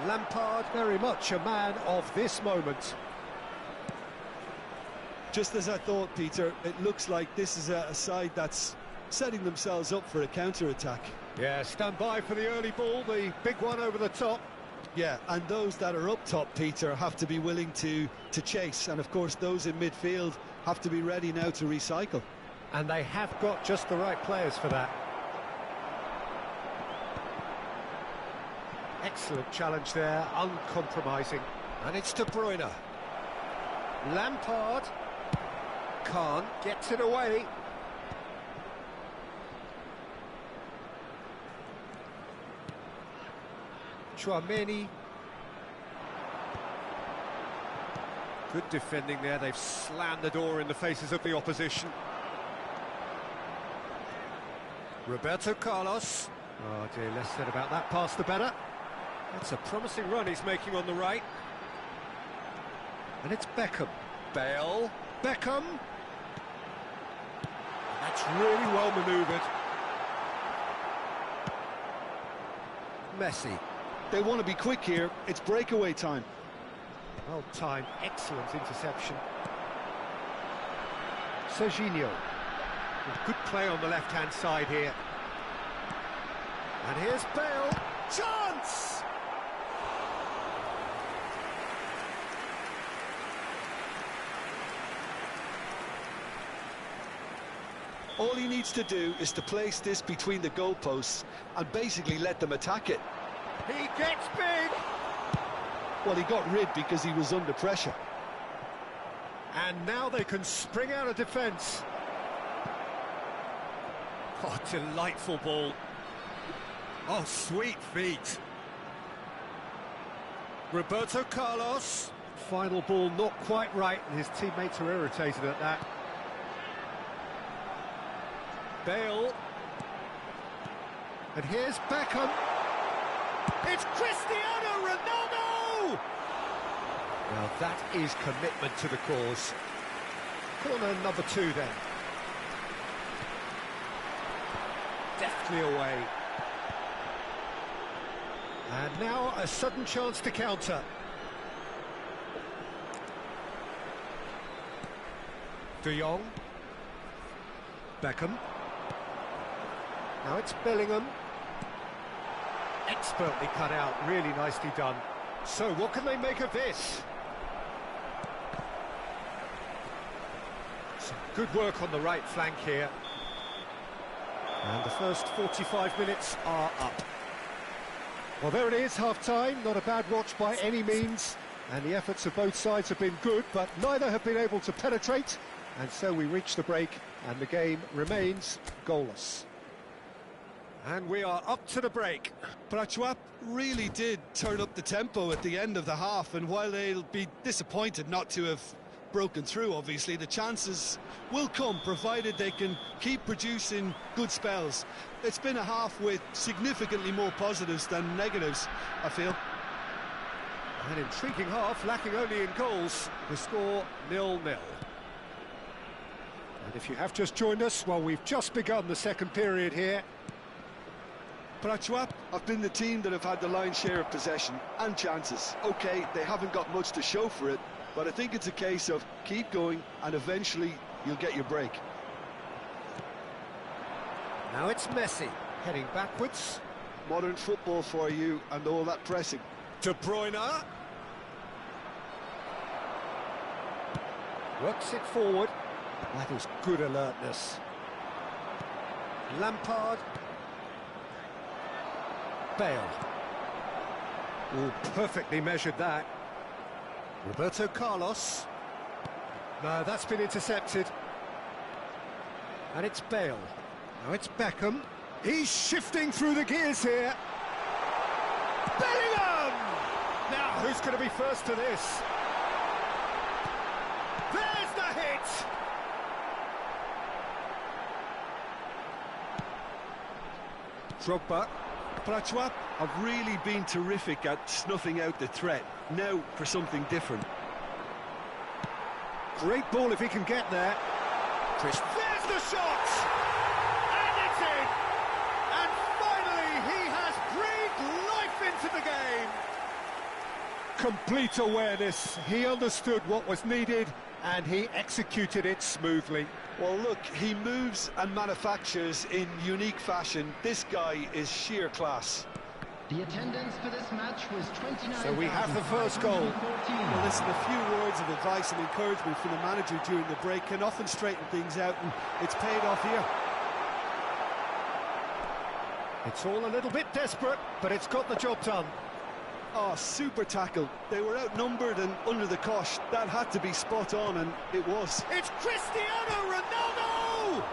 Speaker 3: Lampard, very much a man of this moment.
Speaker 4: Just as I thought, Peter, it looks like this is a side that's setting themselves up for a counter-attack.
Speaker 3: Yeah, stand by for the early ball, the big one over the top.
Speaker 4: Yeah, and those that are up top, Peter, have to be willing to chase, and of course those in midfield have to be ready now to recycle.
Speaker 3: And they have got just the right players for that. Excellent challenge there, uncompromising. And it's De Bruyne. Lampard Khan gets it away. Chouameni. Good defending there, they've slammed the door in the faces of the opposition. Roberto Carlos. Oh dear, less said about that pass the better. That's a promising run he's making on the right. And it's Beckham. Bale. Beckham. That's really well manoeuvred. Messi.
Speaker 4: They want to be quick here, it's breakaway time.
Speaker 3: Well timed, excellent interception. Serginho. Good play on the left-hand side here. And here's Bale. Chance!
Speaker 4: All he needs to do is to place this between the goalposts and basically let them attack it.
Speaker 3: He gets big!
Speaker 4: Well, he got rid because he was under pressure.
Speaker 3: And now they can spring out of defence. Oh, delightful ball. Oh, sweet feet. Roberto Carlos. Final ball not quite right, and his teammates are irritated at that. Bale. And here's Beckham. It's Cristiano Ronaldo! Now that is commitment to the cause. Corner number 2 then. Deftly away. And now a sudden chance to counter. De Jong. Beckham. Now it's Bellingham. Expertly cut out, really nicely done. So what can they make of this? Some good work on the right flank here. And the first 45 minutes are up. Well, there it is, half-time. Not a bad watch by any means. And the efforts of both sides have been good, but neither have been able to penetrate. And so we reach the break, and the game remains goalless. And we are up to the break.
Speaker 4: Braia really did turn up the tempo at the end of the half, and while they'll be disappointed not to have broken through, obviously, the chances will come, provided they can keep producing good spells. It's been a half with significantly more positives than negatives, I feel.
Speaker 3: An intriguing half, lacking only in goals. The score 0-0. And if you have just joined us, well, we've just begun the second period here.
Speaker 4: Braia have been the team that have had the lion's share of possession and chances. OK, they haven't got much to show for it, but I think it's a case of keep going and eventually you'll get your break.
Speaker 3: Now it's Messi, heading backwards.
Speaker 4: Modern football for you and all that pressing.
Speaker 3: De Bruyne. Works it forward. That is good alertness. Lampard. Bale. Oh, perfectly measured that. Roberto Carlos. No, that's been intercepted. And it's Bale. Now it's Beckham. He's shifting through the gears here. Bellingham! Now, who's going to be first to this? There's the hit! Drogba.
Speaker 4: Braia have really been terrific at snuffing out the threat. Now for something different.
Speaker 3: Great ball if he can get there. There's the shot! And it's in! And finally he has breathed life into the game! Complete awareness. He understood what was needed and he executed it smoothly.
Speaker 4: Well, look, he moves and manufactures in unique fashion. This guy is sheer class.
Speaker 8: The attendance for this match was 29.
Speaker 3: So we have the first goal.
Speaker 4: Well, listen, a few words of advice and encouragement from the manager during the break can often straighten things out, and it's paid off here.
Speaker 3: It's all a little bit desperate, but it's got the job done.
Speaker 4: Oh, super tackle. They were outnumbered and under the cosh. That had to be spot on, and it was.
Speaker 3: It's Cristiano Ronaldo!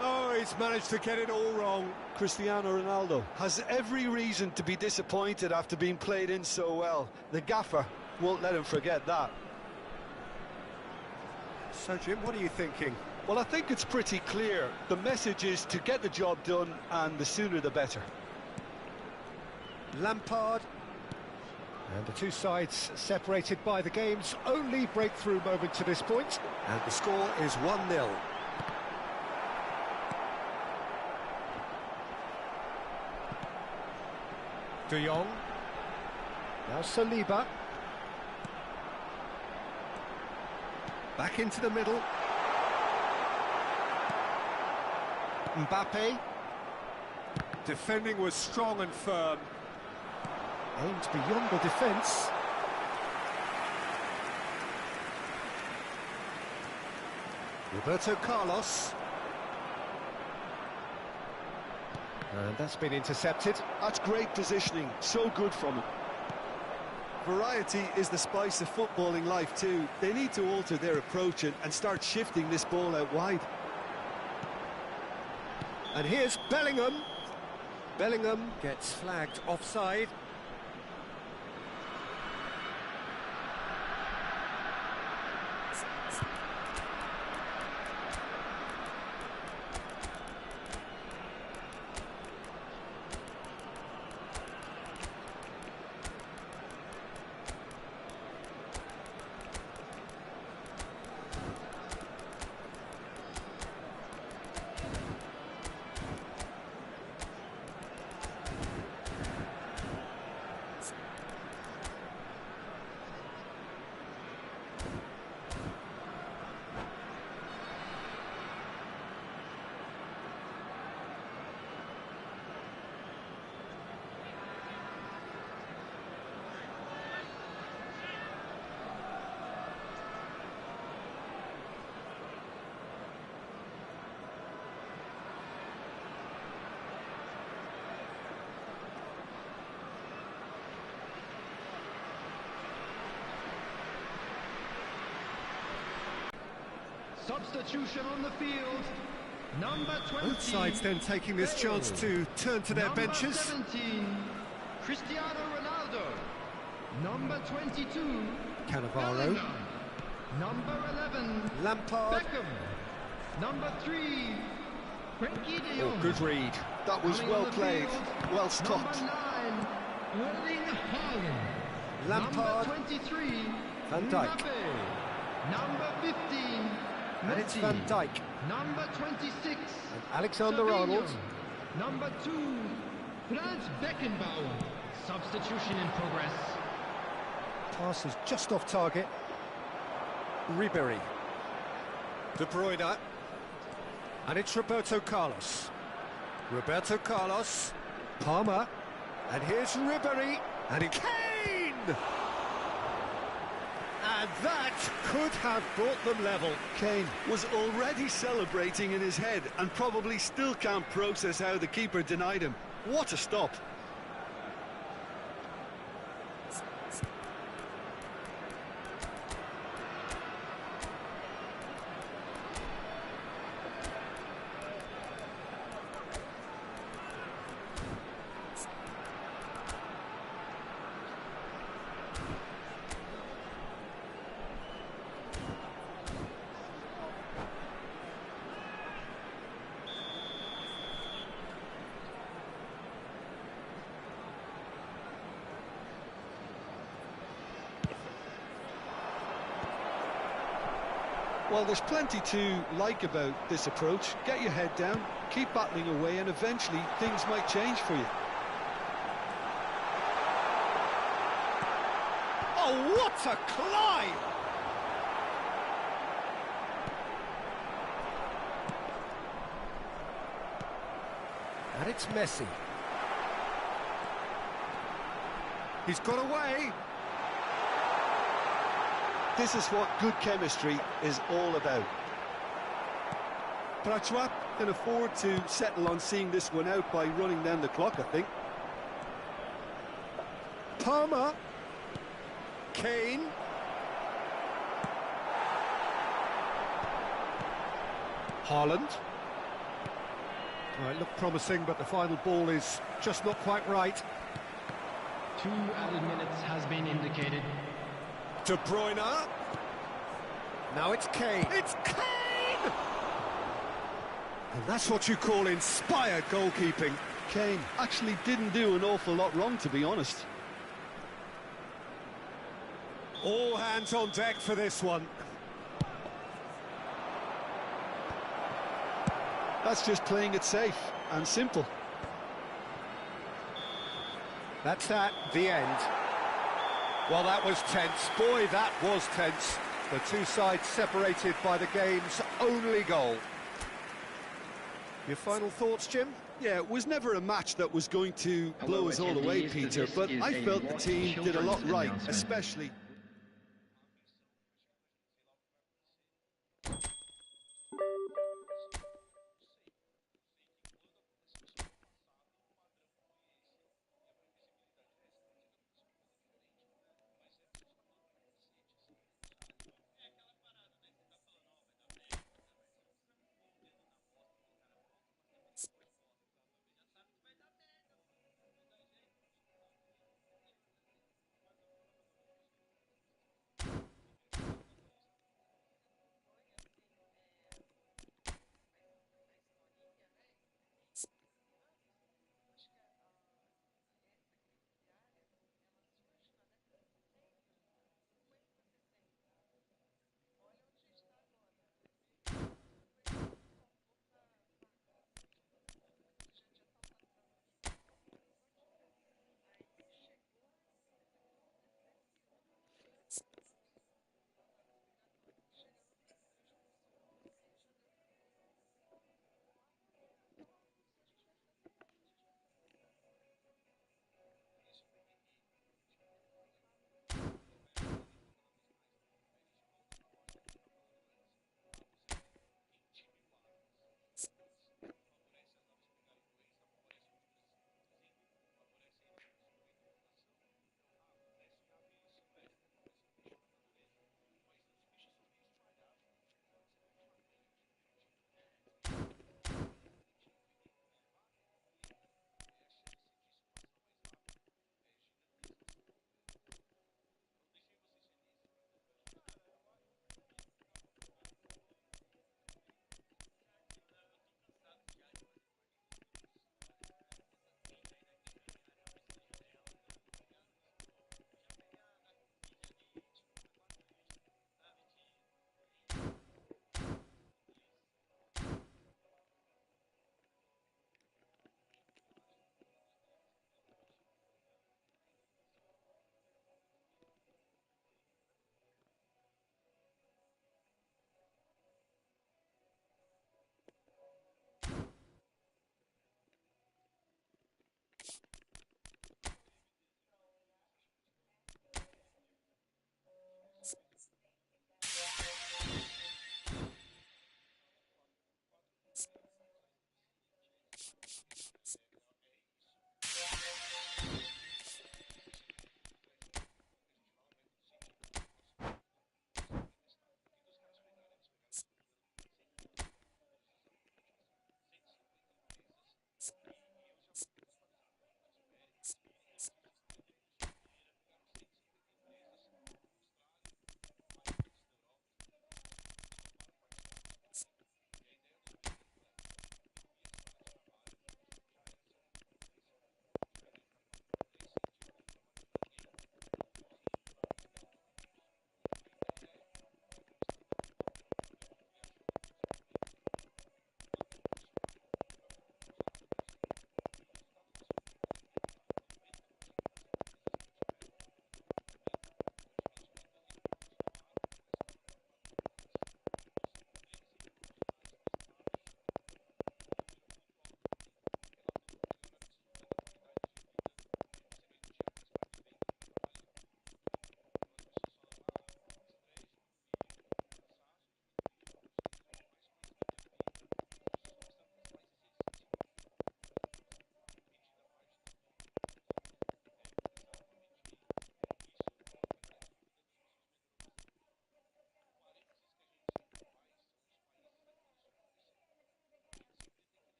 Speaker 3: Oh, he's managed to get it all wrong.
Speaker 4: Cristiano Ronaldo has every reason to be disappointed after being played in so well. The gaffer won't let him forget that.
Speaker 3: So, Jim, what are you thinking?
Speaker 4: Well, I think it's pretty clear. The message is to get the job done, and the sooner the better.
Speaker 3: Lampard. And the two sides separated by the game's only breakthrough moment to this point. And the score is 1-0. De Jong. Now Saliba. Back into the middle. Mbappe. Defending was strong and firm. Aimed beyond the defence. Roberto Carlos. And that's been intercepted.
Speaker 4: That's great positioning, so good from him. Variety is the spice of footballing life too. They need to alter their approach and start shifting this ball out wide.
Speaker 3: And here's Bellingham. Bellingham gets flagged offside.
Speaker 8: Substitution on the field. Number 20.
Speaker 3: Both sides then taking this chance to turn to their benches.
Speaker 8: 17, Cristiano Ronaldo. Number 22,
Speaker 3: Cannavaro.
Speaker 8: Bellingham. Number 11,
Speaker 3: Lampard.
Speaker 8: Beckham. Number 3, Frankie de
Speaker 3: Oh,
Speaker 8: Jong.
Speaker 3: good read.
Speaker 4: That was
Speaker 8: Coming
Speaker 4: well
Speaker 8: on the
Speaker 4: played,
Speaker 8: field,
Speaker 4: well stopped.
Speaker 8: Number 9, Erling Haaland.
Speaker 3: Lampard.
Speaker 8: Number 23,
Speaker 3: Van Dijk.
Speaker 8: Mbappe. Number 15,
Speaker 3: And it's
Speaker 8: Messi.
Speaker 3: Van Dijk.
Speaker 8: Number 26,
Speaker 3: Alexander
Speaker 8: Savinho.
Speaker 3: Arnold.
Speaker 8: Number 2, Franz Beckenbauer. Substitution in progress.
Speaker 3: Pass is just off target. Ribery. De Bruyne. And it's Roberto Carlos. Roberto Carlos. Palmer. And here's Ribery. And Kane! And that could have brought them level.
Speaker 4: Kane was already celebrating in his head and probably still can't process how the keeper denied him. What a stop. Well, there's plenty to like about this approach. Get your head down, keep battling away, and eventually things might change for you.
Speaker 3: Oh, what a climb! And it's Messi. He's got away.
Speaker 4: This is what good chemistry is all about. Braia can afford to settle on seeing this one out by running down the clock, I think.
Speaker 3: Palmer. Kane. Haaland. Well, it looked promising, but the final ball is just not quite right.
Speaker 8: 2 added minutes has been indicated.
Speaker 3: De Bruyne. Now it's Kane. It's Kane! And that's what you call inspired goalkeeping.
Speaker 4: Kane actually didn't do an awful lot wrong, to be honest.
Speaker 3: All hands on deck for this one.
Speaker 4: That's just playing it safe and simple.
Speaker 3: That's that, the end. Well, that was tense. Boy, that was tense. The two sides separated by the game's only goal. Your final thoughts, Jim?
Speaker 4: Yeah, it was never a match that was going to blow us all away, Peter, but I felt the team did a lot right, especially...